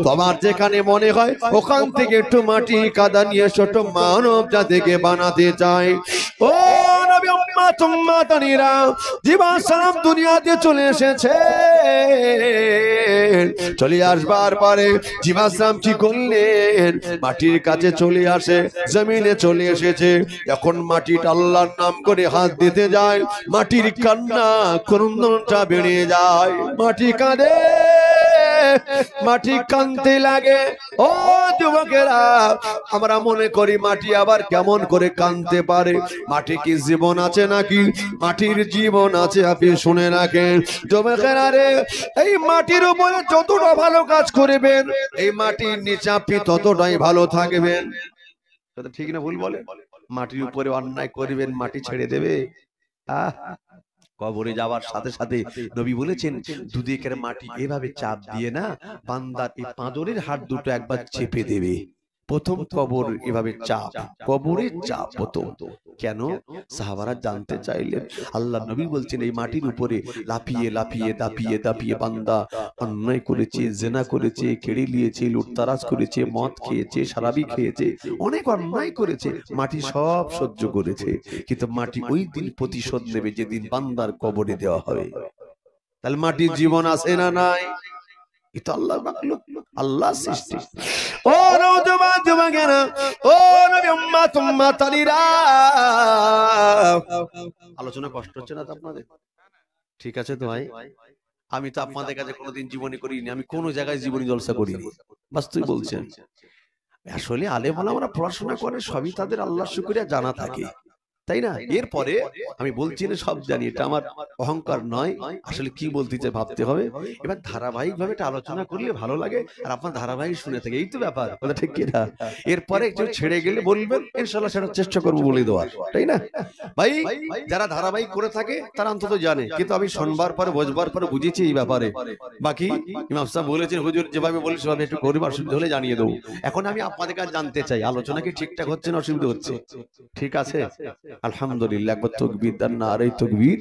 তোমার যেখানে মনে হয় ওখান থেকে একটু মাটি কাদা নিয়ে ছোট মানব জাতিকে বানাতে চাই। ও নবী উম্মাত উম্মাতানিরা, জিবা সালাম দুনিয়াতে চলে এসেছে। চলে আসবার পরে জিবা সালাম কি করলেন? মাটির কাছে চলে আসে, জমিনে চলে এসেছে। এখন মাটিটা আল্লাহর নাম করে হাত দিতে যায়, মাটির কান্না ক্রন্দনটা বেড়ে যায়। মাটি কাঁদে, মাটি কাঁদতে লাগে। ও যুবকেরা, আমরা মনে করি মাটি আবার কেমন করে কাঁদতে পারে? মাটি কি জীবন আছে নাকি? মাটির জীবন আছে, আপনি শুনে রাখেন যুবকেরা রে। এই মাটির উপরে যতটা ভালো কাজ করবেন, এই মাটির নিচে আপনি ততটাই ভালো থাকবেন। ঠিক না ভুল বলে? মাটির উপরে অন্যায় করবেন, মাটি ছেড়ে দেবে। কবরে যাওয়ার সাথে সাথে নবী বলেছেন, দুদিকের মাটি এভাবে চাপ দিয়ে না, বান্দার এই পাঁজরের হাড় দুটো একবার চেপে দেবে। প্রথম কবর এভাবে চাপ, কবরের চাপ প্রথম। কেন? সাহাবারা জানতে চাইলেন। আল্লাহ নবী বলছেন, এই মাটির উপরে লাফিয়ে লাফিয়ে দাপিয়ে দাপিয়ে বান্দা অন্যায় করেছে, জেনা করেছে, কেড়ে নিয়েছে, লুটতারাজ করেছে, মদ খেয়েছে, শরাবি খেয়েছে, অনেক অন্যায় করেছে। মাটি সব সহ্য করেছে, কিন্তু মাটি ওই দিন প্রতিশোধ নেবে যেদিন বান্দার কবরে দেওয়া হবে। তাহলে মাটির জীবন আছে না নাই? এটা আল্লাহ মাখলুক, আল্লাহ সৃষ্টি। ও নওজওয়ান যুবকেরা, ও নবী উম্মাত উম্মাতানিরা, আলোচনা কষ্ট হচ্ছে না তো আপনাদের? ঠিক আছে তো ভাই? আমি তো আপনাদের কাছে কোনোদিন জীবনী করিনি, আমি কোনো জায়গায় জীবনী জলসা করিনি। বাস্তব বলছেন। আসলে আলেম ওলামারা পড়াশোনা করে, সবই তাদের আল্লাহর শুকরিয়া জানা থাকে, তাই না? এরপরে আমি বলছি না সব জানি, এটা আমার অহংকার নয়। আসলে কি বলতে চাই ভাবতে হবে। এবার ধারাবাহিক ভাবে এটা আলোচনা করলে ভালো লাগে, আর আপনার ধারাবাহিক শুনে থাকে, এই তো ব্যাপার, কথা ঠিক কি না? এরপরে একটু ছেড়ে গেলে বলবেন, ইনশাআল্লাহ সেটা চেষ্টা করবো বলে দেওয়ার, তাই না ভাই? যারা ধারাবাহিক করে থাকে তারা অন্তত জানে, কিন্তু আমি শোনবার পরে বোঝবার পরে বুঝেছি এই ব্যাপারে। বাকি ইমাম সাহেব বলেছেন, হুজুর যেভাবে বলি সেভাবে একটু গরিব অসুবিধা হলে জানিয়ে দেবো। এখন আমি আপনাদের কাছে জানতে চাই, আলোচনা কি ঠিকঠাক হচ্ছে না অসুবিধা হচ্ছে? ঠিক আছে, আলহামদুলিল্লাহ। একবার তাকবীর দেন, নারে তাকবীর,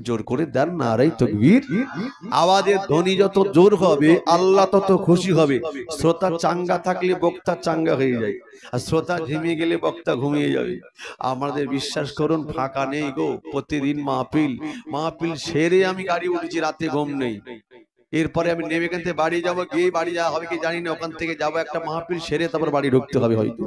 জোর করে দেন, নারে তাকবীর। আওয়াজের ধ্বনি যত জোর হবে আল্লাহ তত খুশি হবে। শ্রোতা চাঙ্গা থাকলে বক্তা চাঙ্গা হয়ে যায়, আর শ্রোতা ঘুমিয়ে গেলে বক্তা ঘুমিয়ে যাবে। আমাদের বিশ্বাস করুন, ফাঁকা নেই গো। প্রতিদিন মাহফিল সেরে আমি গাড়ি উঠেছি, রাতে ঘুম নেই। এরপরে আমি নেমে এখান থেকে বাড়ি যাবো, গিয়ে বাড়ি যাওয়া হবে কি জানি না, ওখান থেকে যাবো একটা মাহফিল সেরে তারপর বাড়ি ঢুকতে হবে হয়তো।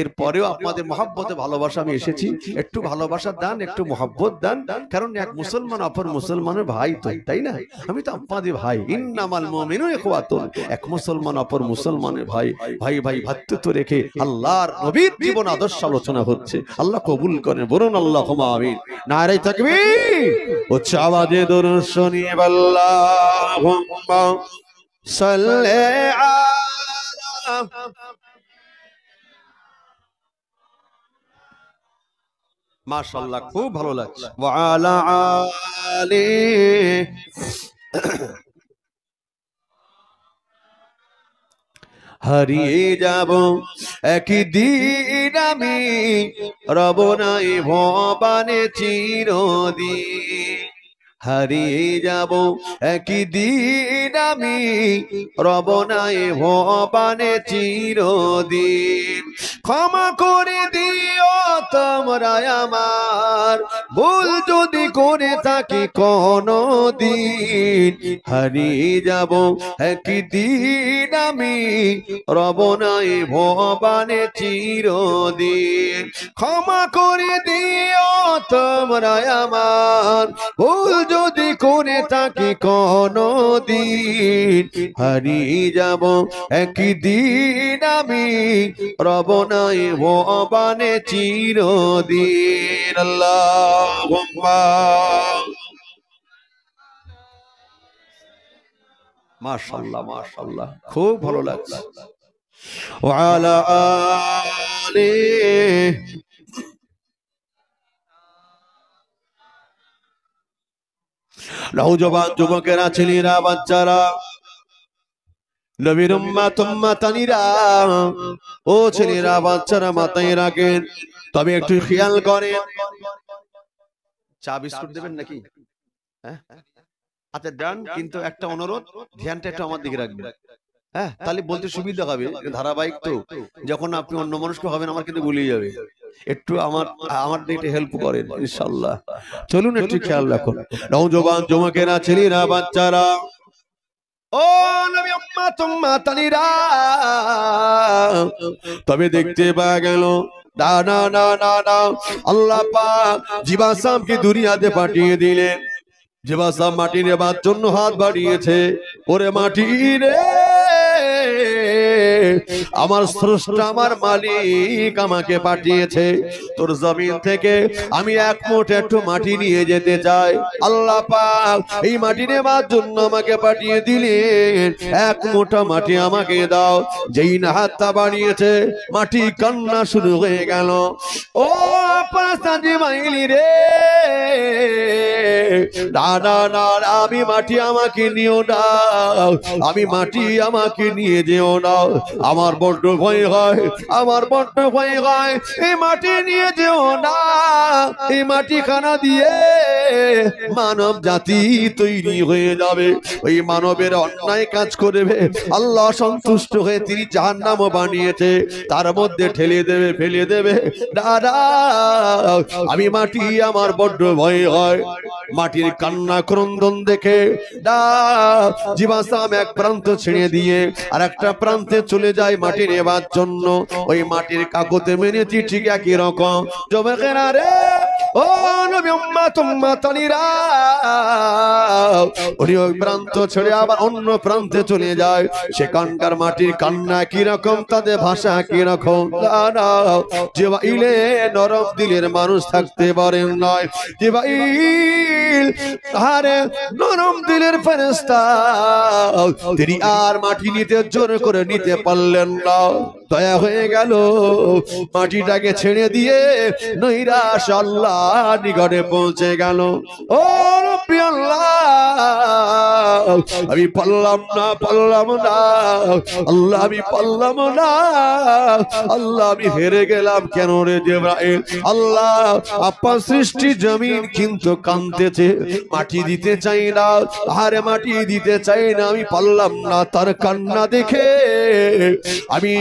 এরপরেও আপনাদের মহব্বতে ভালোবাসা আমি এসেছি, একটু ভালোবাসা দান, একটু মহব্বত দান, কারণ এক মুসলমান অপর মুসলমানের ভাই তো, তাই না? আমি তো আপনাদের ভাই, ইন্নামাল মুমিনুনা ইখওয়াতুন, এক মুসলমান অপর মুসলমানের ভাই। ভাই ভাই ভাতৃত্ব রেখে আল্লাহর নবীর জীবন আদর্শ আলোচনা হচ্ছে, আল্লাহ কবুল করেন, বলুন আল্লাহুম্মা আমিন। নারে তাকবীর, উচ্চ আওয়াজে দরুদ শুনিয়ে আল্লাহুম্মা সাল্লি আলা। মাশাআল্লাহ, খুব ভালো লাগছে। ওয়া আলা আলি। হারিয়ে যাব একদিন আমি, রব নাই ভবানে চিরদিন। হারিয়ে যাব একদিন আমি, রব নাই ভবানে চিরদিন। ক্ষমা করে দিও তোমরা আমার, ভুল যদি করে থাকি কোনো দিন। হারিয়ে যাব একদিন আমি, রব নাই ভবানে চিরদিন। ক্ষমা করে দিও তোমরা আমার, ভুল যদি করে থাকি কোনো দিন। হারিয়ে যাব একদিন আমি, রব নাই ভবানে চিরদিন। আল্লাহুম্মা। মাশাআল্লাহ মাশাআল্লাহ, খুব ভালো লাগছে। ওয়া আলা আলি। নওজওয়ান যুবকেরা, ছেলেরা, বাচ্চারা, নবীর উম্মাত উম্মাতানিরা, ও ছেলেরা বাচ্চারা, মাথায় রাখেন, তবে একটু খেয়াল করেন। চা বিস্কুট দেবেন নাকি? হ্যাঁ আচ্ছা দেন, কিন্তু একটা অনুরোধ, ধ্যানটা একটু আমার দিকে রাখবেন। হ্যাঁ, তাহলে বলতে সুবিধা হবে, ধারাবাহিক তো, যখন আপনি অন্য মানুষকে হবেন আমার কিন্তু ভুলে যাবে, একটু আমার আমার দিকে হেল্প করেন ইনশাআল্লাহ। চলুন একটু খেয়াল রাখুন, নওজোয়ান যুবকেরা, ছেলেরা, বাচ্চারা, ও নবী উম্মত উম্মাতানিরা, তবে দেখতে পাওয়া গেল না না না না না, আল্লাহ পাক জিবা সামকে দুনিয়াতে পাঠিয়ে দিলেন। জিবা সাম মাটি নেবার জন্য হাত বাড়িয়েছে, ওরে মাটি রে, আমার স্রষ্টা আমার মালিক আমাকে পাঠিয়েছে, তোর জমিন থেকে আমি এক মুঠো একটু মাটি নিয়ে যেতে চাই। আল্লাহ পাক এই মাটি নেবার জন্য আমাকে পাঠিয়ে দিলেন, এক মুঠো মাটি আমাকে দাও। যেই না হাতটা বাড়িয়েছে, মাটি কান্না শুরু হয়ে গেল, ও পাঁচটি মাইলি রে, না না না, আমি মাটি আমাকে নিও না, আমি মাটি আমাকে নিয়ে যেও না, আমার বড্ড ভয় হয়, আমার বড্ড ভয় হয়, এই মাটি নিয়ে যেও না, এই মাটি খানা দিয়ে মানব জাতি তৈরি হয়ে যাবে, ওই মানবের অন্যায় কাজ করবে, আল্লাহ সন্তুষ্ট হয়ে তিনি জাহান্নাম বানিয়েছে, তার মধ্যে ঠেলে দেবে, ফেলে দেবে, দাদা আমি মাটি, আমার বড্ড ভয় হয়। মাটির কান্না ক্রন্দন দেখে জিবা সাম এক প্রান্ত ছেড়ে দিয়ে আর একটা প্রান্তে চলে যায় মাটি নেবার জন্য। ওই মাটির কাগজে মেনেছি ঠিক একই রকম, যুবকেরা রে, ও নবী উম্মত উম্মাতানিরা, উনি ওই প্রান্ত ছেড়ে আবার অন্য প্রান্তে চলে যায়। সেখানকার মাটির কান্না কি রকম, তাদের ভাষা কি রকম, জিবরাইলে নরম দিলের মানুষ থাকতে পারেন নয়, জিবরাইল আরে নরম দিলের ফেরেশতা, তিনি আর মাটি নিতে জোর করে নিতে পারলেন না, দয়া হয়ে গেল, মাটিটাকে ছেড়ে দিয়ে নৈরাশ আল্লাহ নিকটে পৌঁছে গেল। ও রব্বি আল্লাহ, আমি পারলাম না, পারলাম না আল্লাহ, আমি পারলাম না আল্লাহ, আমি হেরে গেলাম কেন রে জিবরাইল, আল্লাহ আপনার সৃষ্টি জমিন কিন্তু কাঁদতেছে, মাটি দিতে চাই না, আরে মাটি দিতে চাই না, আমি পারলাম না, তার কান্না দেখে আমি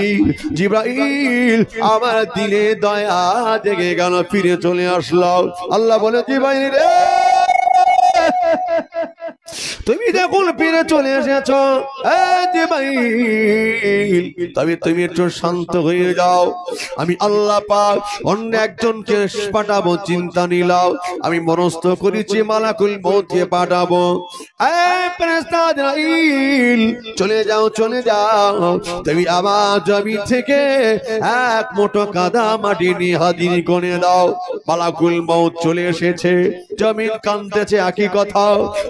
জিবরাইল আমার দিলে দয়া জেগে গেল, ফিরে চলে আসলাম। আল্লাহ বলে, জিবরাইল রে, তুমি দেখুন ফিরে চলে এসেছ, তবে তুমি একটু শান্ত হয়ে যাও, আমি আল্লাহ পাক অন্য একজনকে পাঠাবো, চিন্তা নিলাম, আমি মনস্থ করেছি মালাকুল মউতকে পাঠাবো। চলে যাও, চলে যাও, তুমি আমার জমিন থেকে এক মুঠো কাদা মাটি নিয়ে হাজির করে দাও। মালাকুল মউত চলে এসেছে, জমিন কাঁদতেছে, একই কথা,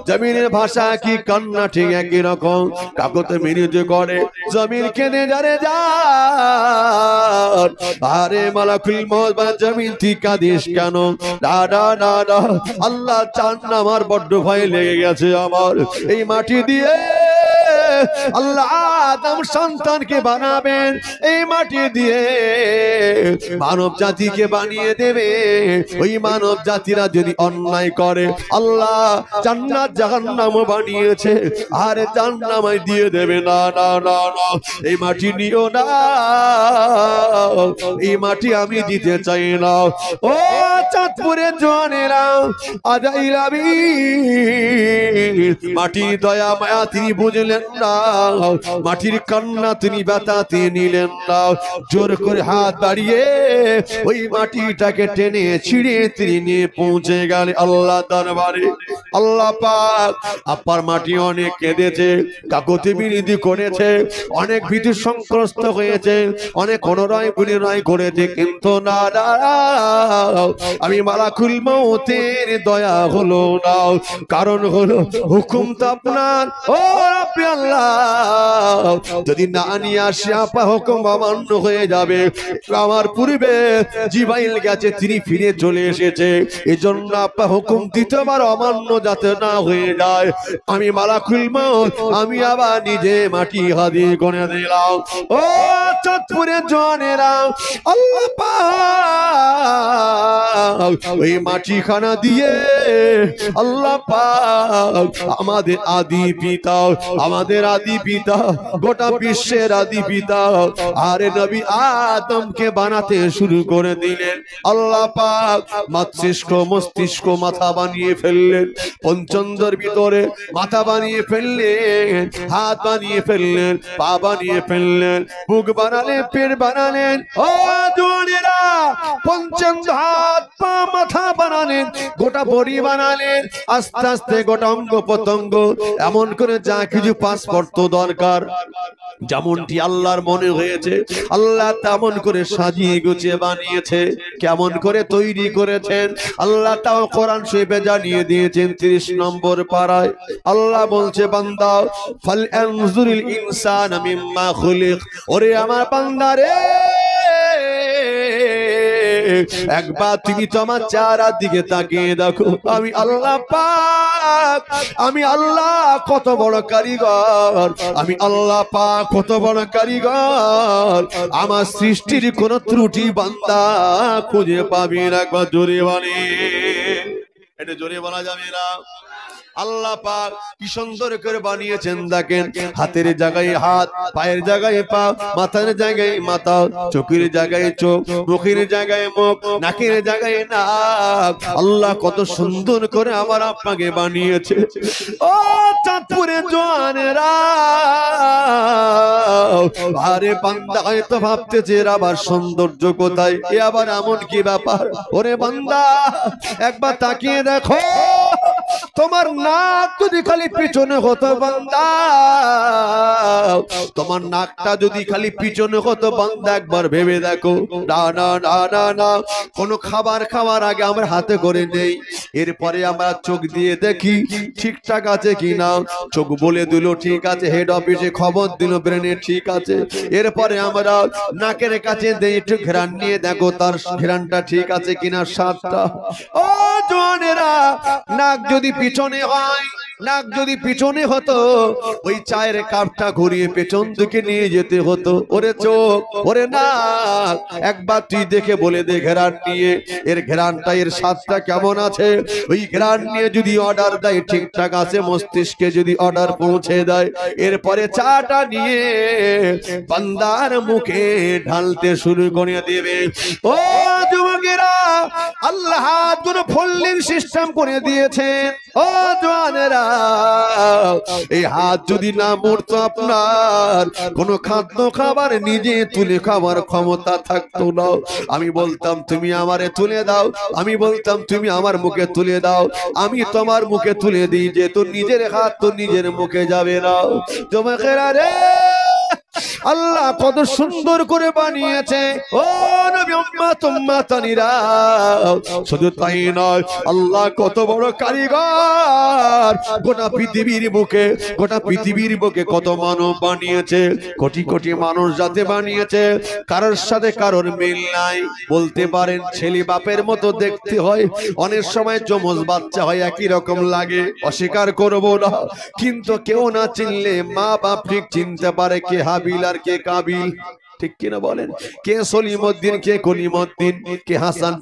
জমিনের ভাষা কি, কান্না ঠিক একই রকম, কাগজে মিনিজে করে, জমিন কেঁদে যারে যা, আরে মালাকুল মউত বা জমিন তুই কাঁদিস কেন, না না না না আল্লাহ চান না, আমার বড্ড ভয় লেগে গেছে, আমার এই মাটি দিয়ে আল্লাহ আদম সন্তানকে বানাবেন, এই মাটি দিয়ে মানব জাতিকে বানিয়ে দেবে, ওই মানব জাতিরা যদি অন্যায় করে আল্লাহ জান্নাত জাহান্নাম বানিয়েছে, আর জাহান্নামে দিয়ে দেবে, না না না না এই মাটি নিও না, এই মাটি আমি দিতে চাই না। ও চাঁদপুরের জওয়ানেরা, আজাইলাবি মাটির দয়া মায়া তিনি বুঝলেন না, মাটির কান্না তিনি ব্যথাতে নিলেন না, জোর করে হাত বাড়িয়ে ওই মাটিটাকে টেনে ছিঁড়ে তিনি নিয়ে পৌঁছে গেলেন আল্লাহ দরবারে। আল্লাহ পাক আপনার মাটি অনেক কেঁদেছে, কাকুতি বিনতি করেছে, অনেক ভীতি সংগ্রস্ত হয়েছে, অনেক অনুনয় বিনয় করেছে, কিন্তু না না আমি মালাকুল মউতের দয়া হলো না, কারণ হলো হুকুম তো আপনার, ও রব্বি আল্লাহ, যদি না নিয়ে আসে আপা হুকুম অমান্য হয়ে যাবে। আমার পূর্বে জিবরাইল গেছে, তিনি ফিরে চলে এসেছে, এজন্য আপা হুকুম দ্বিতীয়বার অমান্য যাতে না হয়ে যায়, আমি মালাকুল মউত আমি আবার নিজে মাটি হাজির করে দিলাম। ও চাঁদপুরের জওয়ানেরা আল্লাহ পাক ওই মাটিখানা দিয়ে আল্লাহ পাক আমাদের আদি পিতা গোটা বিশ্বের আদি পিতা আরে নবী আদমকে বানাতে শুরু করে দিলেন। আল্লাহ পাক মস্তিষ্ক মাথা বানিয়ে ফেললেন, পঞ্চন্দর ভিতরে মাথা বানিয়ে ফেললেন, হাত বানিয়ে ফেললেন, পা বানিয়ে ফেললেন, বুক বানালেন, পেট বানালেন। ও জওয়ানেরা, পঞ্চন্দ হাত পা মাথা বানালেন, গোটা বডি বানালেন, আস্তে আস্তে গোটা অঙ্গ প্রত্যঙ্গ এমন করে যা কিছু পাসপোর্ট দরকার যেমনটি আল্লাহর মনে হয়েছে আল্লাহ তেমন করে সাজিয়ে গুছিয়ে বানিয়েছে। কেমন করে তৈরি করেছেন আল্লাহ তাও কোরআন শরীফে জানিয়ে দিয়েছেন 30 নম্বর পারায়। আল্লাহ বলছে বান্দা ফাল আনজুরিল ইনসানা মিম্মা খুলিক, ওরে আমার বান্দা রে একবার তুমি তোমার চেহারার দিকে তাকিয়ে দেখো, আমি আল্লাহ পাক, আমি আল্লাহ কত বড় কারিগর, আমি আল্লাহ পাক কত বড় কারিগর। আমার সৃষ্টির কোন ত্রুটি বান্দা খুঁজে পাবি না। একবার জোরে বলে, এটা জোরে বলা যাবে না। আল্লাহ পাক কি সুন্দর করে বানিয়েছেন দেখেন, হাতের জায়গায় হাত, পায়ের জায়গায় পা, মাথার জায়গায় মাথা, চোখের জায়গায় চোখ, মুখের জায়গায় মুখ, নাকের জায়গায় নাক। আল্লাহ কত সুন্দর করে আমার আপনাকে বানিয়েছে। ও চাঁদপুরের জওয়ানেরা, আরে বান্দা হয়তো ভাবতেছে এর আবার সৌন্দর্য কোথায়, এ আবার এমন কি ব্যাপার। ওরে বান্দা একবার তাকিয়ে দেখো, তোমার নাক যদি খালি পিছনে হতো বান্দা, তোমার নাকটা যদি খালি পিছনে হতো বান্দা, একবার ভেবে দেখো। না না না না না, কোনো খাবার খাওয়ার আগে আমরা হাতে করে নেই, এরপরে আমরা চোখ দিয়ে দেখি ঠিকঠাক আছে কিনা। চোখ বলে দিল ঠিক আছে, হেড অফিসে খবর দিল ব্রেনে ঠিক আছে, এরপরে আমরা নাকের কাছে দেই একটু ঘ্রাণ নিয়ে দেখো তার ঘ্রাণটা ঠিক আছে কিনা, স্বাদটা। ও জওয়ানেরা, নাক যদি পিছনে হয়, নাক যদি পিছনে হতো ওই চায়ের কাপটা ঘুরিয়ে পেছন দিকে নিয়ে যেতে হতো। ওরে চোখ, ওরে নাক, একবার তুই দেখে বলে দে ঘ্রাণ নিয়ে, এর ঘ্রাণটা এর স্বাদটা কেমন আছে। ওই ঘ্রাণ নিয়ে যদি অর্ডার দেয় ঠিকঠাক আছে, মস্তিষ্কে যদি অর্ডার পৌঁছে দেয়, এরপরে চাটা নিয়ে বান্দার মুখে ঢালতে শুরু করে দেবে। ও যুবকেরা, আল্লাহ দুটো ফোল্ডিং সিস্টেম করে দিয়েছেন। ও জওয়ানেরা, এই হাত যদি না মরতো আপনার কোন খাদ্য খাবার নিজে তুলে খাবার ক্ষমতা থাকতো না। আমি বলতাম তুমি আমারে তুলে দাও, আমি বলতাম তুমি আমার মুখে তুলে দাও, আমি তোমার মুখে তুলে দিই, যে তোর নিজের হাত তো নিজের মুখে যাবে না। জমাকেরা রে, আল্লাহ কত সুন্দর করে বানিয়েছে। ও নবী উম্মত উম্মতানিরা, শুধু তাই নয়, আল্লাহ কত বড় কারিগর। গোটা পৃথিবীর বুকে কত মানব বানিয়েছে, কোটি কোটি মানুষ যাতে বানিয়েছে, কারোর সাথে কারোর মিল নাই। বলতে পারেন ছেলে বাপের মতো দেখতে হয়, অনেক সময় যমজ বাচ্চা হয় একই রকম লাগে, অস্বীকার করব না, কিন্তু কেউ না চিনলে মা বাপ ঠিক চিনতে পারে কে হাবিল আর কে কাবিল। ঠিক কিনা বলেন? কে সলিমউদ্দিন, কে কলিমউদ্দিন, কে হাসান,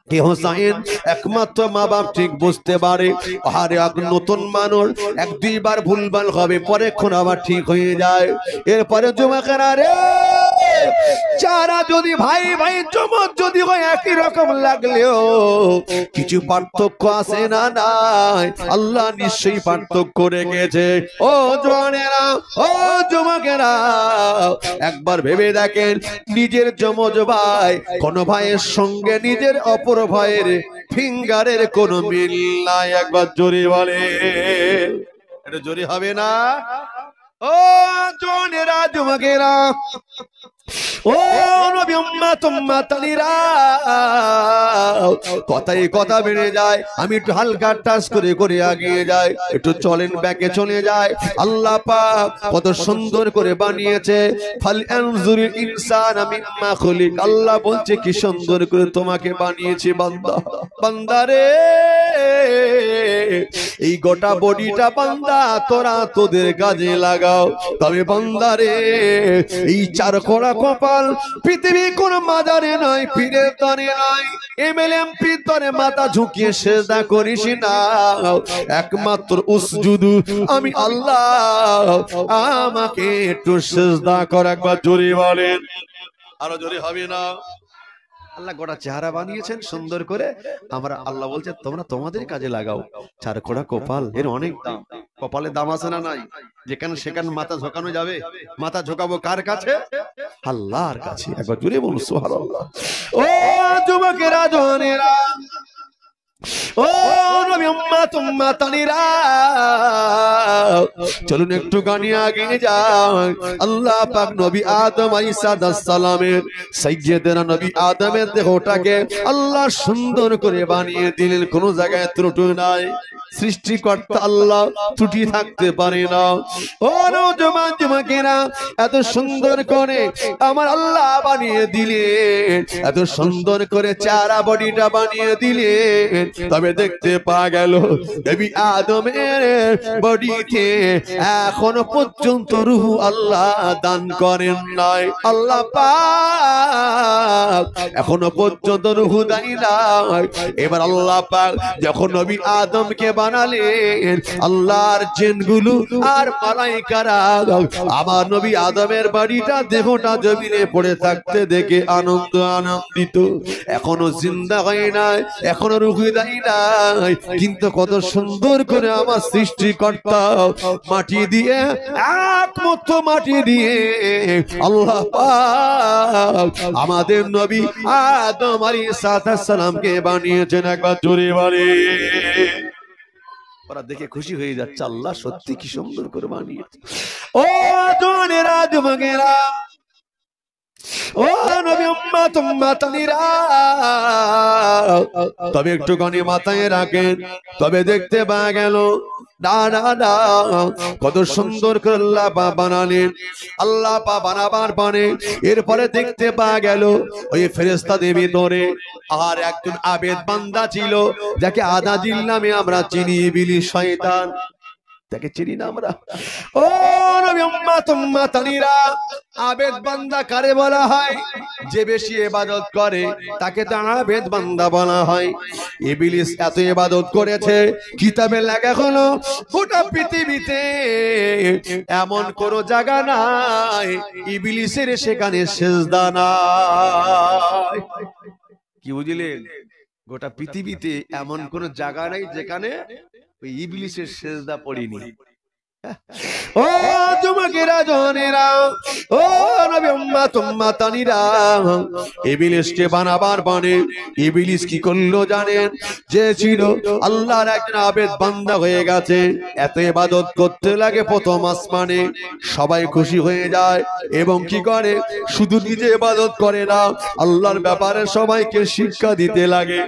কে হোসাইন, একমাত্র মা বাপ ঠিক বুঝতে পারে। আরে নতুন মানুষ এক দুইবার ভুলভাল হবে, পরে ক্ষণ আবার ঠিক হয়ে যায়। এরপরে যুবকেরা রে, যারা যদি ভাই ভাই জমজ যদি হয় একই রকম লাগলেও কিছু পার্থক্য আছে না নাই? আল্লাহ নিশ্চয়ই পার্থক্য রেখেছে। ও জওয়ানেরা, ও যুবকেরা, একবার ভেবে দেখেন, নিজের যমজ ভাই কোন ভাইয়ের সঙ্গে নিজের অপর ভাইয়ের ফিঙ্গারের কোন মিল নাই। একবার জোরে বলে, এটা জোরে হবে না? ও জওয়ানেরা, যুবকেরা, ও নবী উম্মত উম্মতানিরা, কথাই কথা বেড়ে যায়। আমি একটু হালকা টাচ করে করে এগিয়ে যাই, একটু চলেন ব্যাকে চলে যায়। আল্লাহ পাক কত সুন্দর করে বানিয়েছে। ফাল আনজুরিল ইনসানা মিম্মা খুলিক, আল্লাহ বলছে কি সুন্দর করে তোমাকে বানিয়েছি বান্দা। বান্দারে, এই গোটা বডিটা বান্দা তোরা তোদের কাজে লাগাও, তবে বান্দারে এই চার কোড়া কপাল কপাল, পৃথিবী কোন মাজারে নয়, পীরের তরে নয়, এমএলএমপি তরে মাথা ঝুঁকিয়ে সেজদা করিস না, একমাত্র উসজুদু আমি আল্লাহ, আমাকে একটু সেজদা কর। একবার জোরে বলেন, আরো জোরে হবে না? আল্লাহ গোটা চেহারা বানিয়েছেন সুন্দর করে, আমরা আল্লাহ বলছে তোমরা তোমাদের কাজে লাগাও। চারকোড়া কপাল, এর অনেক দাম। কপালে দাম আছে না নাই? যেখানে সেখানে মাথা ঝোঁকানো যাবে? মাথা ঝোঁকাবো কার কাছে? আল্লাহর কাছে। একবার জোরে বলুন সুবহানাল্লাহ। ও যুবকেরা, জওয়ানেরা, ও নবী উম্মত উম্মাতানিরা, চলুন একটু গানি আগে যাই। আল্লাহ পাক নবী আদম আলাইহিস সালামের, সাইয়্যিদানা নবী আদমের দেহটাকে আল্লাহ সুন্দর করে বানিয়ে দিলেন, কোন জায়গায় ত্রুটি নাই। সৃষ্টিকর্তা আল্লাহ ত্রুটি থাকতে পারে না। ও নওজোয়ান যুবকেরা, এত সুন্দর করে আমার আল্লাহ বানিয়ে দিলেন, এত সুন্দর করে চারা বডিটা বানিয়ে দিলেন। তবে দেখতে পাওয়া গেল নবী আদমের বডিতে এখনো পর্যন্ত রূহ আল্লাহ দান করেন নাই। আল্লাহ পাক এখনো পর্যন্ত রূহ দেন নাই। এবার আল্লাহ পাক যখন নবী আদমকে বানালেন, আল্লাহর জিনগুলো আর মালাইকারা আমার নবী আদমের বডিটা, দেহটা জমিনে পড়ে থাকতে দেখে আনন্দিত। এখনো জিন্দা হয় নাই, এখনো রূহ দেয় নাই, কিন্তু কত সুন্দর করে আমার সৃষ্টিকর্তা মাটি দিয়ে, একমাত্র মাটি দিয়ে আল্লাহ পাক আমাদের নবী আদম আলাইহিস সালামকে বানিয়েছেন। একবার জোরে বলে। ওরা দেখে খুশি হয়ে যাচ্ছে, আল্লাহ সত্যি কি সুন্দর করে বানিয়েছে। ও জওয়ানেরা, যুবকেরা, ও নবী উম্মত উম্মাতানিরা, তবে একটু গানি মাথায় রাখেন। তবে দেখতে পাওয়া গেল কত সুন্দর করে আল্লাহ পাক বানালেন। আল্লাহ পাক বানাবার পরে এরপরে দেখতে পাওয়া গেল ওই ফেরেশতাদের ভিতরে আর একজন আবেদ বান্দা ছিল, যাকে আদাজিল নামে আমরা চিনি, ইবলিস শয়তান। তাকে চিনি না আমরা? ও নবী উম্মত উম্মাতানিরা, আবেদ বান্দা কারে বলা হয়? যে বেশি ইবাদত করে তাকে তো আবেদ বান্দা বলা হয়। ইবলিস এত ইবাদত করেছে, কিতাবে লেখা হলো গোটা পৃথিবীতে এমন কোন জায়গা নাই ইবলিসের সেখানে সিজদা নাই। কি বুঝলেন? গোটা পৃথিবীতে এমন কোন জায়গা নাই যেখানে ওই ইবলিসের সিজদা পড়েনি। ও যুবকেরা, জওয়ানেরা, ও নবী উম্মত উম্মাতানিরা, ইবলিসকে বানাবার পরে ইবলিস কি করলো জানেন? যে ছিল আল্লাহর একজন আবেদ বান্দা হয়ে গেছে, এত ইবাদত করতে লাগে প্রথম আসমানে, সবাই খুশি হয়ে যায় এবং কি করে? শুধু নিজে ইবাদত করে না, আল্লাহর ব্যাপারে সবাইকে শিক্ষা দিতে লাগে।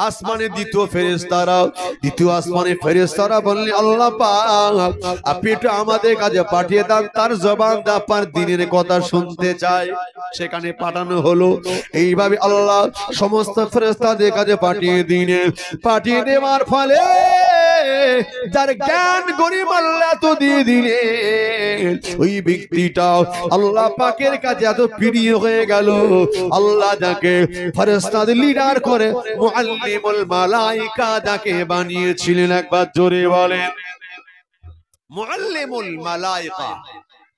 আসমানে দ্বিতীয় আসমানে ফেরেশতারা বললেন, আল্লাহ পাক আপনি একটু আমাদের কাছে পাঠিয়ে দেন, তার জবান আপনার দ্বীনের কথা শুনতে চায়। সেখানে পাঠানো হলো। এইভাবে আল্লাহ সমস্ত ফেরেশতাদের কাছে পাঠিয়ে দিলেন। পাঠিয়ে দেওয়ার ফলে যার জ্ঞান গরিব আল্লাহ তো দিয়ে দিলেন, ওই ব্যক্তিটা আল্লাহ পাকের কাছে এত প্রিয় হয়ে গেল, আল্লাহ যাকে ফেরেশতাদের লিডার করে মুআল্লিমুল মালাইকা যাকে বানিয়েছিলেন। একবার জোরে বলেন, মুআল্লিমুল মালাইকা,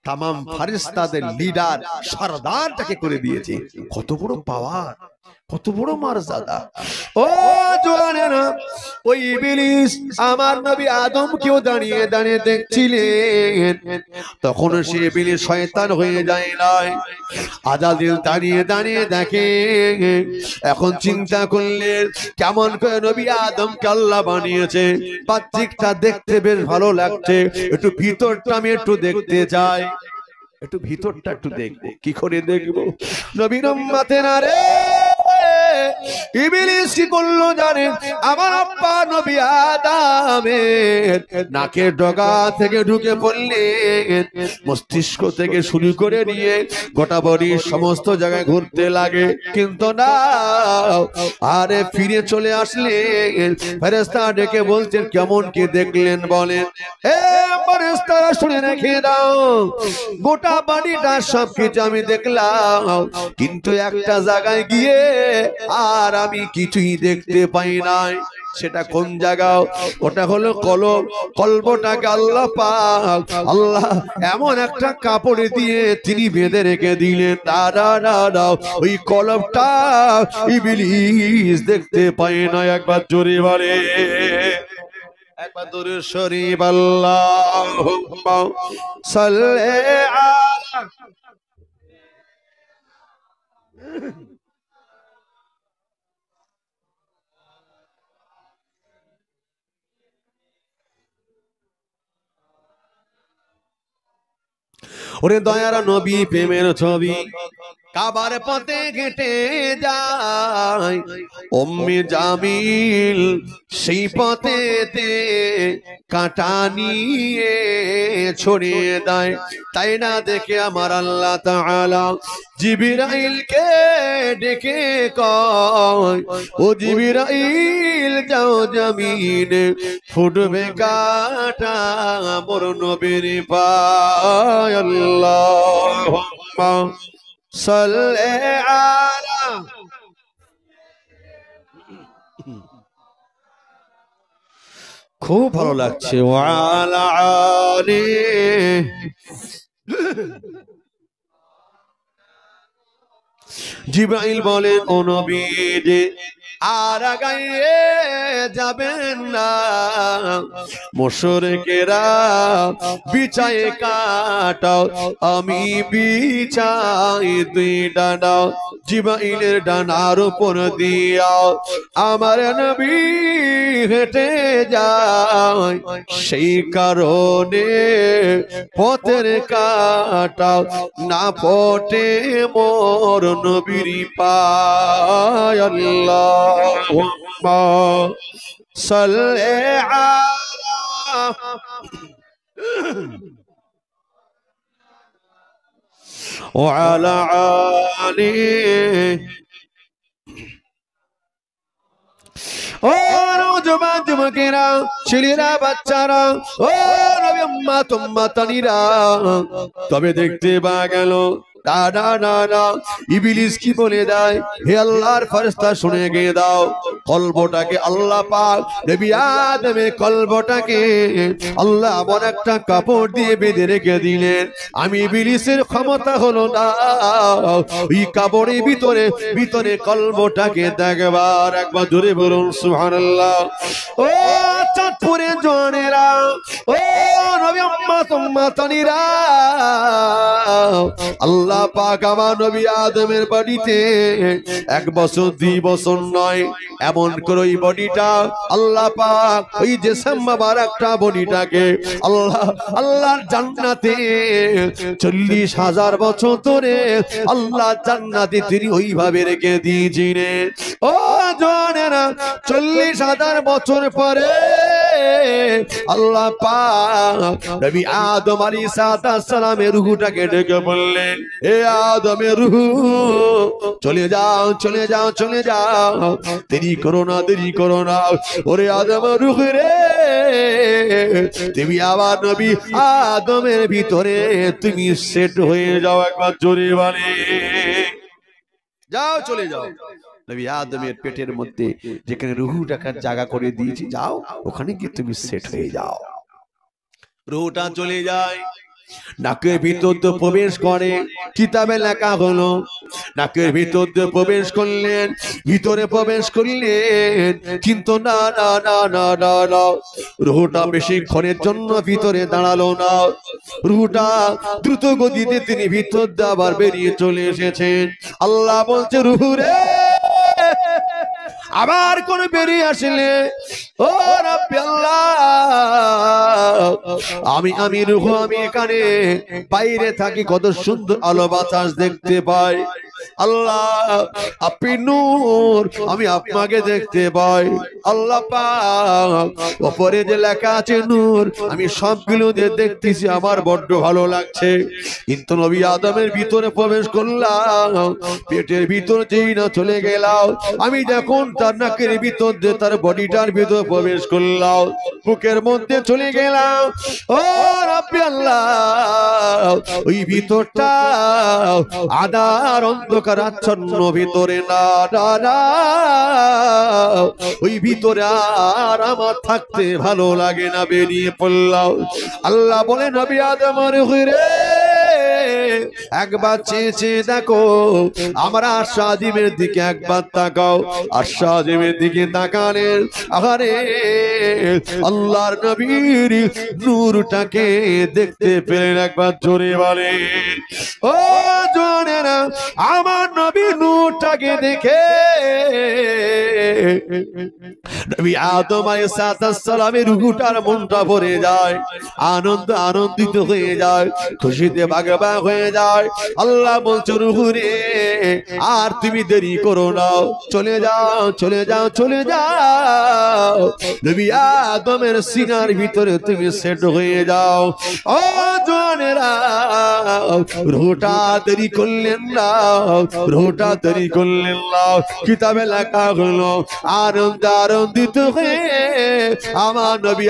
तमाम ফেরেশতাদের লিডার, সরদার যাকে করে দিয়েছে। কত বড় পাওয়ার, কত বড় মর্যাদা। ও জওয়ানেরা, ওই ইবলিস আমার নবী আদমকেও দাঁড়িয়ে দাঁড়িয়ে দেখছিলেন। তখন সে ইবলিস শয়তান হয়ে যায় নাই। আজাজিল দাঁড়িয়ে দাঁড়িয়ে দেখে। এখন চিন্তা করলেন কেমন করে নবী আদমকে আল্লাহ বানিয়েছে। বাহ্যিকটা দেখতে বেশ ভালো লাগছে, একটু ভিতরটা আমি একটু দেখতে চাই। একটু ভিতরটা একটু দেখবো। কি করে দেখবো? নবীর উম্মতেরা রে, ইবলিস কি করলো জানেন? আমার আব্বা নবী আদমের নাকের ডগা থেকে ঢুকে পড়লেন, মস্তিষ্ক থেকে শুরু করে নিয়ে গোটা বডির সমস্ত জায়গায় ঘুরতে লাগে। কিন্তু না, আরে ফিরে চলে আসলেন। ফেরেশতা ডেকে বলছেন, কেমন কি দেখলেন বলেন? এ ফেরেশতারা শুনে রেখে দাও, গোটা বাড়িটা সবকিছু আমি দেখলাম, কিন্তু একটা জায়গায় গিয়ে আর আমি কিছুই দেখতে পাই নাই। সেটা কোন জায়গা? ওটা হলো কলব। কলবটাকে আল্লাহ পাক আল্লাহ এমন একটা কাপড় দিয়ে তিনি বেঁধে রেখে দিলেন, ওই কলবটা ইবলিস দেখতে পায় না। একবার জোরে বলে, একবার জোরে শরীফ আল্লাহুম্মা সাল্লি আলা। ওরে দয়ার নবী প্রেমের ছবি কাবার পথে হেঁটে যায়, উম্মে জামিল সেই পথেতে কাঁটা নিয়ে ছড়িয়ে দেয়। তাই না দেখে আমার আল্লাহ তাআলা জিবরাইলকে ডেকে কয়, ও জিবরাইল যাও জমিনে ফুটবে কাঁটা মোর নবীর পায়। আল্লাহুম্মা সাল্লি আলা। খুব ভালো লাগছে। ওয়ালা আলি। জিবরাইল বলেন, ও নবী আর আগাইয়ে যাবেন না, মুশরিকেরা বিছায়ে কাটাও, আমি বিছাই দুই ডানা, জিবরাইলের ডানার উপর দিয়াও আমার নবী হেঁটে যায়, সেই কারণে পথের কাটাও না পটে মোর নবীর পায়। আল্লাহুম্মা সাল্লি আলা ওয়া আলা আলি। ও নওজোয়ান যুবকেরা, ছেলেরা, বাচ্চারা, ও নবী উম্মত উম্মতানিরা, তবে দেখতে পাওয়া গেল ইবলিস কি বলে দেয়, হে আল্লাহর ফেরেশতা শুনে গিয়ে দাও, কলবটাকে আল্লাহ পাক নবী আদমের কলবটাকে আল্লাহ এমন একটা কাপড় দিয়ে বেঁধে রেখে দিলেন। আমি ইবলিসের ক্ষমতা হলো না ওই কাপড়ের ভিতরে ভিতরে কলবটাকে দেখবার। একবার জোরে বলুন সুবহানাল্লাহ। ও চাঁদপুরে জনেরা, ও নবী উম্মত উম্মতানিরা, আল্লাহ পাক আমার নবী আদমের বডিতে 1 বছর 2 বছর নয়, এমন করে ওই বডিটা আল্লাহ পাক ওই জিসম মুবারকটা বডিটাকে আল্লাহর জান্নাতে 40,000 বছর ধরে আল্লাহ জান্নাতে তিনি ওইভাবে রেখে দিয়েছিলেন। ও জনেরা, 40,000 বছর পরে আল্লাহ পাক নবী আদম আলাইহিস সালামের রূহটাকে ডেকে বললেন, এ আদমের রূহ চলে যাও চলে যাও চলে যাও, দেরি করো না দেরি করো না। ওরে আদমের রূহ রে, তুমি আবার নবী আদমের ভিতরে তুমি সেট হয়ে যাও। একবার জোরে বলে, যাও চলে যাও নবী আদমের পেটের মধ্যে যেখানে রূহটাকে জায়গা করে দিয়েছি, যাও ওখানে গিয়ে তুমি সেট হয়ে যাও। রূহটা চলে যায়, নাকের ভিতর দিয়ে প্রবেশ করে, কিতাবে লেখা হলো নাকের ভিতর দিয়ে প্রবেশ করলেন, ভিতরে প্রবেশ করলেন, কিন্তু না না না না না না, রূহটা বেশিক্ষণের জন্য ভিতরে দাঁড়ালো না। রূহটা দ্রুত গতিতে তিনি ভিতর দিয়ে আবার বেরিয়ে চলে এসেছেন। আল্লাহ বলছে, রূহ রে আবার কোন বেরিয়ে আসলে, ও রাব্বি আল্লাহ, আমি রূহ আমি এখানে বাইরে থাকি, কত সুন্দর আলো বাতাস দেখতে পাই, আল্লাহ আপনি নূর, আমি আপনাকে দেখতে পাই। আল্লাহ পাক উপরে যে লেখা আছে নূর, আমি সবগুলো যে দেখতেছি আমার বড্ড ভালো লাগছে। কিন্তু নবী আদমের ভিতরে প্রবেশ করলাম, পেটের ভিতর যেই না চলে গেলাম, আমি যখন তার নাকের ভিতর দিয়ে তার বডিটার ভিতর প্রবেশ করলাম, বুকের মধ্যে চলে গেলাম, ও রাব্বি আল্লাহ, ওই ভিতরটা আধার অন্ধকার আচ্ছন্ন ভিতরে না, ওই ভিতরে আর আমার থাকতে ভালো লাগে না, বেরিয়ে পড়লাম। আল্লাহ বলে নবী আদমের ঘিরে একবার চেয়ে চেয়ে দেখো, আমরা আশাদিমের দিকে একবার তাকাও। আশাদিমের দিকে তাকালেন, আরে আল্লাহর নবীর নূরটাকে দেখতে পেলেন। একবার জোরে বলেন, ও জোরে না, আমার নবী নূরটাকে দেখে নবী আদম আলাইহিস সালামের রূহটার মনটা ভরে যায়, আনন্দিত হয়ে যায়, খুশিতে বাগবা হয়ে যায়। আল্লাহ বলছে রূহ রে, আর তুমি দেরি করো না, চলে যাও চলে যাও চলে যাও, নবী আদমের সিনার ভিতরে তুমি সেট হয়ে যাও। ও জওয়ানেরা, রূহটা দেরি করলেন না, রূহটা দেরি করলেন না। কিতাবে লেখা হলো আনন্দিত হয়ে আমার নবী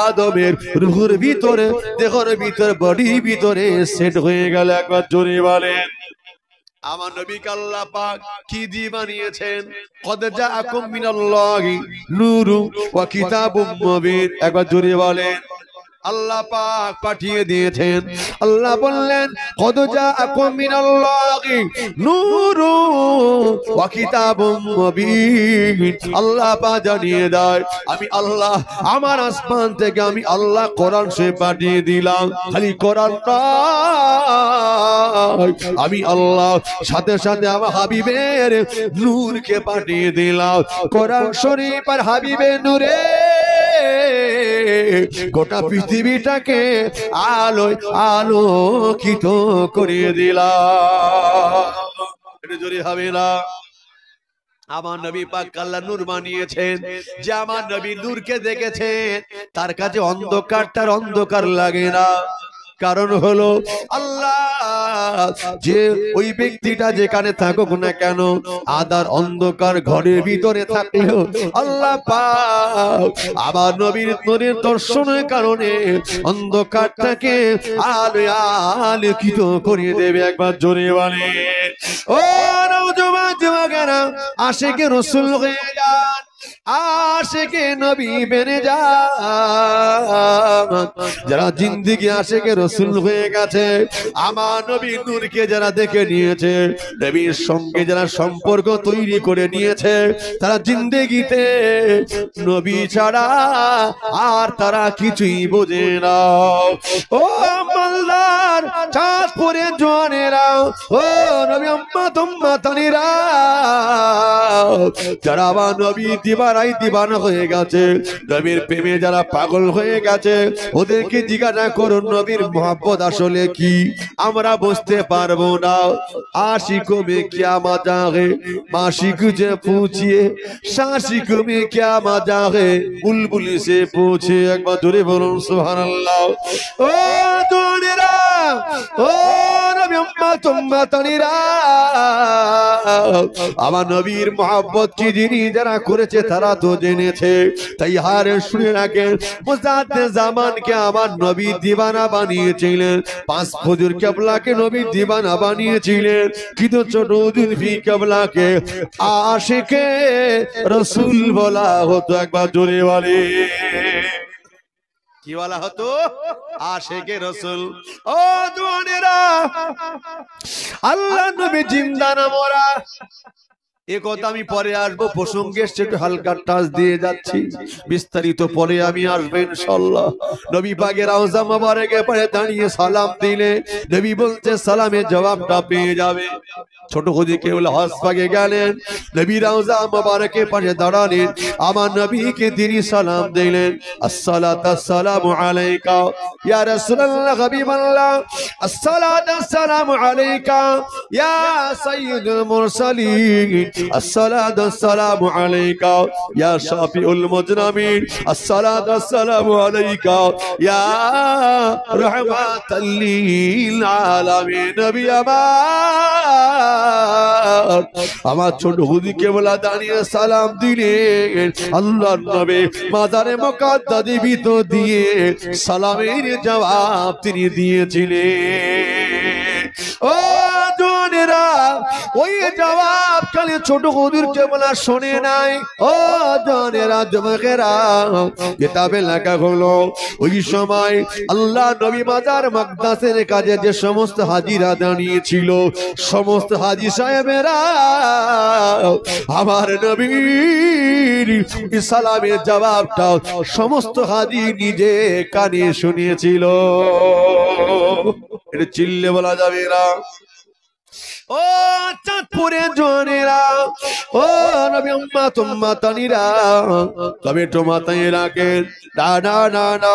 আদমের রূহের ভিতরে, দেহের ভিতরে, বডির ভিতরে সেট হয়ে গেল। একবার জোরে বলেন, আমার নবীকে আল্লাহ পাক কি দিয়ে বানিয়েছেন? কদ জাআকুম মিনাল্লাহি নূরুন ওয়া কিতাবুম মুবিন। একবার জোরে বলেন, আল্লাহ পাক পাঠিয়ে দিয়েছেন। আল্লাহ বললেন কদ জাআকুম মিনাল্লাহি নূরুন ওয়া কিতাবুম মুবিন। আল্লাহ পাক জানিয়ে দেয়, আমি আল্লাহ আমার আসমান থেকে আমি আল্লাহ কোরআন সে পাঠিয়ে দিলাম। খালি কোরআন নয়, আমি আল্লাহ সাথে সাথে আমার হাবিবের নূরকে পাঠিয়ে দিলাম। কোরআন শরীফ আর হাবিবের নূরে গোটা পৃথিবীটাকে আলোয় আলোকিত করে দিলাম। এটা জোরে হবে না? আমার নবী পাক আল্লাহ নূর বানিয়েছেন, যে আমার নবী নূরকে দেখেছেন তার কাছে অন্ধকারটার অন্ধকার লাগে না। কারণ হলো আল্লাহ যে ওই ব্যক্তিটা যেখানে থাকুক না কেন, আধার অন্ধকার ঘরের ভিতরে থাকলেও আল্লাহ পাক আমার নবীর নূরের দর্শনের কারণে অন্ধকারটাকে আলোকিত করে দেবে। একবার জোরে বলে, ও নওজওয়ানেরা, আশিকে রাসূল হয়ে যান, আশিকে নবী বেনে যান। যারা জিন্দেগি আশিকে রাসূল হয়ে গেছে, আমার নবীর নূরকে যারা দেখে নিয়েছে, নবীর সঙ্গে যারা সম্পর্ক তৈরি করে নিয়েছে, তারা জিন্দেগিতে নবী ছাড়া আর তারা কিছুই বোঝে না। ও মালদার চাঁদপুরে জওয়ানেরা, ও নবী উম্মতানিরা, যারা আমার নবী দিবানা হয়ে গেছে, নবীর প্রেমে যারা পাগল হয়ে গেছে, ওদেরকে জিজ্ঞাসা করুন নবীর মোহাব্বত আসলে কি? আমরা বুঝতে পারবো না। आशिकों में क्या मजा है, माशिक से पूछिए, शाशिकों में क्या मजा है, बुलबुल से पूछे। एक बार जोरे बोलो सुभानअल्लाह। ओ जोनेरा, ओ नबी उम्मतानिरा, আমার নবীর মোহাব্বত কি যিনি যারা করেছে তারা তো জেনেছে। তাই হারে শুনে রাখেন, মুজাদ্দে জামানকে আমার নবী দিবানা বানিয়েছিলেন, পাঁচ ফজর কেবলাকে নবী দিবানা বানিয়েছিলেন, কিন্তু ছোট জুলফি কেবলাকে আশিকে রাসূল বলা হতো। একবার জোরে বলে, কি বলা হতো? আশিকে রাসূল। ও জওয়ানেরা, আল্লাহ নবী জিন্দা না মরা? এ কথা আমি পরে আসবো, প্রসঙ্গে একটু হালকা টাচ দিয়ে যাচ্ছি, বিস্তারিত পরে আমি আসবো ইনশাআল্লাহ। নবী পাকের রওজা মোবারকে পরে দাঁড়িয়ে সালাম দিলে নবী বলতে সালামের জবাবটা পেয়ে যাবে। ছোট হুজুর কেবল হজ পাকে গেলেন, নবী রওজা মোবারকে পাশে দাঁড়ালেন, আমার নবীকে তিনি সালাম দিলেন, আসসালাতু আসসালামু আলাইকা ইয়া রাসূলুল্লাহ হাবিবাল্লাহ, আসসালাতু আসসালামু আলাইকা ইয়া সাইয়্যিদুল মুরসালিন, আসসালাতু আসসালামু আলাইকা ইয়া শাফিউল মুজনামিন, আসসালাতু আসসালামু আলাইকা ইয়া রাহমাতাল লিল আলামিন। নবী আমার ছোট হুজুরকে বলা দাঁড়িয়ে সালাম দিলেন, আল্লাহর নবী মাজারে মুকাদ্দাস ভিতর দিয়ে সালামের জবাব তিনি দিয়েছিলেন। ও জনেরা, ওই জবাব কালে ছোট হুজুরকে বলা শোনে নাই। ও জনেরা, যুবকেরা, কিতাবে লেখা হলো ওই সময় আল্লাহ নবী মাজার মুকাদ্দাসের কাজে যে সমস্ত হাজিরা দাঁড়িয়েছিল, সমস্ত হাজী সাহেবেরা আমার নবীর সালামের জবাবটা সমস্ত হাজী নিজে কানে শুনিয়েছিল। এটা চিল্লে বলা যাবে না। ও চাঁদপুরে জনেরা, ও নবী উম্মত উম্মতানিরা, তবে তো মাথায় রাখেন, না না না না,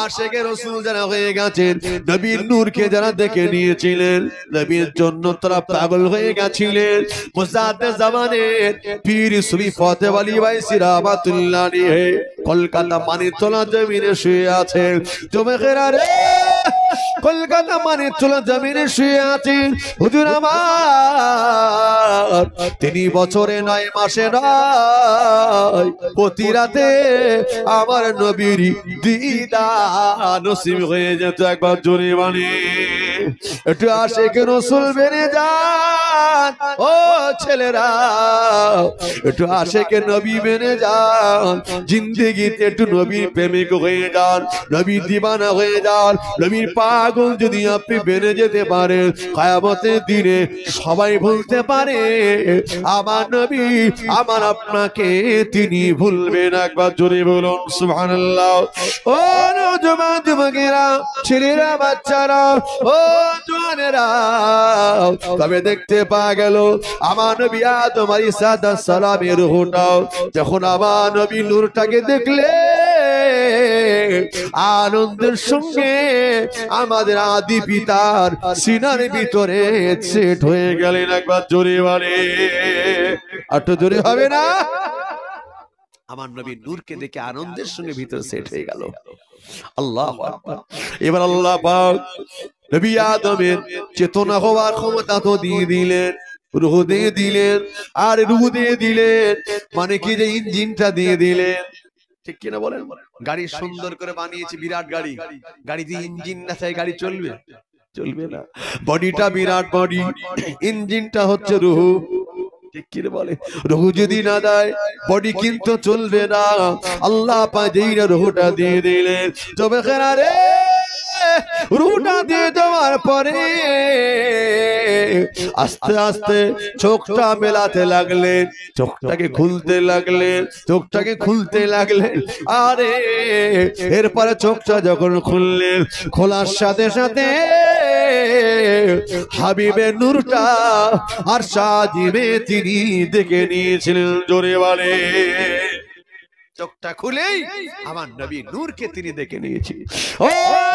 আশিকে রাসূল যারা হয়ে গেছেন, নবীর নূরকে যারা দেখে নিয়েছিলেন, নবীর জন্য তারা পাগল হয়ে গেছিলেন। মুজাদ্দেদ জামানের পীর সুফি ফতেহ আলী বাইসি রাহমাতুল্লাহ আলাইহি কলকাতা মানিকতলা জমিনে শুয়ে আছেন। যুবকেরা রে, কলকাতা মানিকতলা জমিনে শুয়ে আছেন হুজুর আমার, তিনি বছরে 9 মাসে নয়, প্রতি রাতে আমার নবীর দিদার নসিব হয়ে যেত। একবার জোরে মানে একটু আশিক রাসূল বেনে যান, ও ছেলেরা একটু আশিক নবী বেনে যান, জিন্দেগিতে একটু নবীর প্রেমিক হয়ে যান, নবীর দিওয়ানা হয়ে যান, নবীর পাগল যদি আপনি বেনে যেতে পারেন, কিয়ামতের দিনে সবাই বলতে পারে আমার নবী আমার আপনাকে তিনি ভুলবেন। একবার জোরে বলুন সুবহানাল্লাহ। ও নওজোয়ান যুবকেরা, ছেলেরা, বাচ্চারা, ও জওয়ানেরা, তবে দেখতে পাওয়া গেল আমার নবী আদম আলাইহিস সালামের রূহটাও যখন আমার নবী নূরটাকে দেখলে আনন্দের সঙ্গে আমাদের আদি পিতার সিনার ভিতরে সেট হয়ে গেলেন। একবার জোরে বলে, একটু জোরে হবে না? আমার নবী নূরকে দেখে আনন্দের সঙ্গে ভিতরে সেট হয়ে গেল। আল্লাহু আকবার। এবার আল্লাহ পাক নবী আদমের চেতনা হওয়ার ক্ষমতা তো দিয়ে দিলেন, রূহ দিয়ে দিলেন, আর রূহ দিয়ে দিলেন মানে কি যে ইঞ্জিনটা দিয়ে দিলেন, ঠিক কিনা বলেন? গাড়ি সুন্দর করে বানিয়েছে, বিরাট গাড়ি, গাড়িতে ইঞ্জিন না চাই গাড়ি চলবে? চলবে না। বডিটা বিরাট বডি, ইঞ্জিনটা হচ্ছে রূহ, ঠিক কি বলে? রূহ যদি না দেয় বডি কিন্তু চলবে না। আল্লাহ পাক যেই রূহটা দিয়ে দিলেন, তবে খেরারে রূহটা দিয়ে দেওয়ার পরে আস্তে আস্তে চোখটা মেলাতে লাগলেন, চোখটাকে খুলতে লাগলেন, চোখটাকে খুলতে লাগলেন। আরে এরপরে চোখটা যখন খুললেন, খোলার সাথে সাথে হাবিবে নূরটা আর সাজিবে তিনি দেখে নিয়েছিলেন। জোরে বলে, চোখটা খুলেই আমার নবী নূরকে তিনি দেখে নিয়েছি। ও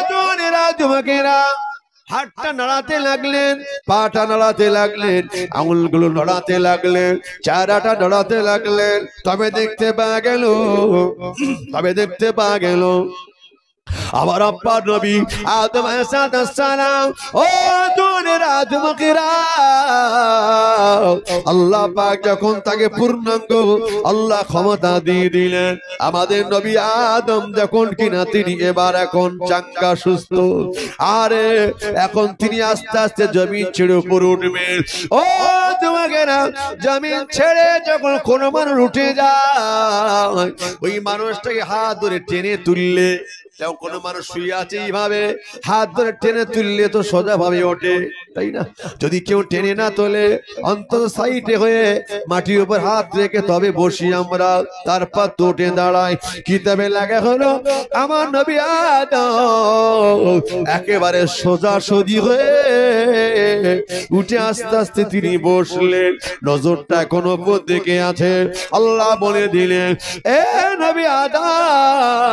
জওয়ানেরা, যুবকেরা, হাতটা নাড়াতে লাগলেন, পাটা নাড়াতে লাগলেন, আঙুলগুলো নাড়াতে লাগলেন, চেহারাটা নাড়াতে লাগলেন। তবে দেখতে পাওয়া গেল আমার আব্বা নবী আদম আলাইহিস সালাম। ও জওয়ানেরা, যুবকেরা, আল্লাহ পাক যখন তাকে পূর্ণাঙ্গ আল্লাহ ক্ষমতা দিয়ে দিলেন, আমাদের নবী আদম যখন কিনা তিনি এবার এখন চাঙ্গা সুস্থ, আরে এখন তিনি আস্তে আস্তে জমিন ছেড়ে উপরে উঠবেন। ও যুবকেরা, জমিন ছেড়ে যখন কোনো মানুষ উঠে যায়, ওই মানুষটাকে হাত ধরে টেনে তুললে দেখো কোন মানুষ শুয়ে আছে এইভাবে হাত ধরে টেনে তুললে তো সোজা ভাবে ওঠে, তাই না? যদি কেউ টেনে না তোলে অন্তত সাইডে হয়ে মাটির উপর হাত রেখে তবে বসি আমরা, তারপর তো উঠে দাঁড়াই। কিতাবে লাগা হলো আমার নবী আদম একেবারে সোজা সজি হয়ে উঠে আস্তে আস্তে তিনি বসলেন। নজরটা এখন উপর দিকে আছে। আল্লাহ বলে দিলেন, এ নবী আদম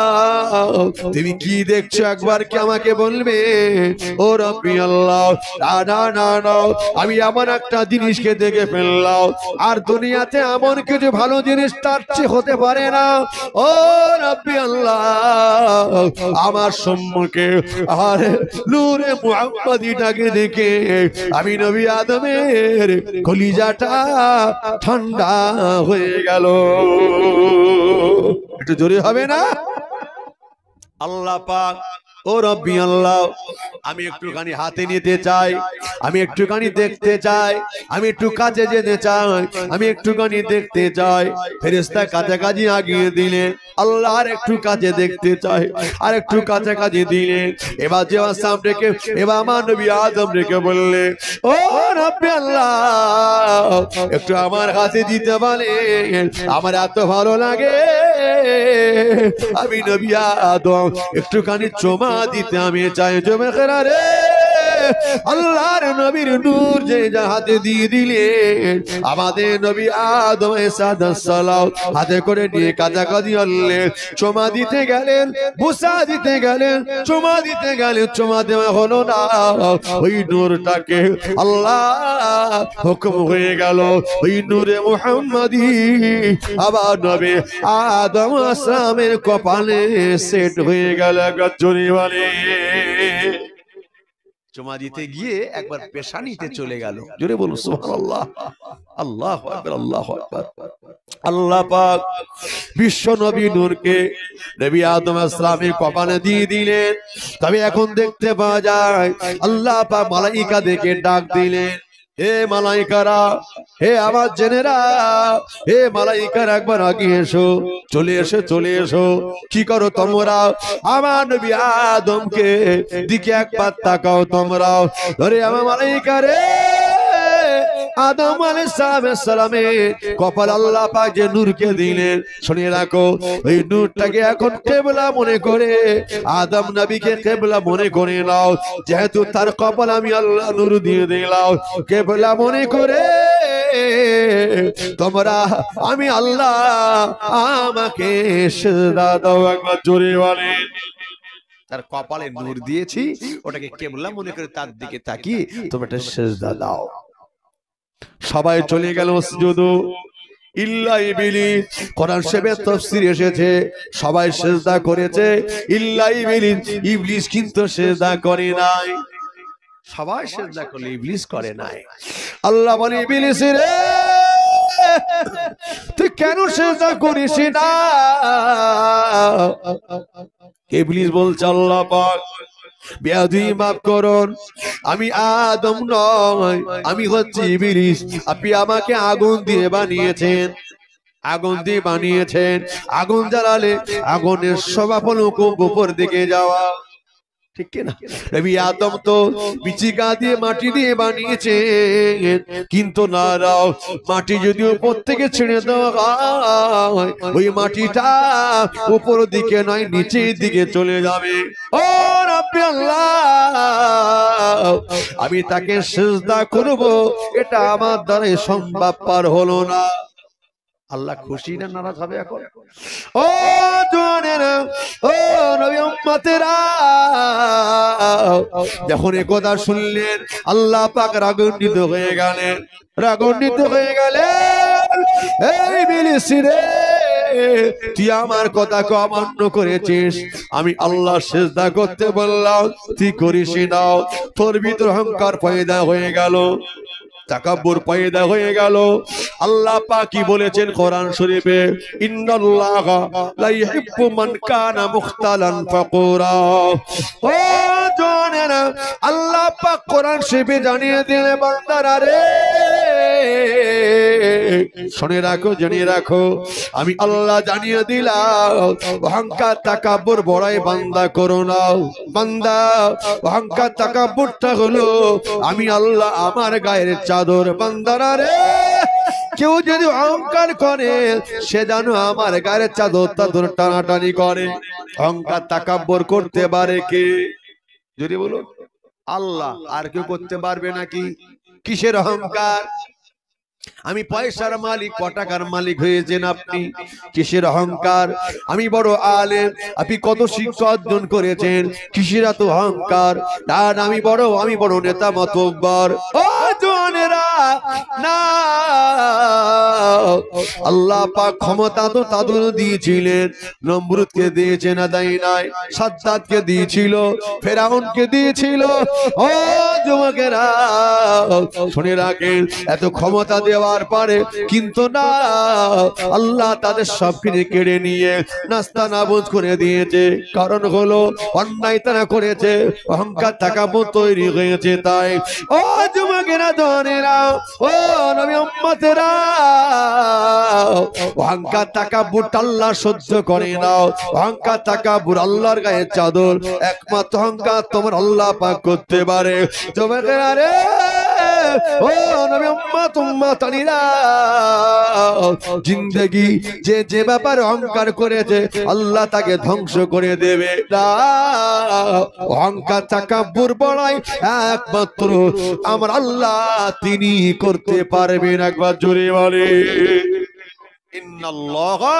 তুমি কি দেখছো একবার কি আমাকে বলবে? ও রব্বি আল্লাহ, না না না, আমি এমন একটা জিনিসকে দেখে ফেললাম আর দুনিয়াতে এমন কিছু ভালো জিনিস তার চেয়ে হতে পারে না। ও রব্বি আল্লাহ, আমার সম্মুখে আর নূরে মুহাম্মাদিটাকে দেখে আমি নবী আদমের কলিজাটা ঠান্ডা হয়ে গেল। একটু জোরে হবে না? আল্লাহ পাক, ও রব্বি আল্লাহ, আমি একটুখানি হাতে নিতে চাই, আমি একটুখানি দেখতে চাই, আমি একটু কাছে যেতে চাই, আমি একটুখানি দেখতে চাই। ফেরেশতা কাছাকাছি আগিয়ে দিলেন, আল্লাহ আর একটু কাছে দেখতে চাই, আর একটু কাছাকাছি দিলেন। এবার যে সামনে রেখে এবার আমার নবী আদম রেখে বললে, ও রব্বি আল্লাহ, একটু আমার কাছে দিতে পারে, আমার এত ভালো লাগে আমি নবী আদম একটুখানি চুমা দিতে আমি চাই। জমে খেরা রে, আল্লাহর নবীর নূর যে হাতে দিয়ে দিলেন আমাদের নবী আদম আলাইহিস সালাম হাতে করে নিয়ে কাছাকাছি আনলেন, চুমা দিতে গেলেন, বুসা দিতে গেলেন, চুমা দিতে গেলেন, চুমা দেওয়া হলো না। ওই নূরটাকে আল্লাহ হুকুম হয়ে গেল, ওই নূরে মুহাম্মাদি আবার নবী আদম আসলামের কপালে সেট হয়ে গেল। জোরে বলে, চুমা দিতে গিয়ে একবার পেশানিতে চলে গেল। জোরে বলুন সুবহানাল্লাহ, আল্লাহু আকবার, আল্লাহু আকবার। আল্লাহ পাক বিশ্ব নবী নূরকে নবী আদম আলাইহিস সালামের কপালে দিয়ে দিলেন। তবে এখন দেখতে পাওয়া যায় আল্লাহ পাক মালাইকা দেখে ডাক দিলেন, হে মালাইকারা, হে আমার জেনেরা, হে মালাইকারা একবার আগে এসো, চলে এসো, চলে এসো। কি করো তোমরা? আমার নবী আদমকে দিকে একবার তাকাও তোমরা। ধরে আমার মালাইকা রে, আদম আলাইহিস সালামের কপাল আল্লাহ পাক যে নূরকে দিলেন, শুনে রাখো, ওই নূরটাকে এখন কিবলা মনে করে আদম নবীকে কিবলা মনে করে নাও। যেহেতু তার কপাল আমি আল্লাহ নূর দিয়ে দিলাম, কিবলা মনে করে তোমরা আমি আল্লাহ আমাকে সিজদা দাও। একবার জোরে বলেন, তার কপালে নূর দিয়েছি, ওটাকে কিবলা মনে করে তার দিকে তাকিয়ে তোমরা একটা সিজদা দাও। সবাই চলে গেল সুজুদু ইল্লা ইবলিস। কোরআন শরীফে তাফসীর এসেছে সবাই সিজদা করেছে, ইল্লা ইবলিস, ইবলিস কিন্তু সিজদা করে নাই। সবাই সিজদা করলে ইবলিস করে নাই। আল্লাহ বলে, ইবলিস রে, তুই কেন সিজদা করিস না? ইবলিস বলছে, আল্লাহ পাক বেয়াদবি মাফ করুন, আমি আদম নয়, আমি হচ্ছি ইবলিস। আপনি আমাকে আগুন দিয়ে বানিয়েছেন, আগুন দিয়ে বানিয়েছেন, আগুন জ্বালালে আগুনের স্বভাব উপর দিকে যাওয়া, ঠিক না? নবী আদম তো বিচিকা দিয়ে মাটি দিয়ে বানিয়েছে, কিন্তু না রাও, মাটি যদি উপর থেকে ছেড়ে দেওয়া হয় ওই মাটিটা উপর দিকে নয় নিচের দিকে চলে যাবে। ও রব্বি আল্লাহ, আমি তাকে সিজদা করব, এটা আমার দ্বারা সম্ভবপর হলো না। আল্লাহ খুশি না নারাজ হবে এখন? ও জোনেরা, ও নবী উম্মতেরা, যখন এই কথা শুনলেন আল্লাহ পাক রাগান্বিত হয়ে গেলেন, রাগান্বিত হয়ে গেলেন। এই ইবলিস রে, তুই আমার কথাকে অমান্য করেছিস, আমি আল্লাহ সিজদা করতে বললাম, তুই করিস না। তোর ভিতর অহংকার পয়দা হয়ে গেল, তাকাব্বুর পয়দা হয়ে গেল। আল্লাহ পাক কি বলেছেন কোরআন শরীফে, ইন্নাল্লাহা লা ইউহিব্বু মান কানা মুখতালান ফাকুরা। ও জানেনা, আল্লাহ পাক কোরআন শরীফে জানিয়ে দিলেন, বান্দারা রে, শুনে রাখো, জেনে রাখো, আমি আল্লাহ জানিয়ে দিলাম, অহংকার তাকাব্বুর বড়াই বান্দা করো না। বান্দা, অহংকার তাকাব্বুরটা হলো আমি আল্লাহ আমার গায়ের চাদর। বান্দারা রে, কেউ যদি অহংকার করে সে যেন আমার গায়ের চাদর তাদর টানাটানি করে। অহংকার তাকাব্বুর করতে পারে কে? যদি বলো আল্লাহ, আর কেউ করতে পারবে নাকি? কিসের অহংকার? আমি পয়সার মালিক, ক টাকার মালিক হয়েছেন আপনি, কিসের অহংকার? আমি বড় আলেম, আপনি কত শিক্ষা অর্জন করেছেন, কিসের এত অহংকার? আমি বড় নেতা মাতব্বর। ও জনেরা না, আল্লাহ পাক ক্ষমতা তো তাদের দিয়েছিলেন, নমরুদকে দিয়েছে না দেয় নাই? সাদ্দাতকে দিয়েছিল, ফেরাউনকে দিয়েছিল। ও যুবকেরা শুনে রাখেন, এত ক্ষমতা দেওয়ার পরে কিন্তু না, আল্লাহ তাদের সবকিছু কেড়ে নিয়ে নাস্তা নাবুদ করে দিয়েছে। কারণ হলো অন্যায় তারা করেছে, অহংকার তাকাব্বুর তৈরি হয়েছে। তাই ও যুবকেরা, ধনেরা, ও নবী উম্মতেরা, অহংকার তাকাব্বুর আল্লাহ সহ্য করে নাও। অহংকার তাকাব্বুর আল্লাহর গায়ে চাদর, একমাত্র অহংকার তোমার আল্লাহ পাক করতে পারে। যুবকেরা রে, ও নবী উম্মত উম্মতানিরা, জিন্দেগি যে যে ব্যাপারে অহংকার করেছে আল্লাহ তাকে ধ্বংস করে দেবে না। অহংকার তাকাব্বুর বড়াই একমাত্র আমার আল্লাহ তিনি করতে পারবেন। একবার জোরে বলে, ইন্নাল্লাহা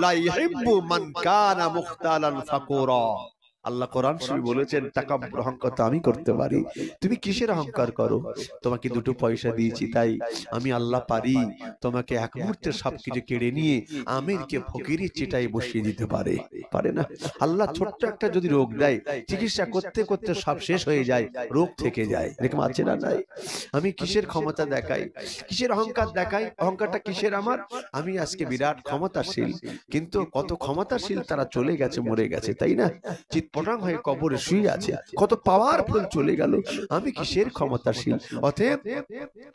লা ইহিব্বু মান কানা মুখতালান ফাকুরা। আল্লাহ কোরআন শরীফে বলেছেন, তাকাব্বুর অহংকার তো আমি করতে পারি, তুমি কিসের অহংকার করো? তোমাকে দুটো পয়সা দিয়েছি তাই আমি আল্লাহ পারি তোমাকে এক মুহূর্তে সবকিছু কেড়ে নিয়ে আমিরকে ফকিরি চিটাই বসিয়ে দিতে পারে? পারে না। আল্লাহ ছোট্ট একটা যদি রোগ দেয়, চিকিৎসা করতে করতে সব শেষ হয়ে যায়, রোগ থেকে যায়, এরকম আছে না নাই? আমি কিসের ক্ষমতা দেখাই, কিসের অহংকার দেখাই? অহংকারটা কিসের আমার? আমি আজকে বিরাট ক্ষমতাশীল, কিন্তু কত ক্ষমতাশীল তারা চলে গেছে, মরে গেছে, তাই না? চিৎপটাং হয়ে কবরে শুয়ে আছে, কত পাওয়ারফুল চলে গেল। আমি কিসের ক্ষমতাশীল? অতএব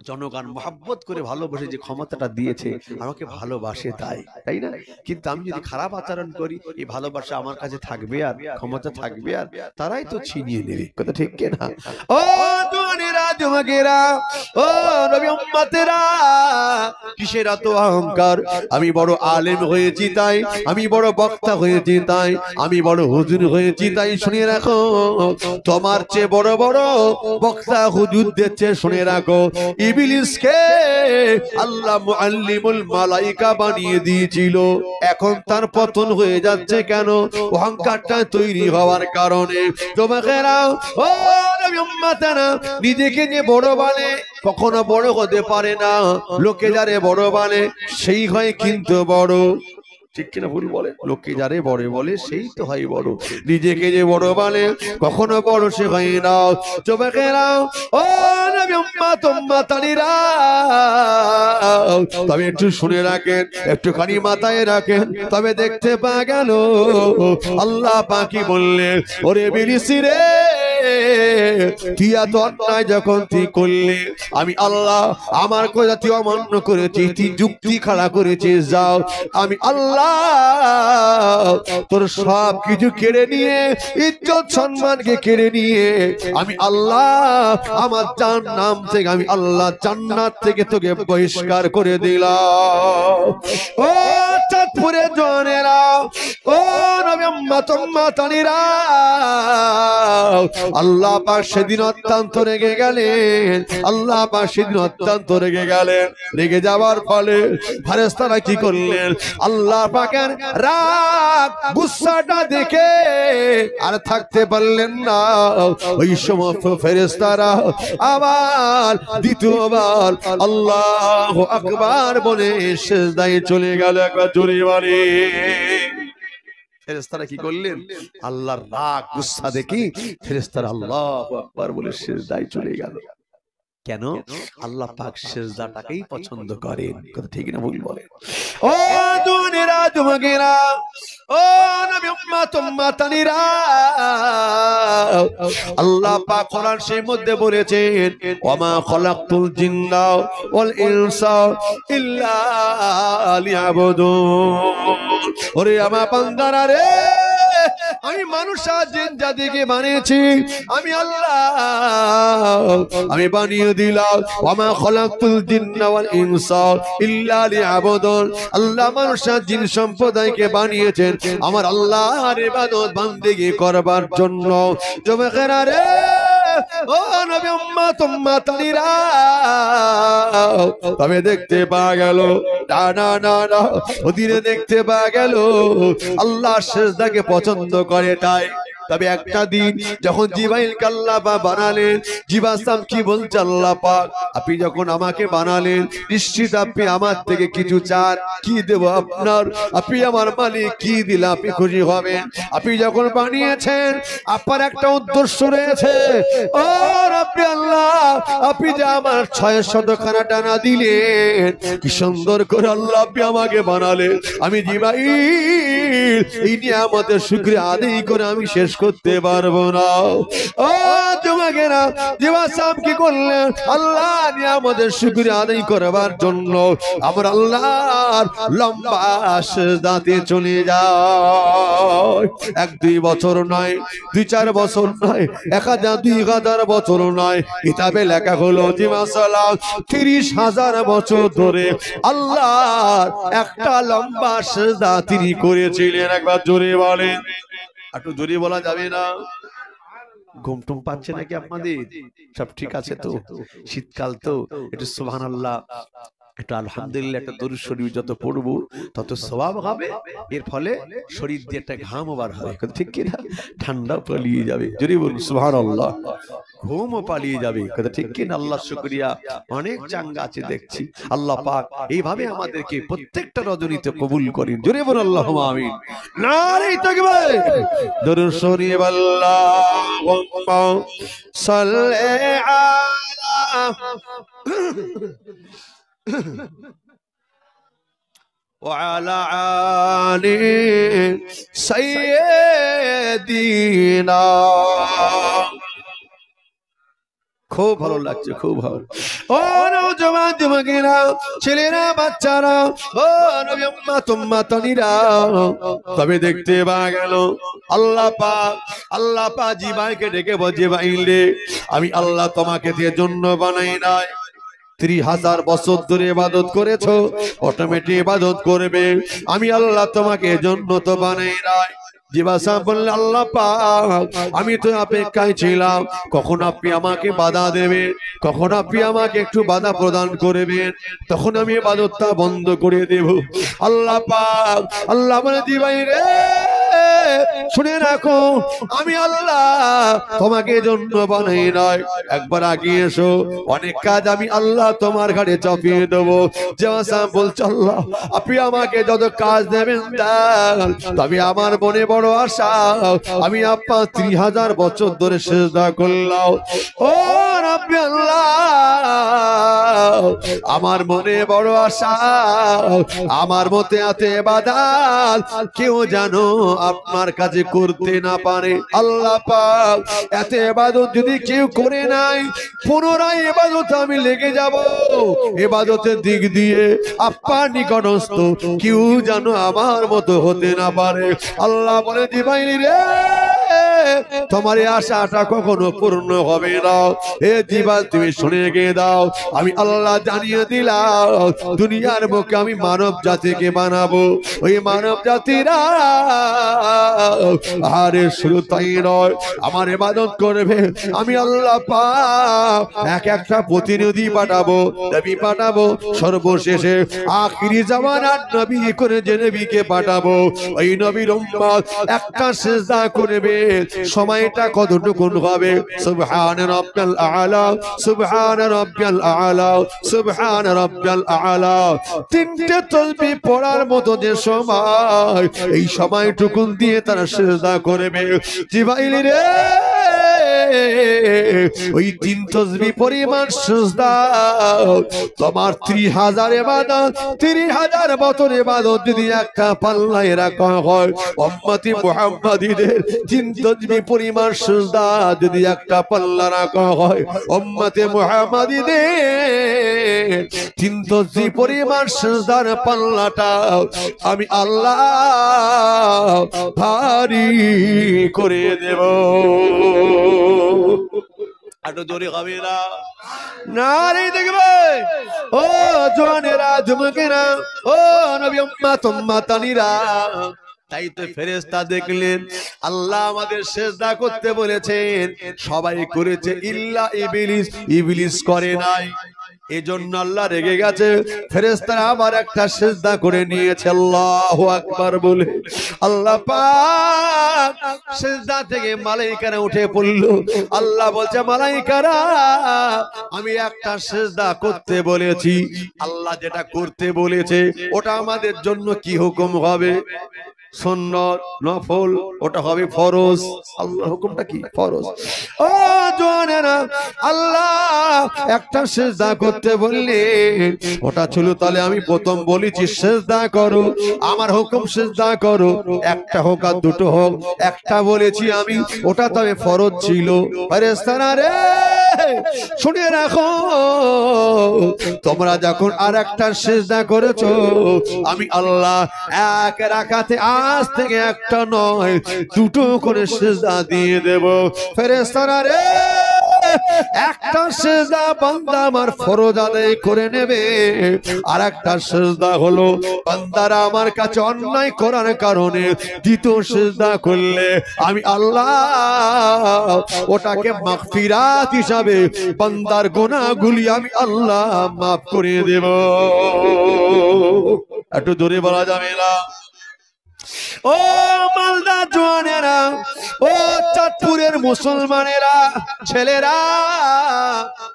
জনগণ মহাব্বত করে ভালোবাসে, যে ক্ষমতাটা দিয়েছে আমাকে ভালোবাসে তাই, তাই না? কিন্তু আমি যদি খারাপ আচরণ করি, এই ভালোবাসা আমার কাছে থাকবে আর ক্ষমতা থাকবে আর? তারাই তো ছিনিয়ে নেবে, কথা ঠিক কিনা? ও জওয়ানেরা, যুবকেরা, ও নবী উম্মতেরা, কিসের এত অহংকার? আমি বড় আলেম হয়েছি তাই, আমি বড় বক্তা হয়েছি তাই, আমি বড় হুজুর হয়েছি তাই, শুনে রাখো, তোমার চেয়ে বড় বড় বক্তা হুজুরদের চেয়ে শুনে রাখো, ইবলিসকে আল্লাহ মুআল্লিমুল মালাইকা বানিয়ে দিয়েছিল। এখন তার পতন হয়ে যাচ্ছে কেন? অহংকারটা তৈরি হওয়ার কারণে। তোমাকেরা, ও নবী উম্মতেরা, নিজেকে যে বড় বলে কখনো বড় হতে পারে না। লোকে যারে বড় বলে সেই হয় কিন্তু বড়, ঠিক কিনা ভুল বলে? লোকে যারে বড় বলে সেই তো হয় বড়, নিজেকে যে বড় বলে কখনো বড় সে হয় না। যুবকেরা, ও নবী উম্মত উম্মতানিরা, তবে একটু শুনে রাখেন, একটুখানি মাথায় রাখেন, তবে দেখতে পাওয়া গেল আল্লাহ পাকি বললেন, ওরে ইবলিস রে, তুই এত অন্যায় যখন তুই করলি, আমি আল্লাহ আমার কথা তুই অমান্য করেছিস, তুই যুক্তি খাড়া করেছিস, যাও আমি আল্লাহ তোর সব কিছু কেড়ে নিয়ে, ইজ্জত সম্মানকে কেড়ে নিয়ে, আমি আল্লাহ আমার জান্নাম থেকে, আমি আল্লাহ জান্নাত থেকে তোকে বহিষ্কার করে দিলাম। ও চাঁদপুরে জনেরা, ও নবী উম্মত উম্মতানিরা, আল্লাহ পাক সেদিন অত্যন্ত রেগে গেলেন। আল্লাহ পাক সেদিন অত্যন্ত রেগে গেলেন। রেগে যাওয়ার ফলে ফেরেশতারা কি করলেন? আল্লাহ পাকের রাগ গুসাটা দেখে আর থাকতে পারলেন না। ওই সমস্ত ফেরেশতারা আবার দ্বিতীয়বার আল্লাহু আকবার বলে সিজদায় চলে গেল। একবার জোরে বলে, ফেরেশতারা কি করলেন? আল্লাহর রাগ গুসা দেখি ফেরেশতারা আল্লাহু আকবার বলে সিজদায় চলে গেল। কেন? আল্লাহ পাক সিজদাটাকেই পছন্দ করেন। কথা ঠিক না ভুল বলেন? ও দুনিরা যুবকেরা, ও নবী উম্মত উম্মাতানিরা, আল্লাহ পাক কোরআন শরীফের মধ্যে বলেছেন ওয়ামা খালাকতুল জিন্না ওয়াল ইনসা ইল্লা লিয়াবুদুন। ওরে আমার বান্দারা রে, আমি মানুষ আর জিন জাতিকে বানিয়েছি আমি আল্লাহ, আমি বানিয়ে দিলাম ওয়ামা খালাকতুল জিন্না ওয়াল ইনসা ইল্লা লিয়াবুদুন। আল্লাহ মানুষ আর জিন সম্প্রদায়কে বানিয়েছেন আমার আল্লাহর ইবাদত বান্দেগি করবার জন্য। যুবকেরা রে, ও নবী উম্মত উম্মাতানিরা, তবে দেখতে পাওয়া গেল না না না না, ওদিনে দেখতে পাওয়া গেল আল্লাহ সিজদাকে পছন্দ করে। তাই তবে একটা দিন যখন জিবরাইলকে আল্লাহ পাক বানালেন, জিবাসাম কি বলছে আল্লাহ পাক, আপনি যখন আমাকে বানালেন নিশ্চিত আপনি আমার থেকে কিছু চান, কি দেব আপনার? আপনি আমার মালিক, কি দিলে আপনি খুশি হবেন? আপনি যখন বানিয়েছেন আপনার একটা উদ্দেশ্য রয়েছে। ও রাব্বি আল্লাহ, আপনি যে আমার 600 খানা ডানা দিলেন, কি সুন্দর করে আল্লাহ আপনি আমাকে বানালেন। আমি জিবরাইল এই নিয়ামতের শুকরিয়া আদায় করে আমি শেষ করতে পারবো না। ও যুবকেরা, জিবাসাম কি করলেন? আল্লাহ নিয়ামতের শুকরিয়া আদায় করবার জন্য আমার আল্লাহর লম্বা সিজদাতে চলে যায়। 1-2 বছর নয়, 2-4 বছর নয়, 1000-2000 বছর নয়, কিতাবে লেখা হলো জিবাসালাম 30,000 বছর ধরে আল্লাহর একটা লম্বা সিজদা তিনি করেছিলেন। একবার জোরে বলেন, একটু জোরে বলা যাবে না? ঘুম টুম পাচ্ছে নাকি আপনাদের? সব ঠিক আছে তো? শীতকাল তো, একটু সুবহানাল্লাহ, একটু আলহামদুলিল্লাহ, একটা দরুদ শরীফ যত পড়বো তত সওয়াব হবে। এর ফলে শরীর দিয়ে একটা ঘামও বার হবে, ঠিক কি না? ঠান্ডা পালিয়ে যাবে, যদি বলুন সুবহানাল্লাহ, ঘুমও পালিয়ে যাবে, কথা ঠিক কি না? আল্লাহ শুকরিয়া, অনেক চাঙ্গা আছে দেখছি। আল্লাহ পাক এইভাবে আমাদেরকে প্রত্যেকটা রজনীতে কবুল করেন। জোরে বলুন আল্লাহুম্মা আমিন। নারে তাকবীর, দরুদ শরীফ, আল্লাহুম্মা সাল্লি আলা وعلى آل سيدنا। খুব ভালো লাগছে, খুব ভালো। ও নওজওয়ান যুবকেরা, ছেলেরা, বাচ্চারা, ও নবী উম্মত উম্মাতানিরা, তবে দেখতে পাওয়া গেল আল্লাহ পাক জিবরাইলকে ডেকে বলে, জিবরাইল, আমি আল্লাহ তোমাকে দিয়ে জন্য বানাই নাই। 30,000 বছর ধরে ইবাদত করেছো, অটোমেটিক ইবাদত করবে। আমি আল্লাহ তোমাকে জন্য তো বানাই নাই। জিবাসাম বললেন, আল্লাহ পাক, আমি তো অপেক্ষায় ছিলাম কখন আপনি আমাকে বাধা দেবেন, কখন আপনি আমাকে একটু বাধা প্রদান করবেন, তখন আমি ইবাদতটা বন্ধ করে দেব। আল্লাহ পাক, আল্লাহ বলে, জিবরাইল রে, শুনে রাখো, আমি আল্লাহ তোমাকে জন্য বানাই নয়, একবার আগিয়ে এসো, অনেক কাজ আমি আল্লাহ তোমার ঘাড়ে চাপিয়ে দেবো। জিবাসাম বলছে, আল্লাহ আপনি আমাকে যত কাজ দেবেন দেন, তবে আমার মনে বড় আশা, আমি আপনার 30,000 বছর ধরে সিজদা করলাম। ও রাব্বি আল্লাহ, আমার মনে বড় আশা, আমার মতে আতে ইবাদত কেউ জানো আপনার কাছে করতে না পারে। আল্লাহ পাক, এত ইবাদত যদি কেউ করে নাই, পুনরায় ইবাদত আমি লেগে যাব। ইবাদতের দিক দিয়ে আপনার নিকটস্থ কেউ জানো আমার মতো হতে না পারে। আল্লাহ বলে, জিবরাইল রে, তোমার এই আশাটা কখনো পূর্ণ হবে না। এ জিবরাইল, তুমি শুনে গিয়ে দাও, আমি আল্লাহ জানিয়ে দিলাম, দুনিয়ার বুকে আমি মানব জাতিকে বানাবো। ওই মানব জাতিরা আরে শুধু তাই নয়, আমার ইবাদত করবে। আমি আল্লাহ পাক একটা প্রতিনিধি পাঠাবো, নবী পাঠাবো, সর্বশেষে আখিরি জামানার নবী করে যে নবীকে পাঠাবো, ওই নবীর উম্মত একটা সিজদা করবে। সময়টা কতটুকু হবে? সুবহান রাব্বিল আলা, সুবহান রাব্বিল আলা, সুবহান রাব্বিল আলা। 3টে তাসবিহ পড়ার মতো যে সময়, এই সময়টুকু দিয়ে তারা সিজদা করবে। জিবরাইল রে, ওই 3 তসবিহ পরিমাণ সিজদা তোমার 30,000 ইবাদত 30,000 বছর ইবাদত যদি একটা পাল্লায় রাখা হয় উম্মতি মুহাম্মাদীদের 3 তসবিহ পরিমাণ সিজদা যদি একটা পাল্লা রাখা হয় উম্মতি মুহাম্মাদীদের 3 তসবিহ পরিমাণ সিজদার পাল্লাটা আমি আল্লাহ ভারী করে দেব। আটো জোরে হবে না নারে দেখবে ও জওয়ানেরা যুবকেরা ও নবী উম্মত উম্মতানিরা। তাই তো ফেরেশতা দেখলেন আল্লাহ আমাদের সিজদা করতে বলেছেন, সবাই করেছে ইল্লা ইবলিস, ইবলিস করে নাই। এজন্য আল্লাহ রেগে গেছে, ফেরেশতারা আবার একটা সিজদা করে নিয়েছে আল্লাহু আকবার বলে। আল্লাহ পাক সিজদা থেকে মালাইকারা উঠে পড়ল। আল্লাহ বলছে মালাইকারা আমি একটা সিজদা করতে বলেছি, আল্লাহ যেটা করতে বলেছে ওটা আমাদের জন্য কি হুকুম হবে? সুন্নাত নফল, ওটা হবে ফরজ। আল্লাহর হুকুমটা কি? ফরজ। ও জওয়ানেরা আল্লাহ একটা সিজদা করতে বললেন, ওটা ছিল তাহলে আমি প্রথম বলেছি সিজদা করো, আমার হুকুম সিজদা করো, একটা হোক আর দুটো হোক, একটা বলেছি আমি, ওটা তবে ফরজ ছিল। ফেরেশতারা রে শুনে রাখো, তোমরা যখন আর একটা সিজদা করেছো আমি আল্লাহ এক রাকাতে আজ থেকে একটা নয় দুটো করে সিজদা দিয়ে দেব। ফেরেশতারা রে একটা সিজদা বান্দা আমার ফরজ আদায় করে নেবে, আর একটা সিজদা হলো বান্দারা আমার কাছে অন্যায় করার কারণে দ্বিতীয় সিজদা করলে আমি আল্লাহ ওটাকে মাগফিরাত হিসাবে বান্দার গুনাহগুলি আমি আল্লাহ মাফ করে দেব। একটু জোরে বলা যাবে না? ও মালদা জওয়ানেরা, ও চাঁদপুরের মুসলমানেরা, ছেলেরা,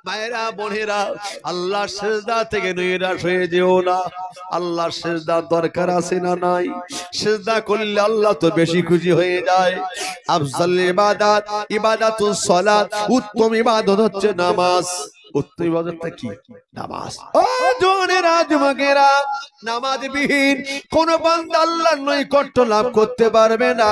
মায়েরা, বোনেরা, আল্লাহর সিজদা থেকে নিরাশ হয়ে যেও না। আল্লাহর সিজদার দরকার আছে না নাই? সিজদা করলে আল্লাহ তো বেশি খুশি হয়ে যায়। আফজাল ইবাদত ইবাদাতুস সালাত, উত্তম ইবাদত হচ্ছে নামাজ। উত্তম ইবাদতটা কি? নামাজ। ও জওয়ানেরা যুবকেরা, নামাজবিহীন কোন বান্দা আল্লাহর নৈকট্য লাভ করতে পারবে না।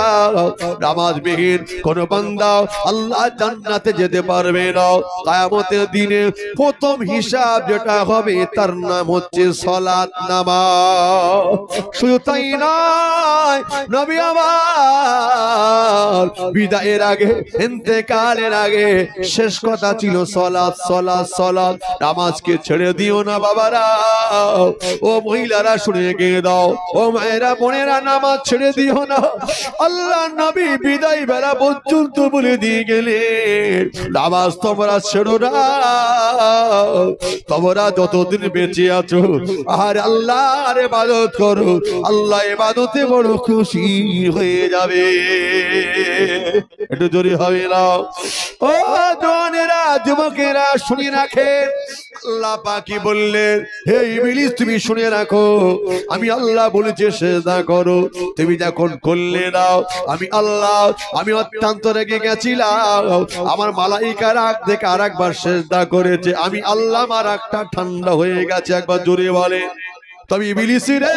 নামাজবিহীন কোন বান্দা আল্লাহ জান্নাতে যেতে পারবে না। কিয়ামতের দিনে প্রথম হিসাব যেটা হবে তার নাম হচ্ছে সালাত, নামাজ। শুধু তাই নয়, নবী আমার বিদায়ের আগে, ইন্তেকালের আগে শেষ কথা ছিল সালাত, সালাত, সালাত। নামাজকে ছেড়ে দিও না বাবারা, ও মহিলারা শুনে গিয়ে দাও, ও মায়েরা, বোনেরা, নামাজ ছেড়ে দিও না। আল্লাহ নবী বিদায় বেলা পর্যন্ত বলে দিয়ে গেলেন নামাজ তোমরা ছেড়ো না, তোমরা যতদিন বেঁচে আছো আর আল্লাহর ইবাদত করো, আল্লাহ ইবাদতে বড় খুশি হয়ে যাবে। একটু জোরে হবে না? ও জওয়ানেরা যুবকেরা শুনে রাখেন, আল্লাহ পাক কি বললেন, হে ইবলিস তুমি শুনে রাখো, আমি আল্লাহ বলেছি সিজদা করো, তুমি যখন করলে নাও আমি আল্লাহ আমি অত্যন্ত রেগে গেছিলাম। আমার মালাইকারা রাগ থেকে আরেকবার সিজদা করেছে, আমি আল্লাহ আমার রাগটা ঠান্ডা হয়ে গেছে। একবার জোরে বলে তবে ইবলিস রে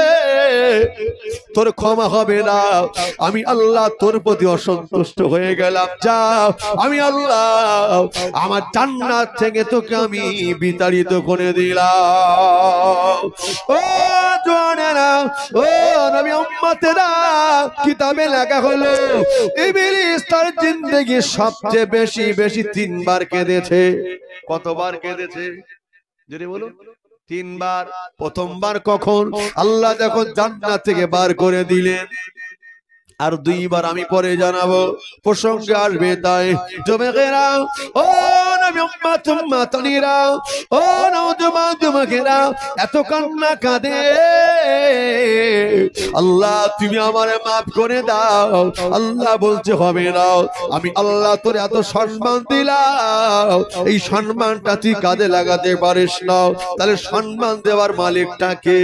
তোর ক্ষমা হবে না, আমি আল্লাহ তোর প্রতি অসন্তুষ্ট হয়ে গেলাম। যা, আমি আল্লাহ আমার জান্নাত থেকে তোকে আমি বিতাড়িত করে দিলাম। ও জওয়ানেরা, ও নবী উম্মতেরা, কিতাবে লেখা হলো ইবলিস তার জিন্দেগি সবচেয়ে বেশি 3 বার কেঁদেছে। কতবার কেঁদেছে যদি বলো? 3 বার। প্রথমবার কখন? আল্লাহ যখন জান্নাত থেকে বার করে দিলেন। আর 2 বার আমি পরে জানাবো, প্রসঙ্গে আসবে। তাই যুবকেরা, ও নবী উম্মত উম্মতানিরা, ও নওজোয়ান যুবকেরা, এত কান্না কাঁদে আল্লাহ তুমি আমারে maaf করে দাও। আল্লাহ বলছে হবে না, আমি আল্লাহ তোর এত সম্মান দিলাম, এই সম্মানটা তুই কাজে লাগাতে পারিস না, তাহলে সম্মান দেওয়ার মালিকটা কে?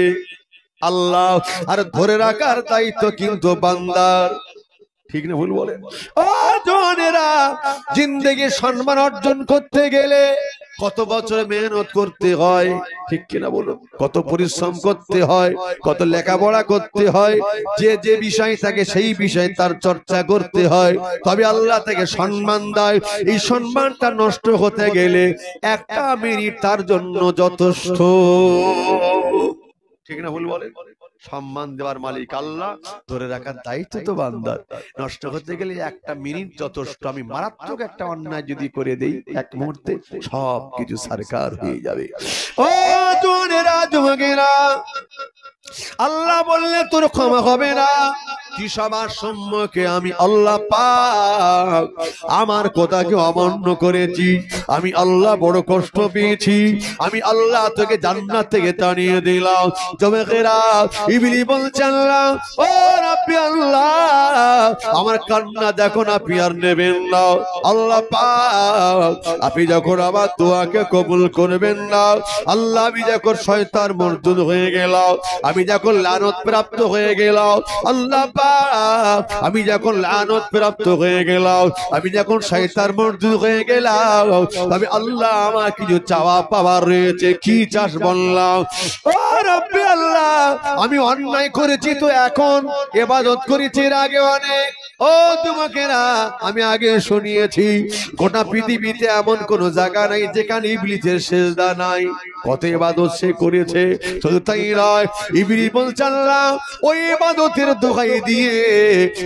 আল্লাহ। আর ধরে রাখার দায়িত্ব কিন্তু বান্দার। ঠিক না ভুল বলে? ও জওয়ানেরা, জিন্দেগি সম্মান অর্জন করতে গেলে কত বছর মেহনত করতে হয়, ঠিক কিনা বলুন? কত পরিশ্রম করতে হয়, কত লেখাপড়া করতে হয়, যে যে বিষয় থাকে সেই বিষয়ে তার চর্চা করতে হয়, তবে আল্লাহ তাকে সম্মান দেয়। এই সম্মানটা নষ্ট হতে গেলে একটা মিনিট তার জন্য যথেষ্ট, ঠিক না ভুল বলে? সম্মান দেওয়ার মালিক আল্লাহ, ধরে রাখার দায়িত্ব তো বান্দার। নষ্ট হতে গেলে একটা মিনিট যথেষ্ট। আমি মারাত্মক একটা অন্যায় যদি করে দেই, এক মুহূর্তে সব কিছু সরকার হয়ে যাবে। ও জওয়ানেরা, যুবকেরা, আল্লাহ বললে তোর ক্ষমা হবে না। কি সবার সম্মুখে আমি আল্লাহ পাক আমার কথাকে অমান্য করেছি, আমি আল্লাহ বড় কষ্ট পেয়েছি, আমি আল্লাহ তোকে জান্নাত থেকে তাড়িয়ে দিলাম। যুবকেরা, ইবলিস বলছে আল্লাহ, ও রাব্বি আল্লাহ, আমার কান্না দেখো না, আপনি আর নেবেন না। আল্লাহ পাক, আপনি যখন আমার দোয়াকে কবুল করবেন না, আল্লাহ, আমি যখন শয়তান মরদুদ হয়ে গেলাম, আমি যখন লানত প্রাপ্ত হয়ে গেলাম, আল্লাহ পাক, আমি যখন লানত প্রাপ্ত হয়ে গেলাম, আমি যখন শয়তান মরদুদ হয়ে গেলাম, তবে আল্লাহ আমার কিছু চাওয়া পাওয়ার রয়েছে। কি চাস বললাম? ও রাব্বি আল্লাহ, আমি অন্যায় করেছি তো এখন, ইবাদত করেছি এর আগে অনেক। ও যুবকেরা, আমি আগে শুনিয়েছি গোটা পৃথিবীতে এমন কোন জায়গা নাই যেখানে ইবলিসের সেজদা নাই। কত ইবাদত সে করেছে, শুধু তাই নয়, ইবলিস বলছে আল্লাহ, ওই ইবাদতের দোহাই দিয়ে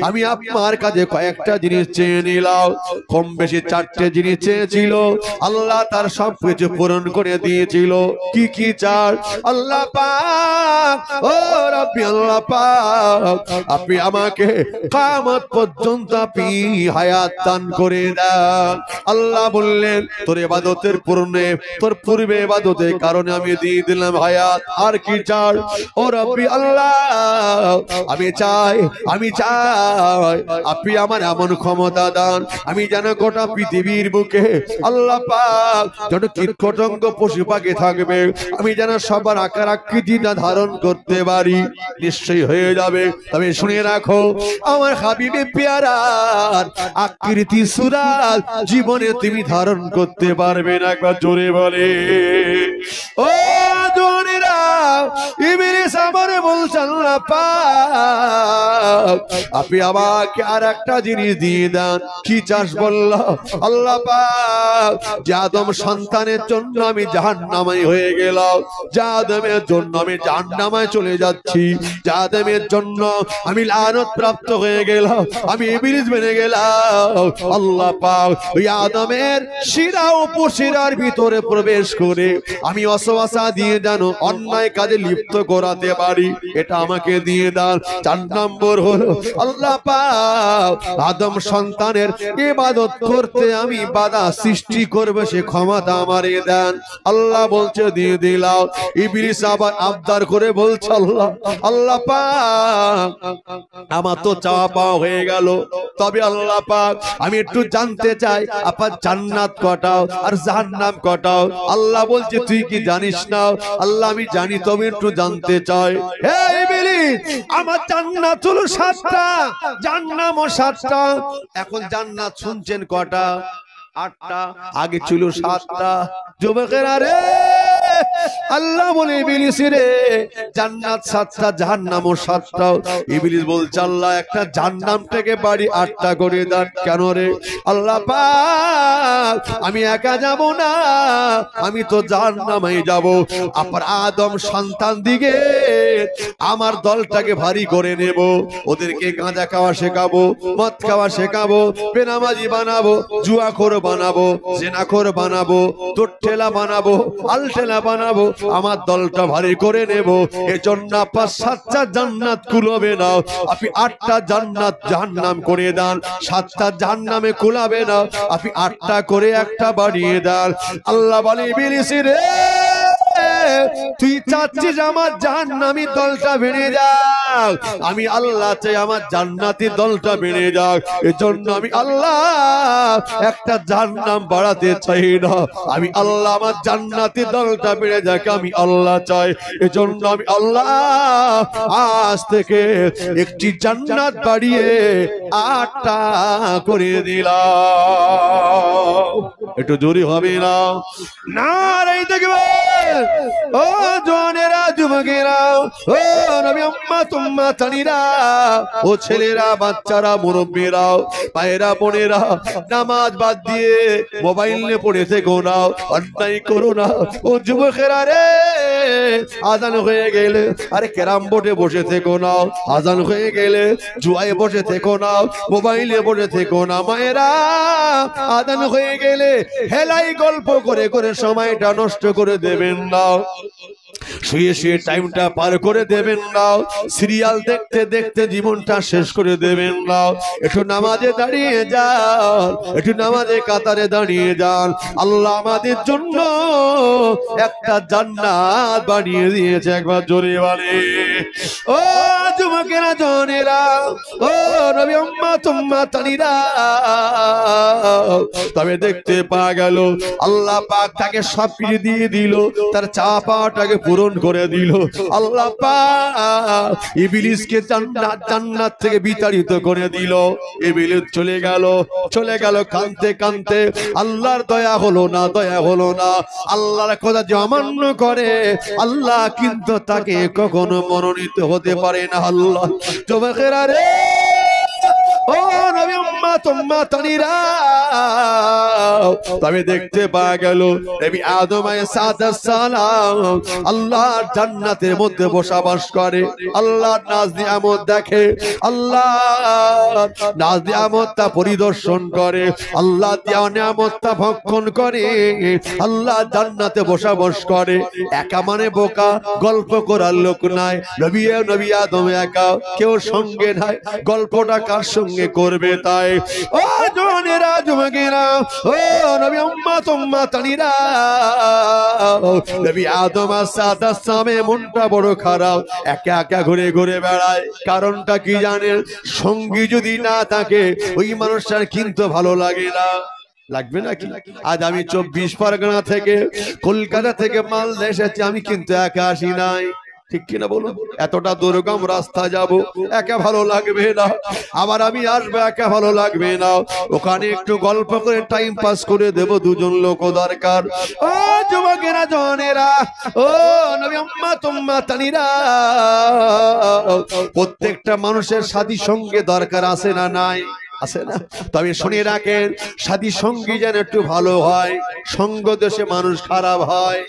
আমি আপনার কাছে কয়েকটা জিনিস চেয়ে নিলাম। কম বেশি 4টে জিনিস চেয়েছিল, আল্লাহ তার সব কিছু পূরণ করে দিয়েছিল। কি কি চার? আল্লাহ পাক, ও রাব্বি আল্লাহ পাক, আপনি আমাকে কিয়ামত পর্যন্ত আপনি হায়াত দান করে দেন। আল্লাহ বললেন, তোর ইবাদতের পূর্ণে, তোর পূর্বে ইবাদতের কারণে আমি দিয়ে দিলাম হায়াত। আর কি চাই? ও রাব্বি আল্লাহ, আমি চাই আপনি আমার এমন ক্ষমতা দান, আমি যেন গোটা পৃথিবীর বুকে আল্লাহ পাক যত কীটপতঙ্গ পশু পাখি থাকবে, আমি যেন সবার আকার আকৃতিটা ধারণ করতে পারি। নিশ্চয়ই হয়ে যাবে, তবে শুনে রাখো, আমার হাবিবে পেয়ারার আকৃতি সুরাত জীবনে তুমি ধারণ করতে পারবে না। একবার জোরে বলে ও জোনেরা, ইবলিস আমারে বলছে আল্লাহ পাক, আপনি আমাকে আর একটা জিনিস দিয়ে দেন। কি চাস বলল? আল্লাহ পাক, যে আদম সন্তানের জন্য আমি জাহান্নামী হয়ে গেলাম, যে আদমের জন্য আমি জাহান্নামে চলে যাচ্ছি, যে আদমের জন্য আমি লানত প্রাপ্ত হয়ে গেলাম, আমি ইবলিস বনে গেলাম, আল্লাহ পাক ওই আদমের শিরা উপশিরার ভিতরে প্রবেশ করে আমি অসওয়াসা দিয়ে জানো অন্যায় কাজে লিপ্ত করাতে পারি, এটা আমাকে দিয়ে দাও। 4 নম্বর হলো আল্লাহ পাক আদম সন্তানের ইবাদত করতে আমি বাধা সৃষ্টি করবে সে ক্ষমতা আমারে দেন। আল্লাহ বলছে দিয়ে দিলাম। ইবলিস আবার আবদার করে বলছে আল্লাহ পাক, আমার তো চাওয়া পাওয়া হয়ে গেল, তবে আল্লাহ পাক আমি একটু জানতে চাই আপনার জান্নাত কটাও আর জাহান্নাম কটাও। আল্লাহ বলছে তুই কি জানিস না? আল্লাহ আমি জানি, তবে একটু জানতে চাই। হে ইবলিস, আমার জান্নাত হলো 7টা, জাহান্নামও 7টা। এখন জান্নাত শুনছেন কটা? 8টা, আগে ছিল 7টা। যুবকেরা রে, আল্লাহ বলে ইবলিস রে, জান্নাত 7টা, জাহান্নামও 7টা। ইবলিস বলছে আল্লাহ একটা জাহান্নামটাকে বাড়ি 8টা করে দেন। কেন রে? আল্লাহ পাক আমি একা যাব না, আমি তো জাহান্নামে যাব। আপনার আদম সন্তান দিকে আমার দলটাকে ভারী করে নেব, ওদেরকে গাঁজা খাওয়া শেখাবো, মদ খাওয়া শেখাবো, বেনামাজি বানাবো, জুয়াখোর বানাবো, জেনাখোর বানাবো, তোট্ঠেলা বানাবো, আলটেলা বানাবো, আমার দলটা ভারী করে নেব। এজন্য আপনার 7টা জান্নাত কুলাবে না, আপনি 8টা জান্নাত জাহান্নাম করে দেন। 7টা জাহান্নামে কুলাবে না, আপনি 8টা করে একটা বাড়িয়ে দেন। আল্লাহ বলে ইবলিস রে, তুই চাচ্ছিস আমার জাহান্নামী দলটা বেড়ে যাক, আমি আল্লাহ চাই আমার জান্নাতি দলটা বেড়ে যাক। এজন্য আমি আল্লাহ একটা জাহান্নাম বাড়াতে চাই না, আমি আল্লাহ আমার জান্নাতি দলটা বেড়ে যাক আমি আল্লাহ চাই। এজন্য আমি আল্লাহ আজ থেকে একটি জান্নাত বাড়িয়ে 8টা করে দিলাম। একটু জোরে হবে না? নারায়ে তাকবীর। ও জওয়ানেরা, যুবকেরা, ও নবী উম্মত উম্মাতানিরা, ও ছেলেরা, বাচ্চারা, মুরব্বীরা, ভাইরা, বোনেরা, নামাজ বাদ দিয়ে মোবাইল নিয়ে পড়ে থেকো না, অন্যায় করো না। ও যুবকেরা রে, আজান হয়ে গেলে আরে ক্যারাম বোর্ডে বসে থেকো না, আজান হয়ে গেলে জুয়ায় বসে থেকো না, মোবাইলে বসে থেকো না। মায়েরা, আজান হয়ে গেলে হেলাই গল্প করে করে সময়টা নষ্ট করে দেবেন না, শুয়ে শুয়ে টাইমটা পার করে দেবেন না, সিরিয়াল দেখতে দেখতে জীবনটা শেষ করে দেবেন না। একটু নামাজে দাঁড়িয়ে যান, একটু নামাজে কাতারে দাঁড়িয়ে যান। আল্লাহ আমাদের জন্য একটা জান্নাত বানিয়ে দিয়েছে, একবার জোরে বলে। ও যুবকেরা, জওয়ানেরা, ও নবী উম্মত উম্মাতানিরা, তবে দেখতে পাওয়া গেল আল্লাহ পাক তাকে সবকিছু দিয়ে দিল, তার চাওয়া পাওয়াটাকে পূরণ করে দিল। আল্লাহ পাক ইবলিসকে জান্নাত থেকে বিতাড়িত করে দিল। ইবলিস চলে গেল কাঁদতে কাঁদতে। আল্লাহর দয়া হলো না, দয়া হলো না। আল্লাহর কথা যে অমান্য করে আল্লাহ কিন্তু তাকে কখনো মনোনীত হতে পারে না। আল্লাহ যুবকেরা রে, ও নবী উম্মত উম্মাতানিরা, তবে দেখতে পাওয়া গেল নবী আদম আলাইহিস সালাম আল্লাহর জান্নাতের মধ্যে বসবাস করে, আল্লাহর নাজ নিয়ামত দেখে, আল্লাহর নাজ নিয়ামতটা পরিদর্শন করে, আল্লাহ দেওয়া নিয়ামতটা ভক্ষণ করে, আল্লাহ জান্নাতে বসবাস করে। একা মানে বোকা, গল্প করার লোক নাই। নবী আদম একা, কেউ সঙ্গে নাই। গল্পটা কার সঙ্গে করবে? তাই ও জওয়ানেরা, যুবকেরা, ও নবী উম্মত উম্মাতানিরা, নবী আদম আলাইহিস সালামের মনটা বড় খারাপ, একা একা ঘুরে ঘুরে বেড়ায়। কারণটা কি জানেন? সঙ্গী যদি না থাকে ওই মানুষটার কিন্তু ভালো লাগে না। লাগবে নাকি? আজ আমি 24 পরগনা থেকে, কলকাতা থেকে মালদা এসেছি, আমি কিন্তু একা আসি নাই, ঠিক কিনা বলুন? এতটা দুর্গম রাস্তা যাব, একা ভালো লাগবে না। আবার আমি আসবো, একা ভালো লাগবে না। ওখানে একটু গল্প করে টাইম পাস করে দেব, দুজন লোক দরকার। ও যুবকেরা, জওয়ানেরা, ও নবী উম্মত উম্মাতানিরা, প্রত্যেকটা মানুষের সাথী সঙ্গে দরকার আছে না নাই? আছে না? তবে শুনে রাখেন, সাথী সঙ্গী যেন একটু ভালো হয়, সঙ্গ দোষে মানুষ খারাপ হয়।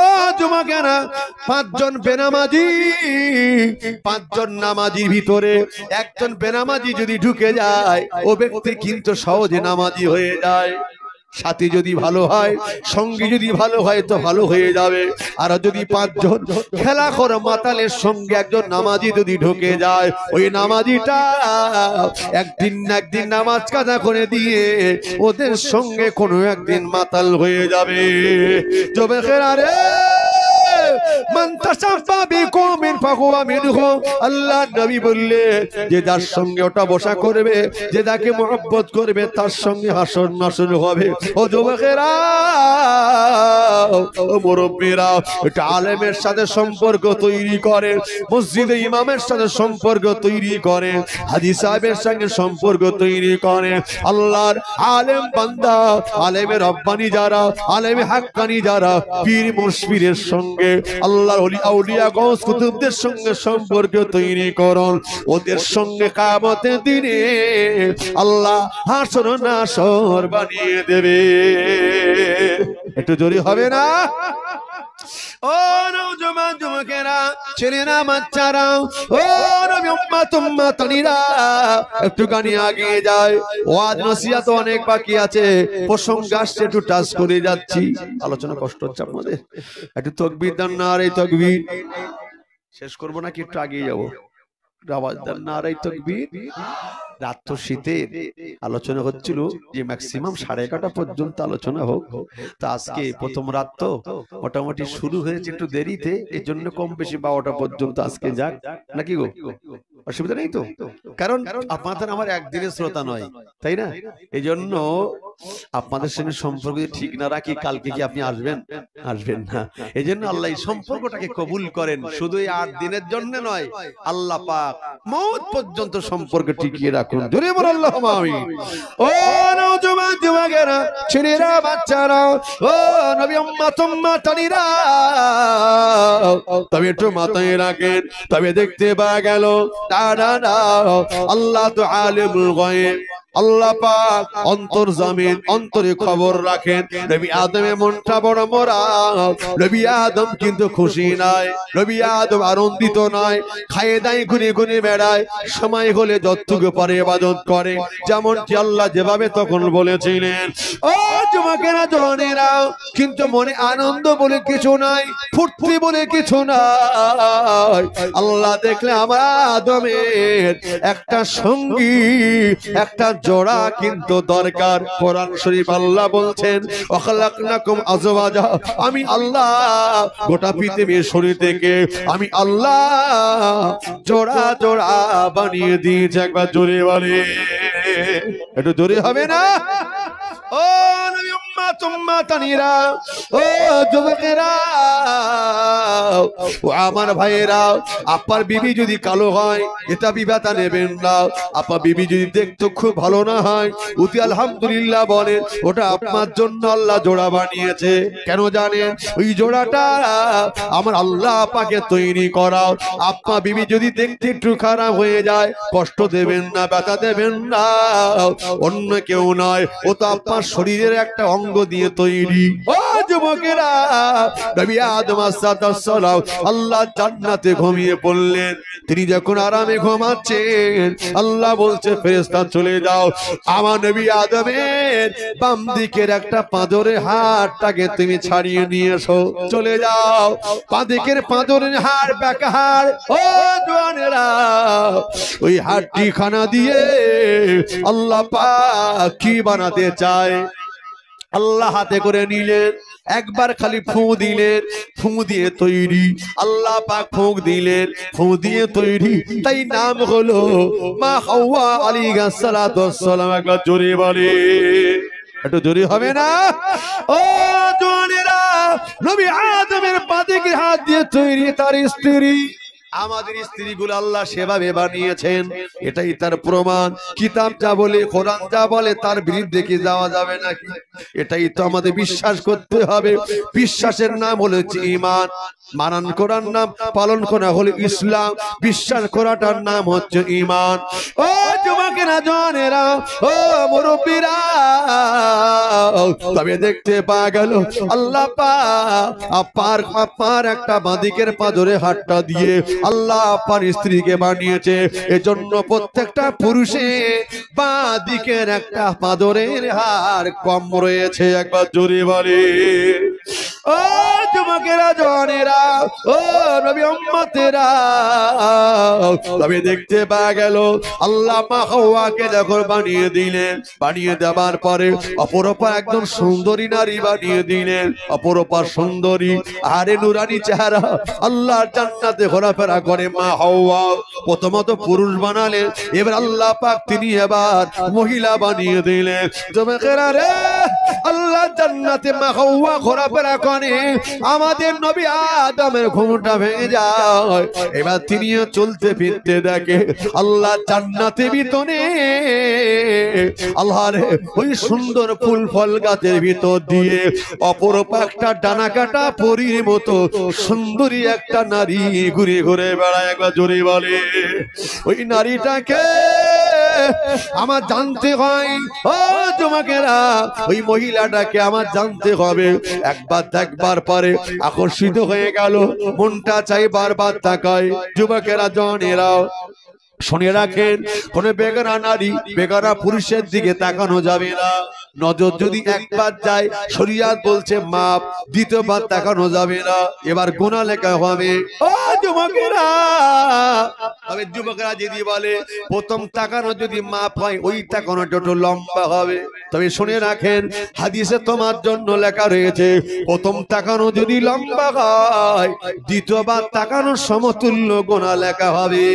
ও যুবকেরা, 5 জন বেনামাজি, 5 জন নামাজির ভিতরে একজন বেনামাজি যদি ঢুকে যায়, ও ব্যক্তি কিন্তু সহজে নামাজি হয়ে যায়। সাথী যদি ভালো হয়, সঙ্গী যদি ভালো হয় তো ভালো হয়ে যাবে। আর যদি 5 জন খেলাখোর মাতালের সঙ্গে একজন নামাজি যদি ঢুকে যায়, ওই নামাজিটা একদিন না একদিন নামাজ কাজা করে দিয়ে ওদের সঙ্গে কোনো একদিন মাতাল হয়ে যাবে। যুবকেরা রে, মান তাশাব্বা বিকওমিন ফাহুয়া মিনহুম। আল্লাহ নবী বললেন, যে যার সঙ্গে ওটা বসা করবে, যে যাকে মহব্বত করবে, তার সঙ্গে হাসর নাসর হবে। ও যুবকেরা, ও মুরব্বীরা, এটা আলেমের সাথে সম্পর্ক তৈরি করে, মসজিদে ইমামের সাথে সম্পর্ক তৈরি করে, হাজী সাহেবের সঙ্গে সম্পর্ক তৈরি করে। আল্লাহর আলেম বান্দা, আলেমের রব্বানি যারা, আলেমে হাক্কানি যারা, পীর মুশফিরের সঙ্গে, আল্লাহর ওলি আউলিয়া গৌস কুতুবদের সঙ্গে সম্পর্ক তৈরি করুন। ওদের সঙ্গে কিয়ামতের দিনে আল্লাহ হাসর নাসর বানিয়ে দেবে। একটু জোরে হবে না? ও নওজওয়ান যুবকেরা, ছেলেরা, বাচ্চারা, ও নবী উম্মত উম্মাতানিরা, একটুখানি আগিয়ে যায়। ওয়াজ নসিহত অনেক বাকি আছে, প্রসঙ্গ আসছে, একটু টাচ করে যাচ্ছি। আলোচনা কষ্ট হচ্ছে আপনাদের? একটু তাকবীর দেন, নারে তাকবীর। শেষ করবো নাকি একটু আগিয়ে যাবো? আওয়াজ দেন, নারে তাকবীর। রাত শীতের আলোচনা হচ্ছিল যে ম্যাক্সিমাম 11:30 পর্যন্ত আলোচনা হোক। তা আজকে প্রথম রাত তো মোটামুটি শুরু হয়েছে একটু দেরিতে, এই জন্য কম বেশি 12টা পর্যন্ত আজকে যাক নাকি গো, অসুবিধা নেই তো? কারণ আপনাদের আমার একদিনের শ্রোতা নয়, তাই না? এই জন্য আপনাদের সঙ্গে সম্পর্ক ঠিক না রাখি, কালকে কি আপনি আসবেন? আসবেন না। এই জন্য আল্লাহ এই সম্পর্কটাকে কবুল করেন, শুধু এই 8 দিনের জন্য নয়, আল্লাহ পাক মওত পর্যন্ত সম্পর্ক টিকিয়ে রাখুন। জোরে বল আল্লাহুম্মা আমিন। ও নওজোয়ান যুবকেরা, ছেলেরা, বাচ্চারা, ও নবী উম্মাতানিরা, তবে একটু মাথায় রাখেন, তবে দেখতে পাওয়া গেল আল্লাহ তো আলিমুল গায়ব, আল্লাহ পাক অন্তর্জামিন, অন্তরে খবর রাখেন। নবী আদমের মনটা বড় মরা, নবী আদম কিন্তু খুশি নয়, নবী আদম আনন্দিত নয়, খায়ে দায়ে ঘুরে ঘুরে বেড়ায়, সময় হলে যতটুকু পারে ইবাদত করে, যেমনটি আল্লাহ যেভাবে তখন বলেছিলেন। ও যুবকেরা, জওয়ানেরা, কিন্তু মনে আনন্দ বলে কিছু নাই, ফুর্তি বলে কিছু নাই। আল্লাহ দেখলে আমার আদমের একটা সঙ্গী, একটা জোড়া কিন্তু দরকার। কোরআন শরীফ আল্লাহ বলছেন, ওয়াখালাকনাকুম আজওয়াজা, আমি আল্লাহ গোটা পৃথিবীর শরীর থেকে আমি আল্লাহ জোড়া জোড়া বানিয়ে দিয়েছি। একবার জোরে বলে, একটু জোরে হবে না? ও নবী উম্মাতানিরা, ও যুবকেরা, ও আমার ভাইয়েরা, আপনার বিবি যদি কালো হয় এটা বিবাতা নেবেন না। আপনার বিবি যদি দেখতে খুব ভালো না হয়, উতি আলহামদুলিল্লাহ বলেন, ওটা আপনার জন্য আল্লাহ জোড়া বানিয়েছে। কেন জানেন? ওই জোড়াটা আমার আল্লাহ পাকে তৈরি করা। আপনার বিবি যদি দেখতে একটু খারাপ হয়ে যায়, কষ্ট দেবেন না, ব্যথা দেবেন না, অন্য কেউ নয়, ও তো আপনার শরীরের একটা অঙ্গ দিয়ে তৈরি। ও যুবকেরা, নবী আদম আলাইহিস সালাম আল্লাহ জান্নাতে ঘুমিয়ে পড়লেন। তিনি যখন আরামে ঘুমাচ্ছেন, আল্লাহ বলছে, ফেরেশতা চলে যাও, আমার নবী আদমের বাম দিকের একটা পাঁজরের হাড়টাকে তুমি ছাড়িয়ে নিয়ে এসো। চলে যাও, বাম দিকের পাঁজরের হাড়, বাঁকা হাড়। ও জওয়ানেরা, ওই হাড়টি খানা দিয়ে আল্লাহ পাক কি বানাতে চায়, আল্লাহ হাতে করে নিলেন, একবার খালি ফু দিলেন, ফু দিয়ে তৈরি। আল্লাহ পাক ফুঁক দিলেন, ফু দিয়ে তৈরি। তাই নাম হলো মা হাওয়া আলাইহিস সালাতু ওয়াস সালাম। একবার জোরে বলে, একটু জোরে হবে না? ও জওয়ানেরা, নবী আদমের পাদিকে হাত দিয়ে তৈরি তার স্ত্রী। আমাদের স্ত্রীগুলো আল্লাহ সেভাবে বানিয়েছেন, এটাই তার প্রমাণ। কিতাব যা বলে, কোরআন যা বলে, তার বিরুদ্ধে কি যাওয়া যাবে নাকি? এটাই তো আমাদের বিশ্বাস করতে হবে। বিশ্বাসের নাম হলো ঈমান, মানন করার নাম, পালন করা হলো ইসলাম, বিশ্বাস করাটার নাম হচ্ছে ঈমান। ও যুবকেরা, জওয়ানেরা, ও মুরব্বীরা, তবে দেখতে পাওয়া গেল আল্লাহ পাক আপনার একটা বাঁদিকের পাঁজরে হাতটা দিয়ে আল্লাহ আপনার স্ত্রীকে বানিয়েছে। এজন্য প্রত্যেকটা পুরুষের বাঁ দিকের একটা পাঁজরের হাড় কম রয়েছে। একবার জোরে বলে, ও যুবকেরা, জওয়ানেরা, ও নবী উম্মতেরা, তবে দেখতে পাওয়া গেল আল্লাহ মা হাওয়াকে যখন বানিয়ে দিলেন, বানিয়ে দেওয়ার পরে অপরূপা একদম সুন্দরী নারী বানিয়ে দিলেন, অপরূপা সুন্দরী, আরে নুরানি চেহারা। আল্লাহ জান্নাতে ঘোরাফেরা করে মা হাওয়া। প্রথমত পুরুষ বানালেন, এবার আল্লাহ পাক তিনি এবার মহিলা বানিয়ে দিলেন। যুবকেরা রে, আল্লাহ জান্নাতে মা হাওয়া ঘোরাফেরা করে, আমাদের নবী আদমের ঘুমটা ভেঙে যায়। এবার তিনিও চলতে ফিরতে দেখে আল্লাহ জান্নাতে ভিতরে আল্লাহর ওই সুন্দর ফুল ফল গাছের ভিতর দিয়ে অপরূপা একটা ডানা কাটা পরীর মতো সুন্দরী একটা নারী ঘুরে ঘুরে বেড়ায়। একবার জোরে বলে, ওই নারীটাকে আমার জানতে হয়। ও যুবকেরা, ওই মহিলাটাকে আমার জানতে হবে। একবার দেখবার পরে আকর্ষিত হয়ে গেল, মনটা চাই বারবার তাকায়। যুবকেরা, জওয়ানেরা, শুনে রাখেন, কোন বেগানা নারী, বেগানা পুরুষের দিকে তাকানো যাবে না। নজর যদি একবার যায় শরিয়ত বলছে মাপ, দ্বিতীয়বার তাকানো যাবে না, এবার গুনাহ লেখা হবে। ও যুবকেরা, তবে যুবকেরা যদি বলে প্রথম তাকানো যদি মাপ হয় ওই তাকানোটা একটু লম্বা হবে। তবে শুনে রাখেন হাদিসে তোমার জন্য লেখা রয়েছে প্রথম তাকানো যদি লম্বা হয় দ্বিতীয়বার তাকানোর সমতুল্য গুনাহ লেখা হবে।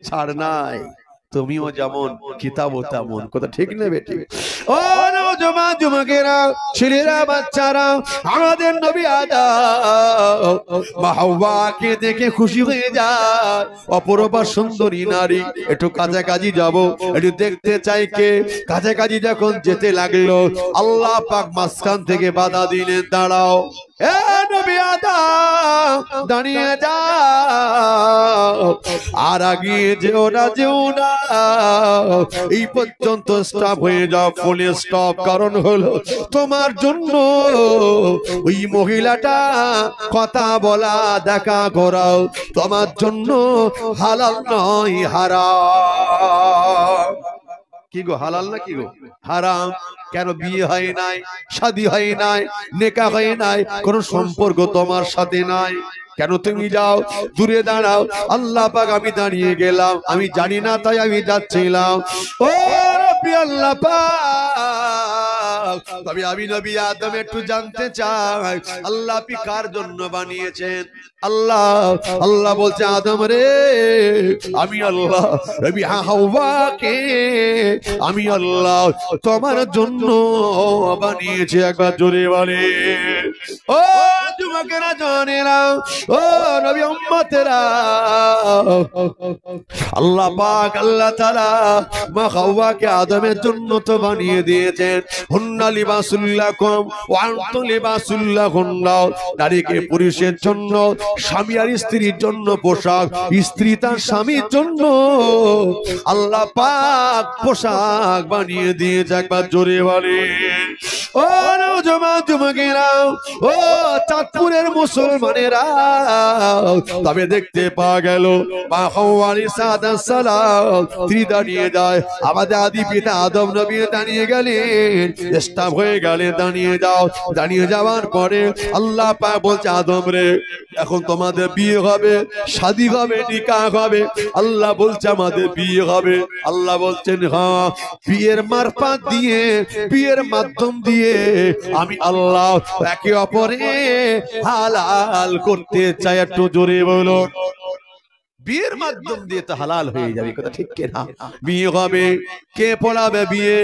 ছাড় নাই, তুমিও যেমন কিতাবও তেমন, কথা ঠিক নেবে ঠিক। ও নওজোয়ান যুবকেরা, ছেলেরা, বাচ্চারা, আমাদের নবী আদম মা হাওয়াকে দেখে খুশি হয়ে যায়, অপরূপা সুন্দরী নারী, একটু কাছাকাছি যাব, একটু দেখতে চাই কে। কাছাকাছি যখন যেতে লাগলো আল্লাহ পাক মাঝখান থেকে বাধা দিলেন, দাঁড়াও এ নবী আদম, দাঁড়িয়ে যাও, আর আগে যেও না, যেও না, এই পর্যন্ত স্টপ হয়ে যাও, ফুল স্টপ। কারণ হলো তোমার জন্য ওই মহিলাটা কথা বলা দেখা করাও তোমার জন্য হালাল নয়, হারাম। কি গো, হালাল না কি গো, হারাম। কেন? বিয়ে হয় নাই, শাদী হয় নাই, নেকা হয় নাই, কোন সম্পর্ক তোমার সাথে নাই। কেন তুমি যাও, দূরে দাঁড়াও। আল্লাহ পাক, আমি দাঁড়িয়ে গেলাম, আমি জানি না তাই আমি যাচ্ছিলাম। ও রব্বি আল্লাহ পাক, তবে আমি নবী আদম একটু জানতে চাই আল্লাহ আপনি কার জন্য বানিয়েছেন? আল্লাহ বলছে আদম রে, আমি আল্লাহ নবী হাওয়াকে আমি আল্লাহ তোমার জন্য বানিয়েছি। একবার জোরে বলে ও যুবকেরা, জনেরা, ও নবী উম্মতেরা, আল্লাহ পাক আল্লাহ তাআলা মা হাওয়াকে আদমের জন্য তো বানিয়ে দিয়েছেন। হুন্না লিবাসুল লাকুম ওয়া আনতুম লিবাসুল লাহুন্না, নারীকে পুরুষের জন্য, স্বামী আর স্ত্রীর জন্য পোশাক, স্ত্রী তার স্বামীর জন্য আল্লাহ পাক পোশাক বানিয়ে দিয়েছে। একবার জোরে বলে ও নওজোয়ান যুবকেরা, ও চাঁদপুরের মুসলমানেরা, তবে দেখতে পাওয়া গেল মা হাওয়া আলাইহিস সালাম তিনি দাঁড়িয়ে যায়, আমাদের আদি পিতা আদম নবী দাঁড়িয়ে গেলেন, স্টপ হয়ে গেলেন, দাঁড়িয়ে যাও। দাঁড়িয়ে যাওয়ার পরে আল্লাহ পাক বলছে আদম রে, এখন তোমাদের বিয়ে হবে, শাদী হবে, নিকাহ হবে। আল্লাহ বলছে আমাদের বিয়ে হবে। আল্লাহ বলছেন হ্যাঁ, বিয়ের মারফত দিয়ে, বিয়ের মাধ্যম দিয়ে আমি আল্লাহ একে অপরে হালাল করতে চাই। একটু জোরে বলো, বিয়ের মাধ্যম দিয়ে তো হালাল হয়ে যাবে, কথা ঠিক কিনা? বিয়ে হবে, কে পড়াবে বিয়ে?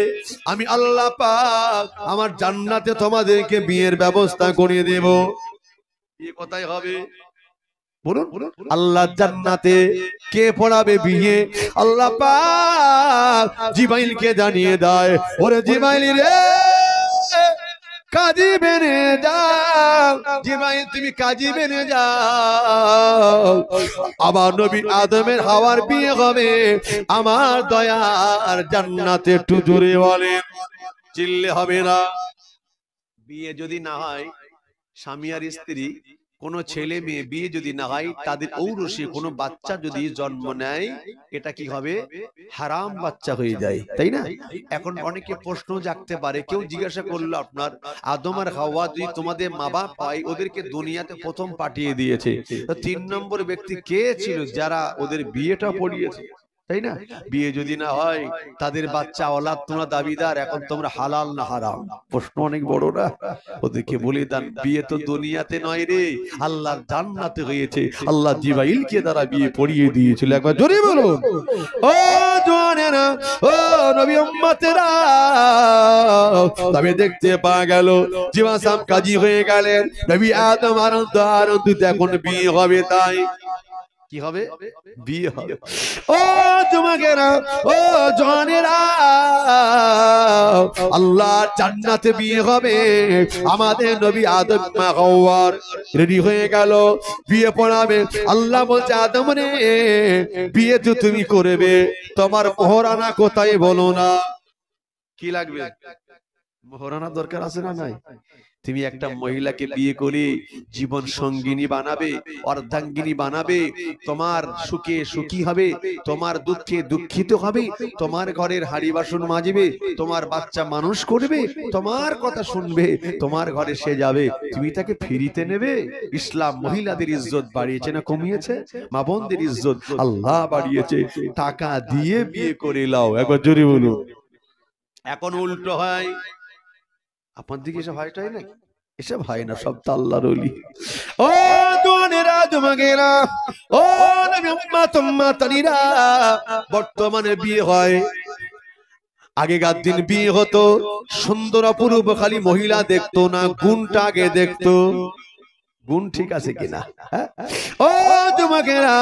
আমি আল্লাহ পাক আমার জান্নাতে তোমাদেরকে বিয়ের ব্যবস্থা করে দেব। বিয়ে কোথায় হবে বলুন? আল্লাহ জান্নাতে। কে পড়াবে বিয়ে? আল্লাহ পাক জিবরাইলকে জানিয়ে দেয়, ওরে জিবরাইল রে, কাজী বেনে যাও। জিবরাইল তুমি কাজী বেনে যাও, আবার নবী আদমের হাওয়ার বিয়ে হবে আমার দয়ার জান্নাতে। একটু জোরে বলেন, চিল্লে হবে না। বিয়ে যদি না হয়, স্বামী আর স্ত্রী, কোন ছেলে মেয়ে বিয়ে যদি না হয়, তাদের ঔরসে কোনো বাচ্চা যদি জন্ম নেয়, এটা কি হবে? হারাম বাচ্চা হয়ে যায়, তাই না? এখন অনেকে প্রশ্ন জাগতে পারে, কেউ জিজ্ঞাসা করলো আপনার আদম আর হাওয়া যদি তোমাদের মা বাপ হয়, ওদেরকে দুনিয়াতে প্রথম পাঠিয়ে দিয়েছে, তো 3 নম্বর ব্যক্তি কে ছিল যারা ওদের বিয়েটা পড়িয়েছে, তাই না? বিয়ে যদি না হয় তাদের বাচ্চা ওলাদ তোমরা দাবিদার, এখন তোমরা হালাল না হারাম? প্রশ্ন অনেক বড় না? ওদেরকে বলে দেন বিয়ে তো দুনিয়াতে নয় রে, আল্লাহর জান্নাতে হয়েছে। আল্লাহ জিবরাইলকে দ্বারা বিয়ে পড়িয়ে দিয়েছিল। একবার জোরে বলুন ও জওয়ানেরা, ও নবী উম্মতেরা, তবে দেখতে পাওয়া গেল জিবাসাম কাজী হয়ে গেলেন, নবী আদম আনন্দ এখন বিয়ে হবে। তাই কি হবে? বিয়ে হবে। ও যুবকেরা, ও জওয়ানেরা, আল্লাহ জান্নাতে বিয়ে হবে। আমাদের নবী আদম মা হাওয়ার রেডি হয়ে গেল, বিয়ে পড়াবে। আল্লাহ বলছে আদম রে, বিয়ে তো তুমি করবে, তোমার মোহরানা কোথায় বলো না? কি লাগবে? মোহরানা দরকার আছে না নাই? তুমি একটা মহিলাকে বিয়ে করে জীবন সঙ্গিনী বানাবে, অর্ধাঙ্গিনী বানাবে, তোমার সুখে সুখী হবে, তোমার দুঃখে দুঃখিত হবে, তোমার ঘরের হাড়ি বাসন মাজবে, তোমার বাচ্চা মানুষ করবে, তোমার কথা শুনবে, তোমার ঘরে সে যাবে, তুমি তাকে ফিরিতে নেবে? ইসলাম মহিলাদের ইজ্জত বাড়িয়েছে না কমিয়েছে? মা বোনদের ইজ্জত আল্লাহ বাড়িয়েছে। টাকা দিয়ে বিয়ে করে লাও, একবার জোরে বলুন। এখন উল্টো হয়। আপনার দিকে এসব হয়টাই না, এসব হয় না, সব তো আল্লাহর ওলি। ও জোয়ানেরা জমাগেরা, ও নবী উম্মাত উম্মাতানিরা, বর্তমানে বিয়ে হয়, আগেকার দিন বিয়ে হতো সুন্দর অপরূপ খালি মহিলা দেখতো না, গুণটা আগে দেখতো, গুণ ঠিক আছে কিনা। ও যুবকেরা,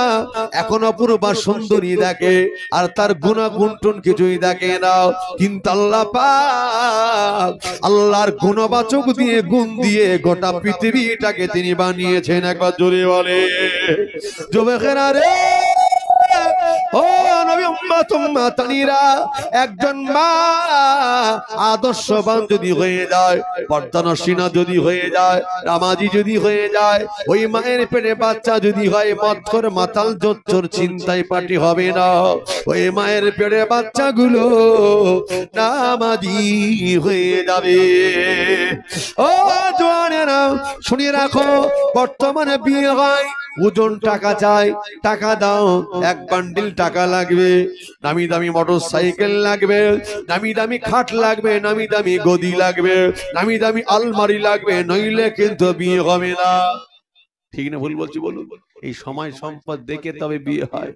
এখন অপরূপা সুন্দরী দেখে আর তার গুণাগুণ টুন কিছুই দেখে না, কিন্তু আল্লাহ পাক আল্লাহর গুণবাচক দিয়ে গুণ দিয়ে গোটা পৃথিবীটাকে তিনি বানিয়েছেন, একবার জোরে বলে যুবকেরা রে। ও নবী উম্মাত উম্মাতানিরা, একজন মা আদর্শবান যদি হয়ে যায়, পর্দানসীনা যদি হয়ে যায়, নামাজি যদি হয়ে যায়, ওই মায়ের পেটে বাচ্চা যদি হয় মদখোর মাতাল জোচ্চোর চিন্তায় পাটি হবে না, ওই মায়ের পেটে বাচ্চাগুলো নামাজি হয়ে যাবে। ও জওয়ানেরা শুনে রাখো, বর্তমানে বিয়ে হয়, ওজন টাকা চাই, টাকা দাও, এক বান্ডিল টাকা লাগবে, নামি দামি মোটর সাইকেল লাগবে, নামি দামি খাট লাগবে, নামি দামি গদি লাগবে, নামি দামি আলমারি লাগবে, নইলে কিন্তু বিয়ে হবে না। ঠিক না ভুল বলছি বলুন? এই সময় সম্পদ দেখে তবে বিয়ে হয়।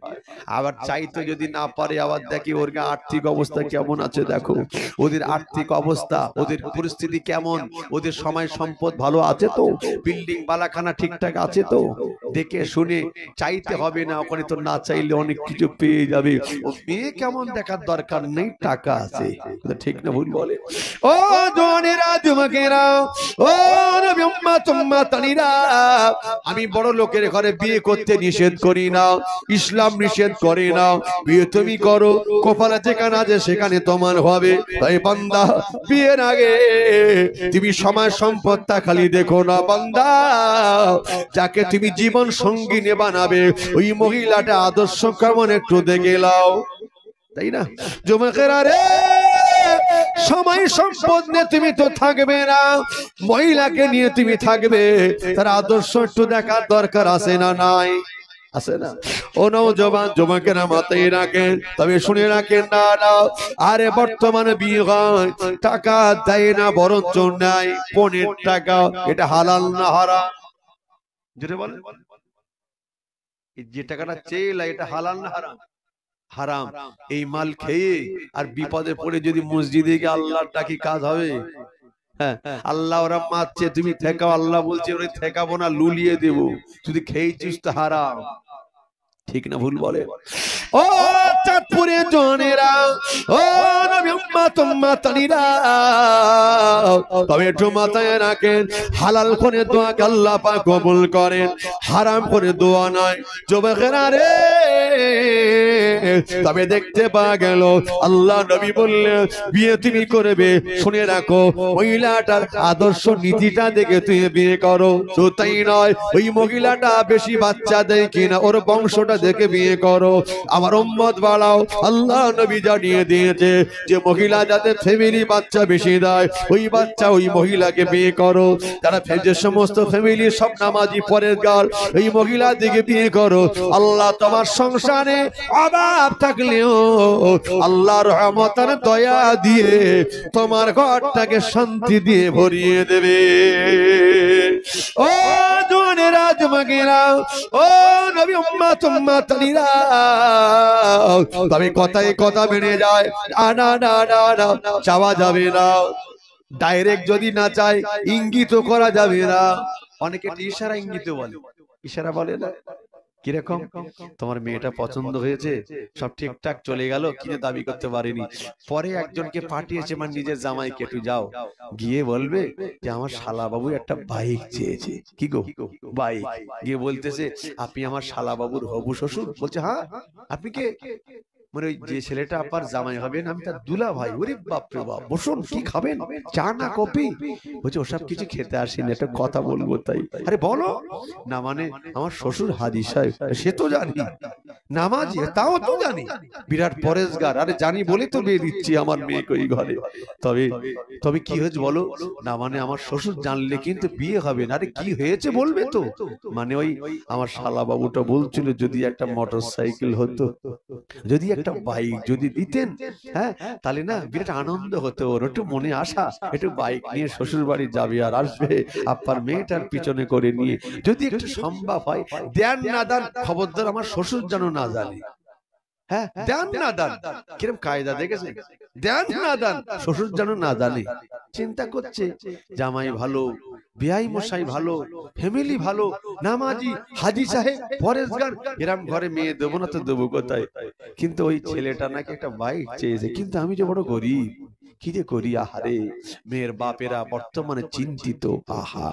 আবার চাইতে যদি না পারে, আবার দেখি ওর আর্থিক অবস্থা কেমন আছে, দেখো ওদের আর্থিক অবস্থা, ওদের পরিস্থিতি কেমন, ওদের সময় সম্পদ ভালো আছে তো, বিল্ডিং বালাখানা ঠিকঠাক আছে তো, দেখে শুনে চাইতে হবে না, ওখানে তো না চাইলে অনেক কিছু পেয়ে যাবে। ও মেয়ে কেমন দেখার দরকার নেই, টাকা আছে। ঠিক না ভুল বলে? ও জওয়ানেরা যুবকেরা, ও নবী উম্মাত উম্মাতানিরা, আমি বড় লোকের ঘরে বিয়ে করতে নিষেধ করি না, ইসলাম নিষেধ করে না, বিয়ে তুমি করো, কপালে যেখানে আছে সেখানে তোমার হবে। তাই বান্দা, বিয়ের আগে তুমি সময় সম্পদটা খালি দেখো না বান্দা, যাকে তুমি জীবন সঙ্গিনী বানাবে ওই মহিলাটা আদর্শ কেমন একটু দেখে নাও, তাই না যুবকেরা রে? সময় সম্পদ নিয়ে তুমি তো থাকবে না, মহিলাকে নিয়ে তুমি থাকবে, তার আদর্শ একটু দেখার দরকার আছে না নাই? আছে না? ও নওজওয়ান যুবকেরা মাথায় রাখেন, তবে শুনে রাখেন না, আরে বর্তমানে বিয়ে হয়, টাকা দেয় না বরঞ্চ নেয় পনের টাকা, এটা হালাল না হারাম? যেটা বলে যে টাকাটা চেয়ে, এটা হালাল না হারাম? হারাম। এই মাল খেয়ে আর বিপদে পড়ে যদি মসজিদে গিয়ে আল্লাহর ডাকি, কাজ হবে? হ্যাঁ, আল্লাহ ওরা মারছে, তুমি ঠেকাও, আল্লাহ বলছে ওরে ঠেকাবো না, লুলিয়ে দেবো, যদি খেয়েছিস তো হারাম। ঠিক না ভুল বলে? ও চাঁদপুরে জনেরা, ও নবী উম্মাত উম্মাতানিরা, তবে একটু মাথায় রাখেন, হালাল করে দোয়া আল্লাহ পাক কবুল করেন, হারাম করে দোয়া নয় যুবকেরা রে। তবে দেখতে পাওয়া গেল আল্লাহ নবী বললেন, বিয়ে তুমি করবে, শুনে রাখো, মহিলাটার আদর্শ নীতিটা দেখে তুমি বিয়ে করো। তো তাই নয়, ওই মহিলাটা বেশি বাচ্চা দেয় কিনা ওর বংশটা দেখে বিয়ে করো। আমার উম্মত বাড়াও, আল্লাহ নবী জানিয়ে দিয়েছে যে মহিলা যাতে ফ্যামিলি বাচ্চা বেশি দেয়, ওই বাচ্চা ওই মহিলাকে বিয়ে করো। যারা যে সমস্ত ফ্যামিলি সব নামাজি পরেজগার, এই মহিলা দিকে বিয়ে করো। আল্লাহ তোমার সংসারে অভাব থাকলেও আল্লাহর রহমতের দয়া দিয়ে তোমার ঘরটাকে শান্তি দিয়ে ভরিয়ে দেবে। ও জওয়ানেরা যুবকেরা, ও নবী উম্মাত উম্মাতানিরা, তবে কথায় কথা বেড়ে যায়, না না না না, চাওয়া যাবে না। ডাইরেক্ট যদি না চায়, ইঙ্গিত করা যাবে না। অনেকে ইশারা ইঙ্গিত বলে, ইশারা বলে না, কিরকম? তোমার মেয়েটা পছন্দ হয়েছে, সব ঠিকঠাক চলে গেল, কিন্তু দাবি করতে পারিনি, পরে একজনকে পাঠিয়েছে, মানে নিজের জামাইকে, একটু যাও গিয়ে বলবে যে আমার শালা বাবু একটা বাইক চেয়েছে। কি গো, বাইক? গিয়ে বলতেছে, আপনি আমার শালা বাবুর হবু শ্বশুর? বলছে হ্যাঁ। আপনি কে? মানে ওই যে ছেলেটা আপার জামাই হবেন আমি তার দুলা ভাই। ওরে বাপরে বাপ, বসুন কি খাবেন, চা না কফি? বলছে ওসব কিছু খেতে আসেনি, একটা কথা বলবো তাই। আরে বলো না। মানে আমার শ্বশুর হাজী সাহেব, সে তো জানি, নামাজি তাও তো জানি, বিরাট পরেশগার, আরে জানি বলে তো বিয়ে দিচ্ছি আমার মেয়েকে ওই ঘরে। তবে তবে কি হয়েছে বলো না? মানে আমার শ্বশুর জানলে কিন্তু বিয়ে হবে না। আরে কি হয়েছে বলবে তো? মানে ওই আমার শালা বাবুটা বলছিল যদি একটা মোটর সাইকেল হতো, যদি একটা বাইক যদি দিতেন, হ্যাঁ তাহলে না বিরাট আনন্দ হতো ওর, একটু মনে আশা, একটু বাইক নিয়ে শ্বশুর বাড়ি যাবে আর আসবে আপার মেয়েটার পিছনে করে নিয়ে। যদি একটু সম্ভব হয়, দেন না দেন খবরদার আমার শ্বশুর যেন না জানে। হ্যাঁ দেন না দেন, কিরম কায়দা দেখেছেন, দেন না দেন শ্বশুর যেন না জানে। চিন্তা করছে জামাই ভালো, বিয়াই মশাই ভালো, ফ্যামিলি ভালো, নামাজি, হাজী সাহেব, পরেশগার, এরম ঘরে মেয়ে দেবো না তো দেবো কোথায়? কিন্তু ওই ছেলেটা নাকি একটা বাইক চেয়েছে, কিন্তু আমি যে বড় গরিব, কি যে করি। আহারে মেয়ের বাপেরা বর্তমানে চিন্তিত। আহা,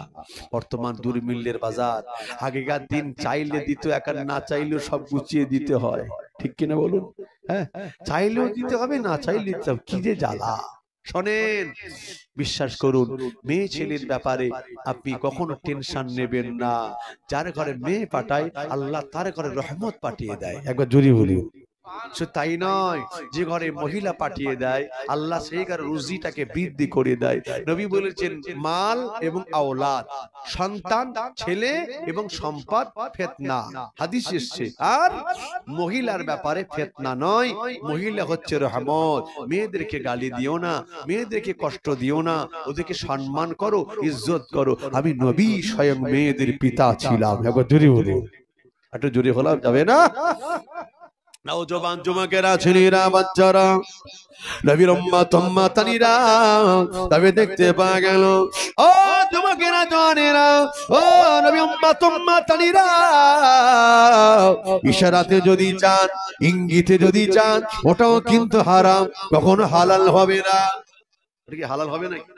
বর্তমান দুর্মূল্যের বাজার। আগেকার দিন চাইলে দিত, এখন না চাইলেও সব গুছিয়ে দিতে হয়, ঠিক কিনা বলুন? হ্যাঁ, চাইলেও দিতে হবে, না চাইলে দিতে হবে, কি যে জ্বালা। শোনেন, বিশ্বাস করুন, মেয়ে ছেলের ব্যাপারে আপনি কখনো টেনশন নেবেন না। যার ঘরে মেয়ে পাঠায় আল্লাহ তার ঘরে রহমত পাঠিয়ে দেয়। একবার জোরে বলি। শুধু তাই নয়, যে ঘরে মহিলা পাঠিয়ে দেয় আল্লাহ সেই ঘরে রুজিটাকে বৃদ্ধি করে দেয়। নবী বলেছেন মাল এবং আওলাদ, সন্তান, ছেলে এবং সম্পদ ফিতনা, হাদিস এসেছে। আর মহিলার ব্যাপারে ফিতনা নয়, মহিলা হচ্ছে রহমত। মেয়েদেরকে গালি দিও না, মেয়েদেরকে কষ্ট দিও না, ওদেরকে সম্মান করো, ইজ্জত করো। আমি নবী স্বয়ং মেয়েদের পিতা ছিলাম। একবার জোরে বলুন। একটু জোরে হলাম যাবে না? নওজোয়ান যুবকেরা, ছেলেরা, বাচ্চারা, নবীর উম্মত উম্মাতানিরা, তবে দেখতে পাওয়া গেল ও যুবকেরা, জওয়ানেরা, ও নবী উম্মত উম্মাতানিরা, ইশারাতে যদি চান, ইঙ্গিতে যদি চান, ওটাও কিন্তু হারাম, কখনো হালাল হবে না। এটা কি হালাল হবে নাকি?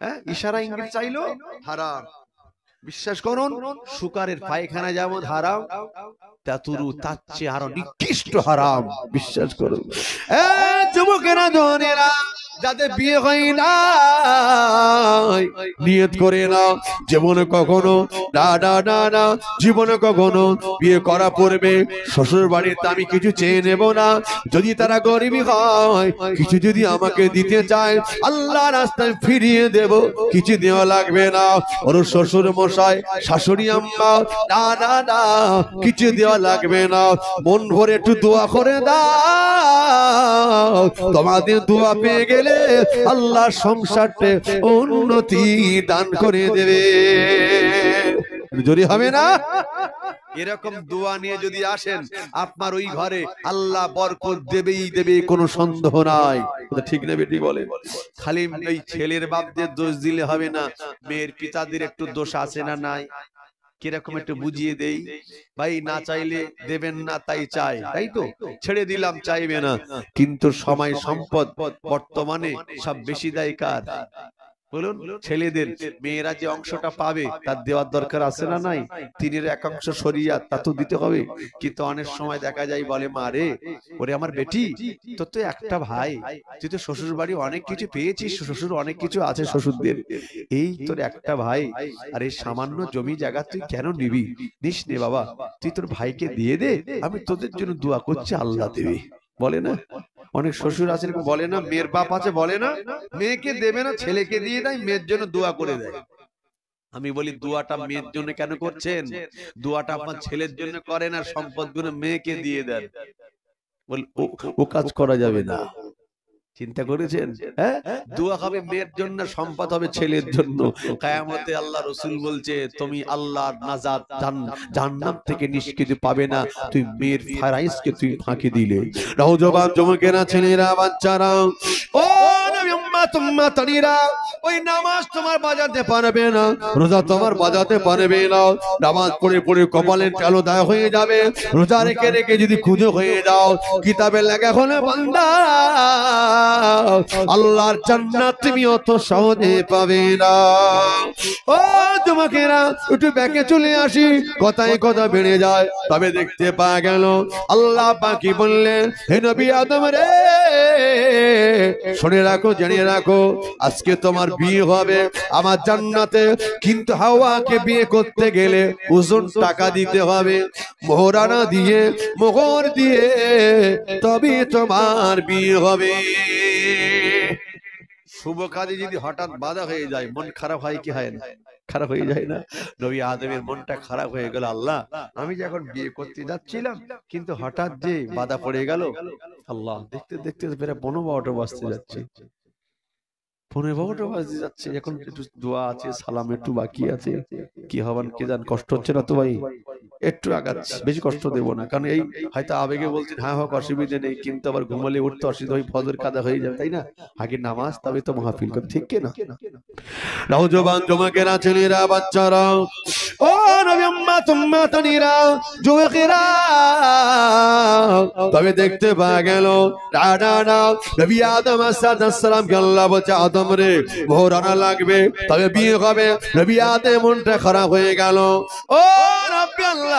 হ্যাঁ, ইশারা ইঙ্গিত চাইলো হারাম। বিশ্বাস করুন, শুকারের পায়খানা যেমন হারাম, তাতুরু তার চেয়ে আরো নিকৃষ্ট হারাম। বিশ্বাস করুন। যুবকেরা, জওয়ানেরা, যাদের বিয়ে হয় না, নিয়ত করে নাও জীবনে কখনো না না না না, জীবনে কখনো বিয়ে করা পড়বে শ্বশুর বাড়িতে আমি কিছু চেয়ে নেব না। যদি তারা গরিবই হয়, কিছু যদি আমাকে দিতে চায়, আল্লাহ রাস্তায় ফিরিয়ে দেব, কিছু দেওয়া লাগবে না। ওর শ্বশুর মশাই, শাশুড়ি আম্মা, না না না, কিছু দেওয়া লাগবে না। মন ভরে একটু দোয়া করে দাও, তোমাদের দোয়া পেয়ে গেলে আল্লাহ সংসারতে উন্নতি দান করে দেবে। জোরে হবে না? এরকম দোয়া নিয়ে যদি আসেন, আপনার ওই ঘরে আল্লাহ বরকত দেবেই দেবে, কোনো সন্দেহ নাই। ঠিক না বেটি বলেন? খালি এই ছেলের বাপদের দোষ দিলে হবে না, মেয়ের পিতাদের একটু দোষ আছে না নাই? কিরকম একটু বুঝিয়ে দেই ভাই। না চাইলে দেবেন না, তাই চাই, তাই তো ছেড়ে দিলাম, চাইবে না। কিন্তু সময় সম্পদ বর্তমানে সব বেশি দেয় কার? বলুন, ছেলেদের। মেয়েরা যে অংশটা পাবে তার দেওয়ার দরকার আছে না নাই? তিনের এক অংশ শরিয়াত, তা তো দিতে হবে। কিন্তু অনেক সময় দেখা যায় বলে, মা রে, ওরে আমার বেটি, তোর তো একটা ভাই, তুই তো শ্বশুর বাড়ি অনেক কিছু পেয়েছিস, শ্বশুর অনেক কিছু আছে শ্বশুরদের, এই তোর একটা ভাই, আর এই সামান্য জমি জায়গা তুই কেন নিবি? নিস নে বাবা, তুই তোর ভাইকে দিয়ে দে, আমি তোদের জন্য দোয়া করছি, আল্লাহ দেবে। বলে না অনেক শ্বশুর আছে বলে না, মেয়ের বাপ আছে বলে না, মেয়েকে দেবে না, ছেলেকে দিয়ে দেয়, মেয়ের জন্য দোয়া করে দেয়। আমি বলি, দোয়াটা মেয়ের জন্য কেন করছেন? দোয়াটা আপনার ছেলের জন্য করেন, আর সম্পদ গুলো মেয়েকে দিয়ে দেন। বল ও কাজ করা যাবে না। চিন্তা করেছেন? হ্যাঁ, দোয়া হবে মেয়ের জন্য, সম্পদ হবে ছেলের জন্য। কিয়ামতে আল্লাহ রাসূল বলছে, তুমি আল্লাহর নাজাত জাহান্নাম থেকে নিষ্কৃতি পাবে না, তুই মেয়ের ফরজকে তুই ফাঁকি দিলে। নওজোয়ান যুবকেরা, ছেলেরা, বাচ্চারা, ও নবী উম্মাত উম্মাতানিরা ওই নামাজ তোমার বাজাতে পারবে না, রোজা তোমার বাজাতে পারবে না। নামাজ পড়ে পড়ে কপালের চালো দায় হয়ে যাবে, রোজা রেখে রেখে যদি খুঁজো হয়ে যাও কিতাবে লেখা হলে বান্দা আল্লাহর জান্নাত তুমি অত সহজে পাবে না। ও যুবকেরা একটু ব্যাকে চলে আসি, কথায় কথা বেড়ে যায়। তবে দেখতে পাওয়া গেল আল্লাহ পাক কি বললেন, হে নবী আদম রে শুনে রাখো, জেনে রাখো, আজকে তোমার বিয়ে হবে আমার জান্নাতে, কিন্তু হাওয়াকে বিয়ে করতে গেলে ওজন টাকা দিতে হবে, মোহরানা দিয়ে মোহর দিয়ে তবে তোমার বিয়ে হবে। শুভ কাজে যদি হঠাৎ বাধা হয়ে যায় মন খারাপ হয় কি হয় না? খারাপ হয়ে যায় না? নবী আদমের মনটা খারাপ হয়ে গেল, আল্লাহ আমি যখন বিয়ে করতে যাচ্ছিলাম কিন্তু হঠাৎ যে বাধা পড়ে গেল, আল্লাহ দেখতে দেখতে প্রায় 15-12টা বাজতে যাচ্ছে, 15-12টা বাজতে যাচ্ছে, এখন একটু দোয়া আছে, সালাম একটু বাকি আছে, কি হবেন কে জান, কষ্ট হচ্ছে না তো ভাই? একটু আগাচ্ছি, বেশি কষ্ট দেবো না, কারণ এই হয়তো আবেগে বলছেন হ্যাঁ হোক অসুবিধা নেই, কিন্তু আবার ঘুমালে উঠতে অসুবিধা হয়, ফজর কাদা হয়ে যাবে, তাই না? আগে নামাজ তবে তো মাহফিল করে, ঠিক কি না? নওজোয়ান যুবকেরা, ছেলেরা, বাচ্চারা, ও নবী উম্মাত উম্মাতানিরা, যুবকেরা, তবে দেখতে পাওয়া গেল নবী আদম আলাইহিস সালামকে আল্লাহ বলছে, আদম রে মোহরানা লাগবে তবে বিয়ে হবে। নবী আদম মনটা খারাপ হয়ে গেল, ও রব্বি আল্লাহ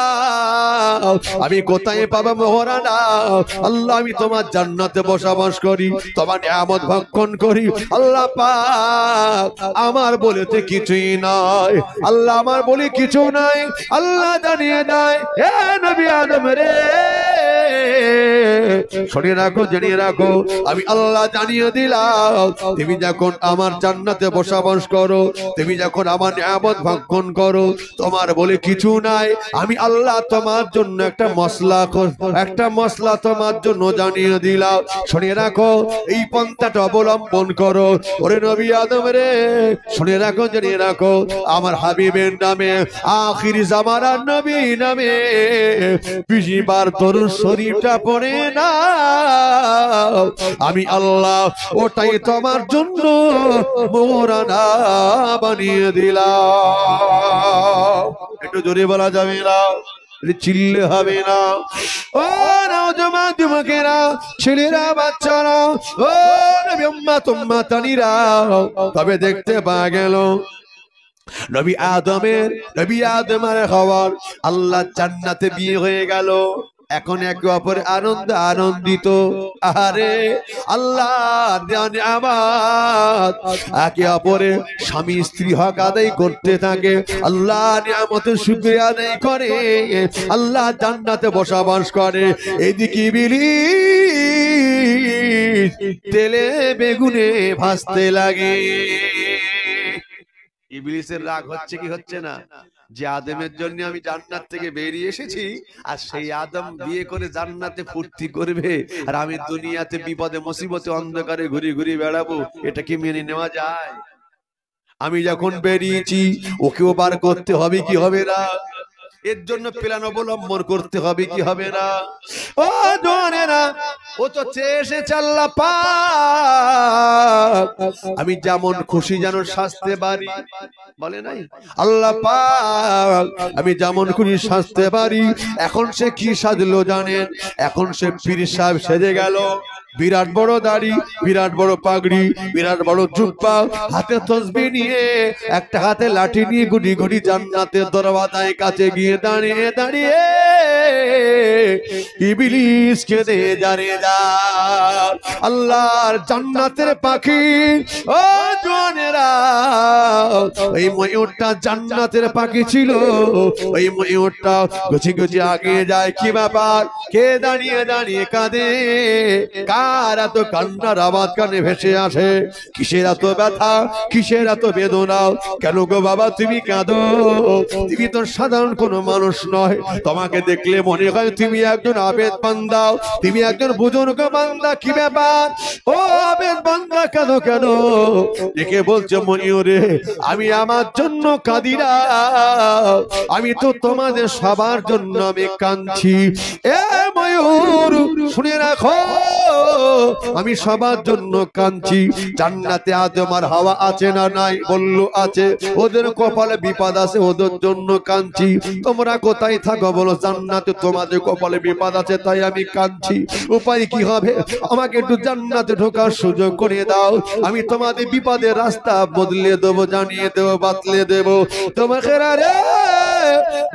আমি কোথায় পাবো মোহরানা? আল্লাহ আমি তোমার জান্নাতে বসবাস করি, তোমার নিয়ামত ভক্ষণ করি, আল্লাহ পাক আমার বলেতে কিছুই নাই, আল্লাহ আমার বলে কিছু নাই, আল্লাহ জানিয়ে দেয়, হে নবী আদম রে শুনে রাখো, জেনে রাখো, আমি আল্লাহ জানিয়ে দিলাম, তুমি যখন আমার জান্নাতে বসবাস করো, তুমি যখন আমার নিয়ামত ভক্ষণ করো, তোমার বলে কিছু নাই, আমি আল্লাহ তোমার জন্য একটা মশলা তোমার জন্য জানিয়ে দিলাম, শুনে রাখো, এই পন্থাটা অবলম্বন করো। ওরে নবী আদম রে শুনে রাখো, জেনে রাখো, আমার হাবিবের নামে, আখির জামানার নবী নামে বিশবার দরুদ শরীফটা পড়ে না, আমি আল্লাহ ওটাই তোমার জন্য মোহরানা বানিয়ে দিলাম। একটু জোরে বলা যাবে না, চিল্লে হবে না। ও নওজোয়ান যুবকেরা, ছেলেরা, বাচ্চারা, ও নবী উম্মাত উম্মাতানিরা, তবে দেখতে পাওয়া গেল নবী আদমের খবর, আল্লাহ জান্নাতে বিয়ে হয়ে গেল, এখন একে অপরে আনন্দিত। আরে আল্লাহ নিয়ামত, একে অপরে স্বামী স্ত্রী হক আদায় করতে থাকে, আল্লাহ নিয়ামতের শুকরিয়া আদায় করে, আল্লাহ জান্নাতে বসবাস করে। এদিকে ইবলিস তেলে বেগুনে ভাসতে লাগে। ইবলিসের রাগ হচ্ছে কি হচ্ছে না? যে আদমের জন্য আমি জান্নাত থেকে বেরিয়ে এসেছি, আর সেই আদম বিয়ে করে জান্নাতে ফুর্তি করবে, আর আমি দুনিয়াতে বিপদে মুসিবতে অন্ধকারে ঘুরে ঘুরে বেড়াবো, এটা কি মেনে নেওয়া যায়? আমি যখন বেরিয়েছি ওকেও বার করতে হবে কি হবে না? এর জন্য প্ল্যান অবলম্বন করতে হবে কি হবে না? ও জোয়ানেরা, ও তো চেয়ে এসেছে আল্লাহ পাক আমি যেমন খুশি যেন সাজতে পারি, বলে নাই আল্লাহ পাক আমি যেমন খুশি সাজতে পারি। এখন সে কি সাজলো জানেন? এখন সে পীর সাহেব সেজে গেল, বিরাট বড় দাড়ি, বিরাট বড় পাগড়ি, বিরাট বড় জুব্বা, হাতে তসবিহ নিয়ে, একটা হাতে লাঠি নিয়ে গুটি গুটি জান্নাতের দরওয়াজায় কাছে গিয়ে দাঁড়িয়ে দাঁড়িয়ে ইবলিসকে দে জানিয়ে যা আল্লাহর জান্নাতের পাখি। ও জওয়ানেরা, ওই ময়ূরটা জান্নাতের পাখি ছিল, ওই ময়ূরটা গুছি গুছি আগে যায়। কি ব্যাপার? কে দাঁড়িয়ে দাঁড়িয়ে কাঁদে? কার এত কান্নার আওয়াজ কানে ভেসে আসে? কিসের এত ব্যথা, কিসের এত বেদনা? কেন গো বাবা তুমি কাঁদো? তুমি তো সাধারণ কোনো মানুষ নয়, তোমাকে দেখলে মনে হয় তুমি একজন আবেদ বান্দা, তুমি একজন বুজুর্গ বান্দা। কি ব্যাপার? ও আবেদ বান্দা কাঁদো কেন? দেখে বলছে মনিয়রে, আমি আমার জন্য কাঁদি না, আমি তো তোমাদের সবার জন্য আমি কাঁদছি। এ ময়ূর শুনে রাখো, আমি সবার জন্য কাঁদছি। জান্নাতে আদম আর হাওয়া আছে না নাই? বলল আছে। ওদের কপালে বিপদ আছে, ওদের জন্য কাঁদছি। তোমরা কোথায় থাকো বলো? জান্নাতে। তোমাদের কপালে বিপদ আছে তাই আমি কাঁদছি। উপায় কি হবে? আমাকে একটু জান্নাতে ঢোকার সুযোগ করে দাও, আমি তোমাদের বিপদের রাস্তা বদলে দেবো, জানিয়ে দেবো, বাতলে দেবো তোমাকে। রে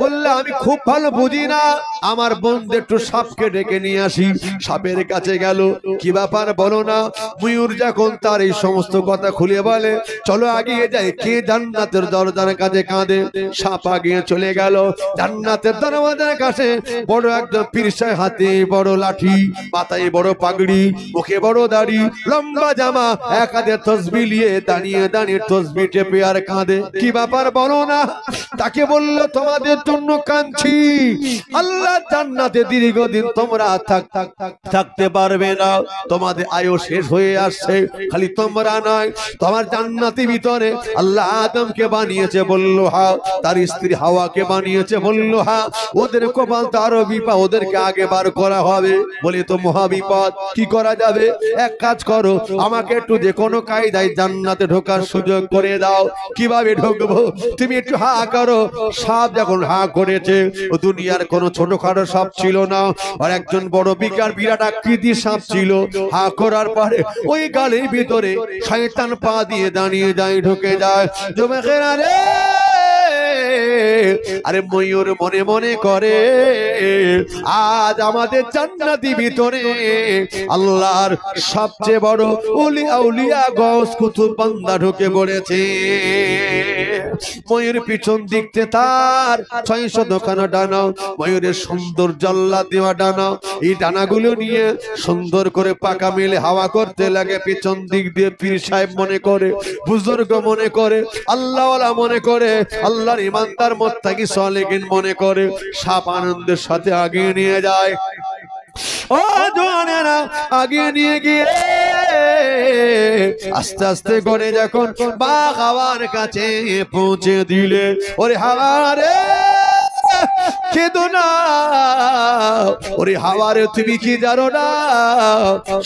বললে আমি খুব ভালো বুঝি না, আমার বন্ধু একটু সাপকে ডেকে নিয়ে আসি। সাপের কাছে গেল, কি ব্যাপার বলো না। ময়ূর যখন তার এই সমস্ত কথা খুলে বলে, চলো আগিয়ে যাই। কে জান্নাতের দরজার কাছে কাঁদে? সাপ আগিয়ে চলে গেল জান্নাতের দরজার কাছে। বড় একদম পীরসাহেব, হাতে বড় লাঠি, মাথায় বড় পাগড়ি, মুখে বড় দাড়ি, লম্বা জামা, এক হাতে তসবিহ নিয়ে দাঁড়িয়ে দাঁড়িয়ে তসবিহ টেপে আর কাঁদে। কি ব্যাপার বলো না। তাকে বললো তোমাদের জন্য কাঁদছি। আল্লাহ জান্নাতে দীর্ঘদিন তোমরা থাকতে পারবে না, তোমাদের আয়ু শেষ হয়ে আসছে। খালি তোমরা নয়, তোমার জান্নাতের ভিতরে আল্লাহ আদমকে বানিয়েছে বললো হা, তার স্ত্রী হাওয়াকে বানিয়েছে বললো হা। ওদের কপাল তারও বিপদ, ওদেরকে আগে বার করা হবে। বলে তো মহাবিপদ, কি করা যাবে? এক কাজ করো, আমাকে একটু যে কোনো কায়দায় জান্নাতে ঢোকার সুযোগ করে দাও। কিভাবে ঢুকবো? তুমি একটু হা করো। সাপ যখন হা করেছে, ও দুনিয়ার কোনো ছোটখাটো সাপ ছিল না, আর একজন বড় বিরাট আকৃতির সাপ ছিল। হা করার পরে ওই গালের ভিতরে শয়তান পা দিয়ে দাঁড়িয়ে যায়, ঢুকে যায়। যুবকেরা রে, আরে ময়ূর মনে মনে করে, আজ আমাদের জান্নাতি ভিতরে আল্লাহর সবচেয়ে বড় আউলিয়া গৌস কুতুব বান্দা ঢুকে পড়েছে। ময়ূর পিছন দিকতে তার 600 খানা ডানা, ময়ূরের সুন্দর জল্লা দেওয়া ডানা। এই ডানাগুলো নিয়ে সুন্দর করে পাকা মেলে হাওয়া করতে লাগে। পিছন দিক দিয়ে পীর সাহেব মনে করে, বুজুর্গ মনে করে, আল্লাহওয়ালা মনে করে, আল্লাহর ইমানদার মুত্তাকি সালেহিন মনে করে। সাপ আনন্দের সাথে আগিয়ে নিয়ে যায়। ও জওয়ানেরা, আগিয়ে নিয়ে গিয়ে আস্তে আস্তে করে যখন বাঘ হাওয়ার কাছে পৌঁছে দিলে, ওরে হাওয়া রে কেঁদো না, ওরে হাওয়ারে তুমি কি জানো না?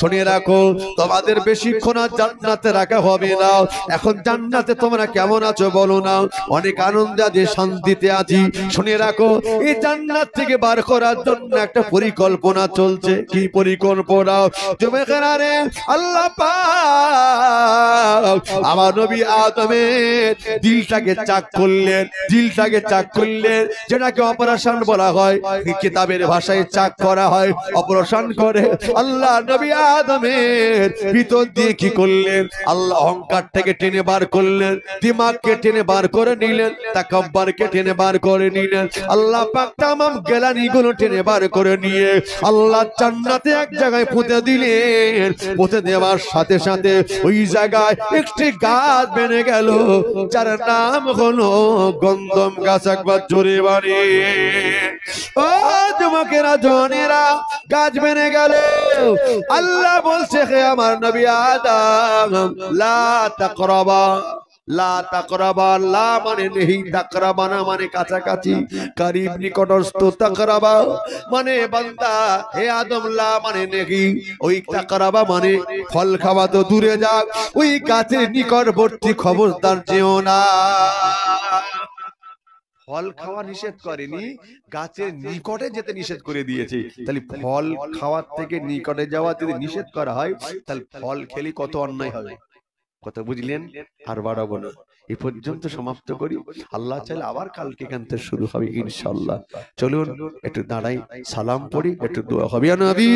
শুনে রাখো, তোমাদের বেশিক্ষণ আর জান্নাতে রাখা হবে না। এখন জান্নাতে তোমরা কেমন আছো বলো না? অনেক আনন্দে আছি, শান্তিতে আছি। শুনে রাখো, এই জান্নাত থেকে বার করার জন্য একটা পরিকল্পনা চলছে। কি পরিকল্পনা? যুবকেরা রে, আল্লাহ পাক আমার নবী আদমের দিলটাকে চাক করলেন, দিলটাকে চাক করলেন, যেটাকে অপারেশন বলা হয়। কিতাবের ভাষায় চাক করা হয়, অপারেশন করে। আল্লাহ নবী আদমের ভিতর দিয়ে কি করলেন? আল্লাহ অহংকারটাকে টেনে বার করলেন, দিমাগকে টেনে বার করে নিলেন, তাকাব্বুরকে টেনে বার করে নিলেন। আল্লাহ পাক তামাম জ্ঞানীগুলো টেনে বার করে নিয়ে আল্লাহ জান্নাতে এক জায়গায় পুঁতে দিলেন। পুঁতে দেওয়ার সাথে সাথে ওই জায়গায় একটি গাছ বেড়ে গেল, যার নাম হলো গন্ধম গাছ। একবার জোরে বাড়ি। ও যুবকেরা, জওয়ানেরা, গাছ বেড়ে গেল। আল্লাহ বলছে, হে আমার নবী আদম, লা তাকরাবা। লা তাকরাবা, লা মানে নেহি, তাকরাবানা মানে কাছাকাছি, করিব নিকটস্থ, তাকরাবা মানে বান্দা। হে আদম, লা মানে নেহি, ওই তাকরাবা মানে ফল খাওয়া তো দূরে যাক, ওই গাছের নিকটবর্তী খবরদার যেও না। ফল খাওয়া নিষেধ করেনি, গাছের নিকটে যেতে নিষেধ করে দিয়েছে। তাহলে ফল খাওয়ার থেকে নিকটে যাওয়া যদি নিষেধ করা হয়, তাহলে ফল খেলে কত অন্যায় হবে। কথা বুঝলেন? আর বাড়াবো না, এই পর্যন্ত সমাপ্ত করি। আল্লাহ চাইলে আবার কালকে এখান থেকে শুরু হবে ইনশাআল্লাহ। চলুন একটু দাঁড়াই, সালাম পড়ি, একটু দোয়া হবে। ইয়া নবী,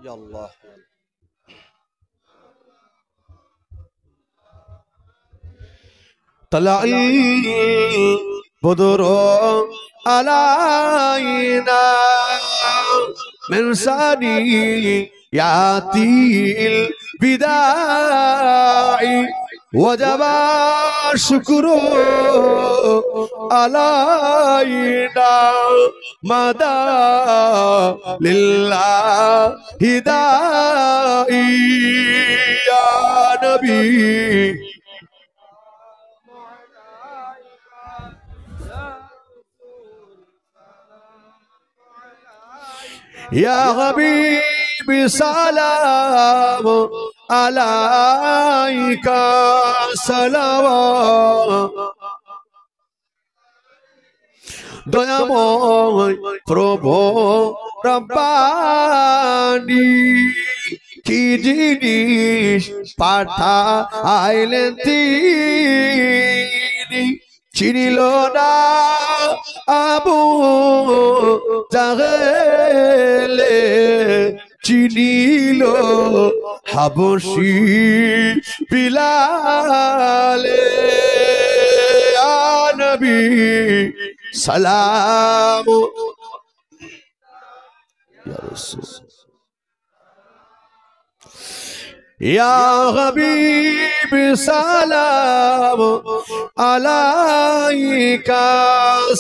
ইয়া আল্লাহ। طلع البدر علينا من ثنيات الوداع ওয়াজাবা শুকরু আলাইনা মাদা লিল্লাহি দাঈ ইয়া নবী ইয়া হাবিবি সালাম আলাইকা সালাওয়াত দয়াময় প্রভু রব্বানি কি জিনিস পাঠাইলেন তিনি চিনিল না আবু জাহেলে চিনিল হাবশী বিলালে ইয়া নবী সালাম ইয়া রাসূল ইয়া হাবিবি সালাম আলাইকা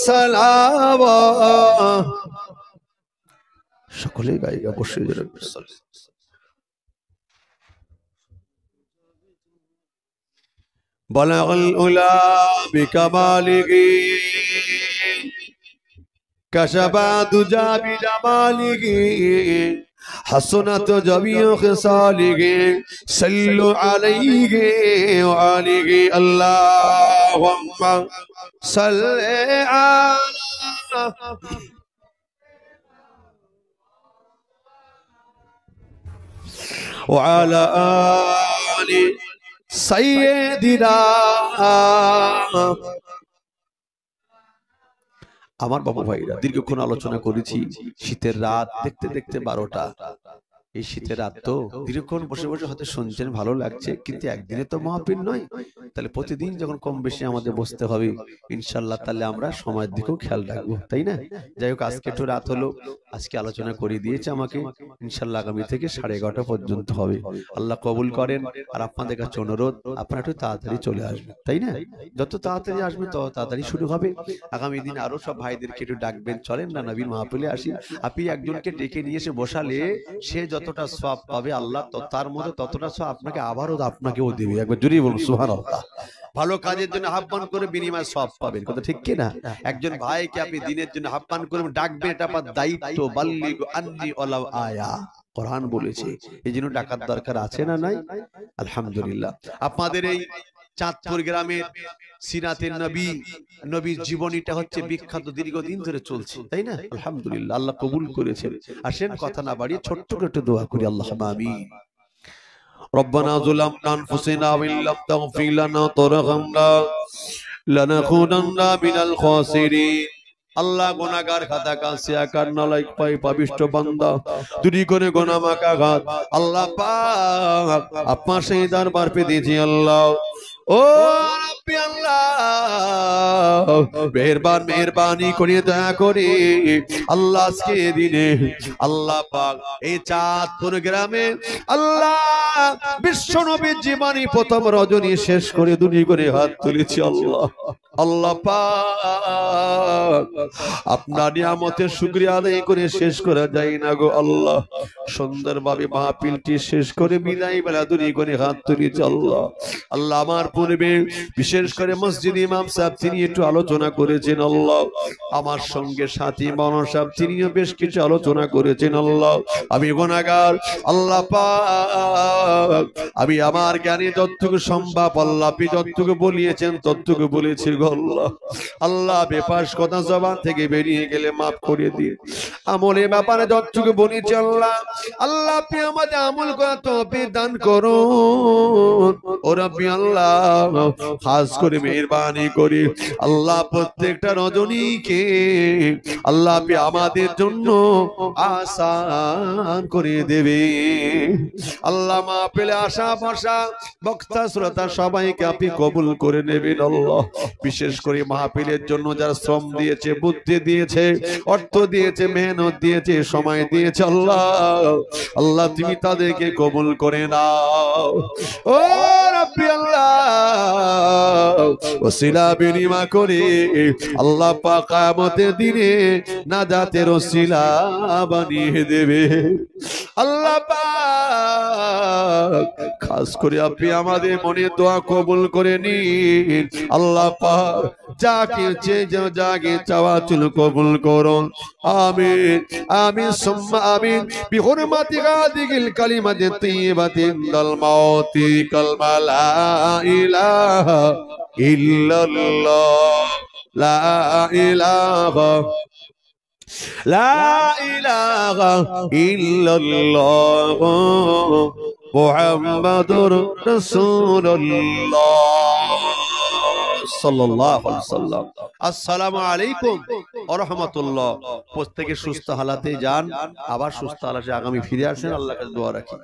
সালাওয়াত সকলে গাই অবশ্যই বালাগাল উলা বিকামালিহি কাশাফা দুজা বিজামালিহি হাসনাত জামিউ খিসালিহি সাল্লু আলাইহি ওয়া আলিহি আল্লাহুম্মা সাল্লি আলা وعلى آل سيدنا আমার বাবু ভাইরা দীর্ঘক্ষণ আলোচনা করেছি শীতের রাত দেখতে দেখতে 12টা এই শীতের রাত তো দীর্ঘক্ষণ বসে বসে হয়তো শুনছেন ভালো লাগছে কিন্তু একদিনে তো মাহফিল নয় তাহলে প্রতিদিন যখন কম বেশি আমাদের বসতে হবে ইনশাআল্লাহ তাহলে আমরা সময়ের দিকেও খেয়াল রাখবো তাই না যাই হোক আজকে একটু রাত হলো আজকে আলোচনা করে দিয়েছে আমাকে ইনশাআল্লাহ আগামী থেকে 11:30 পর্যন্ত হবে আল্লাহ কবুল করেন আর আপনাদের কাছে অনুরোধ আপনারা একটু তাড়াতাড়ি চলে আসবেন তাই না যত তাড়াতাড়ি আসবেন তত তাড়াতাড়ি শুরু হবে আগামী দিন আরো সব ভাইদেরকে একটু ডাকবেন চলেন না নবীর মাহফিলে আসি আপনি একজনকে ডেকে নিয়ে এসে বসালে সে যতটা সওয়াব পাবে আল্লাহ তার মধ্যে ততটা সওয়াব আপনাকে আবারও আপনাকেও দেবে একবার জোরে বলুন সুবহানাল্লাহ ভালো কাজের জন্য আহ্বান করে বিনিময়ে সওয়াব পাবেন কথা ঠিক কি না একজন ভাইকে আপনি দিনের জন্য আহ্বান করে ডাকবেন এটা আপনার দায়িত্ব বাল্লিগু আন্নি ওয়ালাউ আয়া কোরআন বলেছে এইজন্য ডাকার দরকার আছে না নাই আলহামদুলিল্লাহ আপনাদের এই চাঁদপুর গ্রামের সিরাতের নবীর জীবনীটা হচ্ছে বিখ্যাত দীর্ঘদিন ধরে চলছে তাই না আলহামদুলিল্লাহ আল্লাহ কবুল করেছেন আসেন কথা না বাড়িয়ে ছোট্ট করে একটু দোয়া করি আল্লাহুম্মা আমিন ربنا ظلمنا أنفسنا وإن لم تغفر لنا وترحمنا لنكونن من الخاسرين আল্লাহ গুনাহগার খাতা কাছে আকার নালাইক পাই পাবিষ্ট বান্দা দুরি করে গুনাহ মাকা ঘাত আল্লাহ পাক আপনার সেই দরবার পে দিয়েছি আল্লাহ ও রব্বি আল্লাহ মেহেরবানি করে দয়া করে আল্লাহ আজকে দিনে আল্লাহ পাক এই চাঁদপুর গ্রামে আল্লাহ বিশ্ব নবীর জীবনী প্রথম রজনী শেষ করে দুনি করে হাত তুলেছি আল্লাহ আল্লাহ পাক আপনার নিয়ামতের শুকরিয়া আদায় করে শেষ করা যায় না গো আল্লাহ সুন্দরভাবে মাহফিলটি শেষ করে বিদায় বেলা দুনি করে হাত তুলেছি আল্লাহ আল্লাহ আমার পূর্বে বিশেষ করে মসজিদ ইমাম সাহেব তিনি একটু আলোচনা করেছেন আল্লাহ আমার সঙ্গে সাথী মাওলানা সাহেব তিনিও বেশ কিছু আলোচনা করেছেন আল্লাহ আমি গুনাহগার আল্লাহ পাক আমি আমার জ্ঞানে যতটুকু সম্ভব আল্লাহ আপনি যতটুকু বলিয়েছেন ততটুকু বলেছি গো আল্লাহ আল্লাহ বেপাস কথা জবান থেকে বেরিয়ে গেলে মাফ করে দিন আমলের ব্যাপারে যতটুকু বলেছি আল্লাহ আল্লাহ আপনি আমাদের আমল করা তৌফিক দান করুন ও রব্বি আল্লাহ খাস করে মেহেরবানি করে আল্লাহ প্রত্যেকটা রজনীকে আল্লাহ আপনি আমাদের জন্য আসান করে দেবে আল্লাহ মাহফিলে আসা বসা বক্তা শ্রোতা সবাইকে আপনি কবুল করে নেবেন আল্লাহ বিশেষ করে মাহফিলের জন্য যারা শ্রম দিয়েছে, বুদ্ধি দিয়েছে, অর্থ দিয়েছে, মেহনত দিয়েছে, সময় দিয়েছে, আল্লাহ আল্লাহ তুমি তাদেরকে কবুল করে নাও। ও রাব্বি আল্লাহ, ওসিলা বিনিময় করে আল্লাহ পাক কিয়ামতের দিনে নাজাতের ওসিলা বানিয়ে দেবে। আল্লাহ পাক খাস করে আপনি আমাদের মনে দোয়া কবুল করে নিন। আল্লাহ পাক যাকে যাকে চাওয়া চুল কবুল করুন। আমিন আমিন সুম্মা আমিন বিহুরমাতি গাদিল কালিমাতি তাইয়্যিবাতিন দাল মাউতি কালমা লা ইলাহা ইল্লাল্লাহ লা ইলাহা ইল্লাল্লাহ মুহাম্মাদুর রাসূলুল্লাহ সাল্লাল্লাহু আলাইহি ওয়াসাল্লাম। আসসালামু আলাইকুম ওয়া রাহমাতুল্লাহ। প্রত্যেকে সুস্থ হালাতে যান, আবার সুস্থ হালাতে আগামী ফিরে আসেন। আল্লাহর কাছে দোয়া রাখি।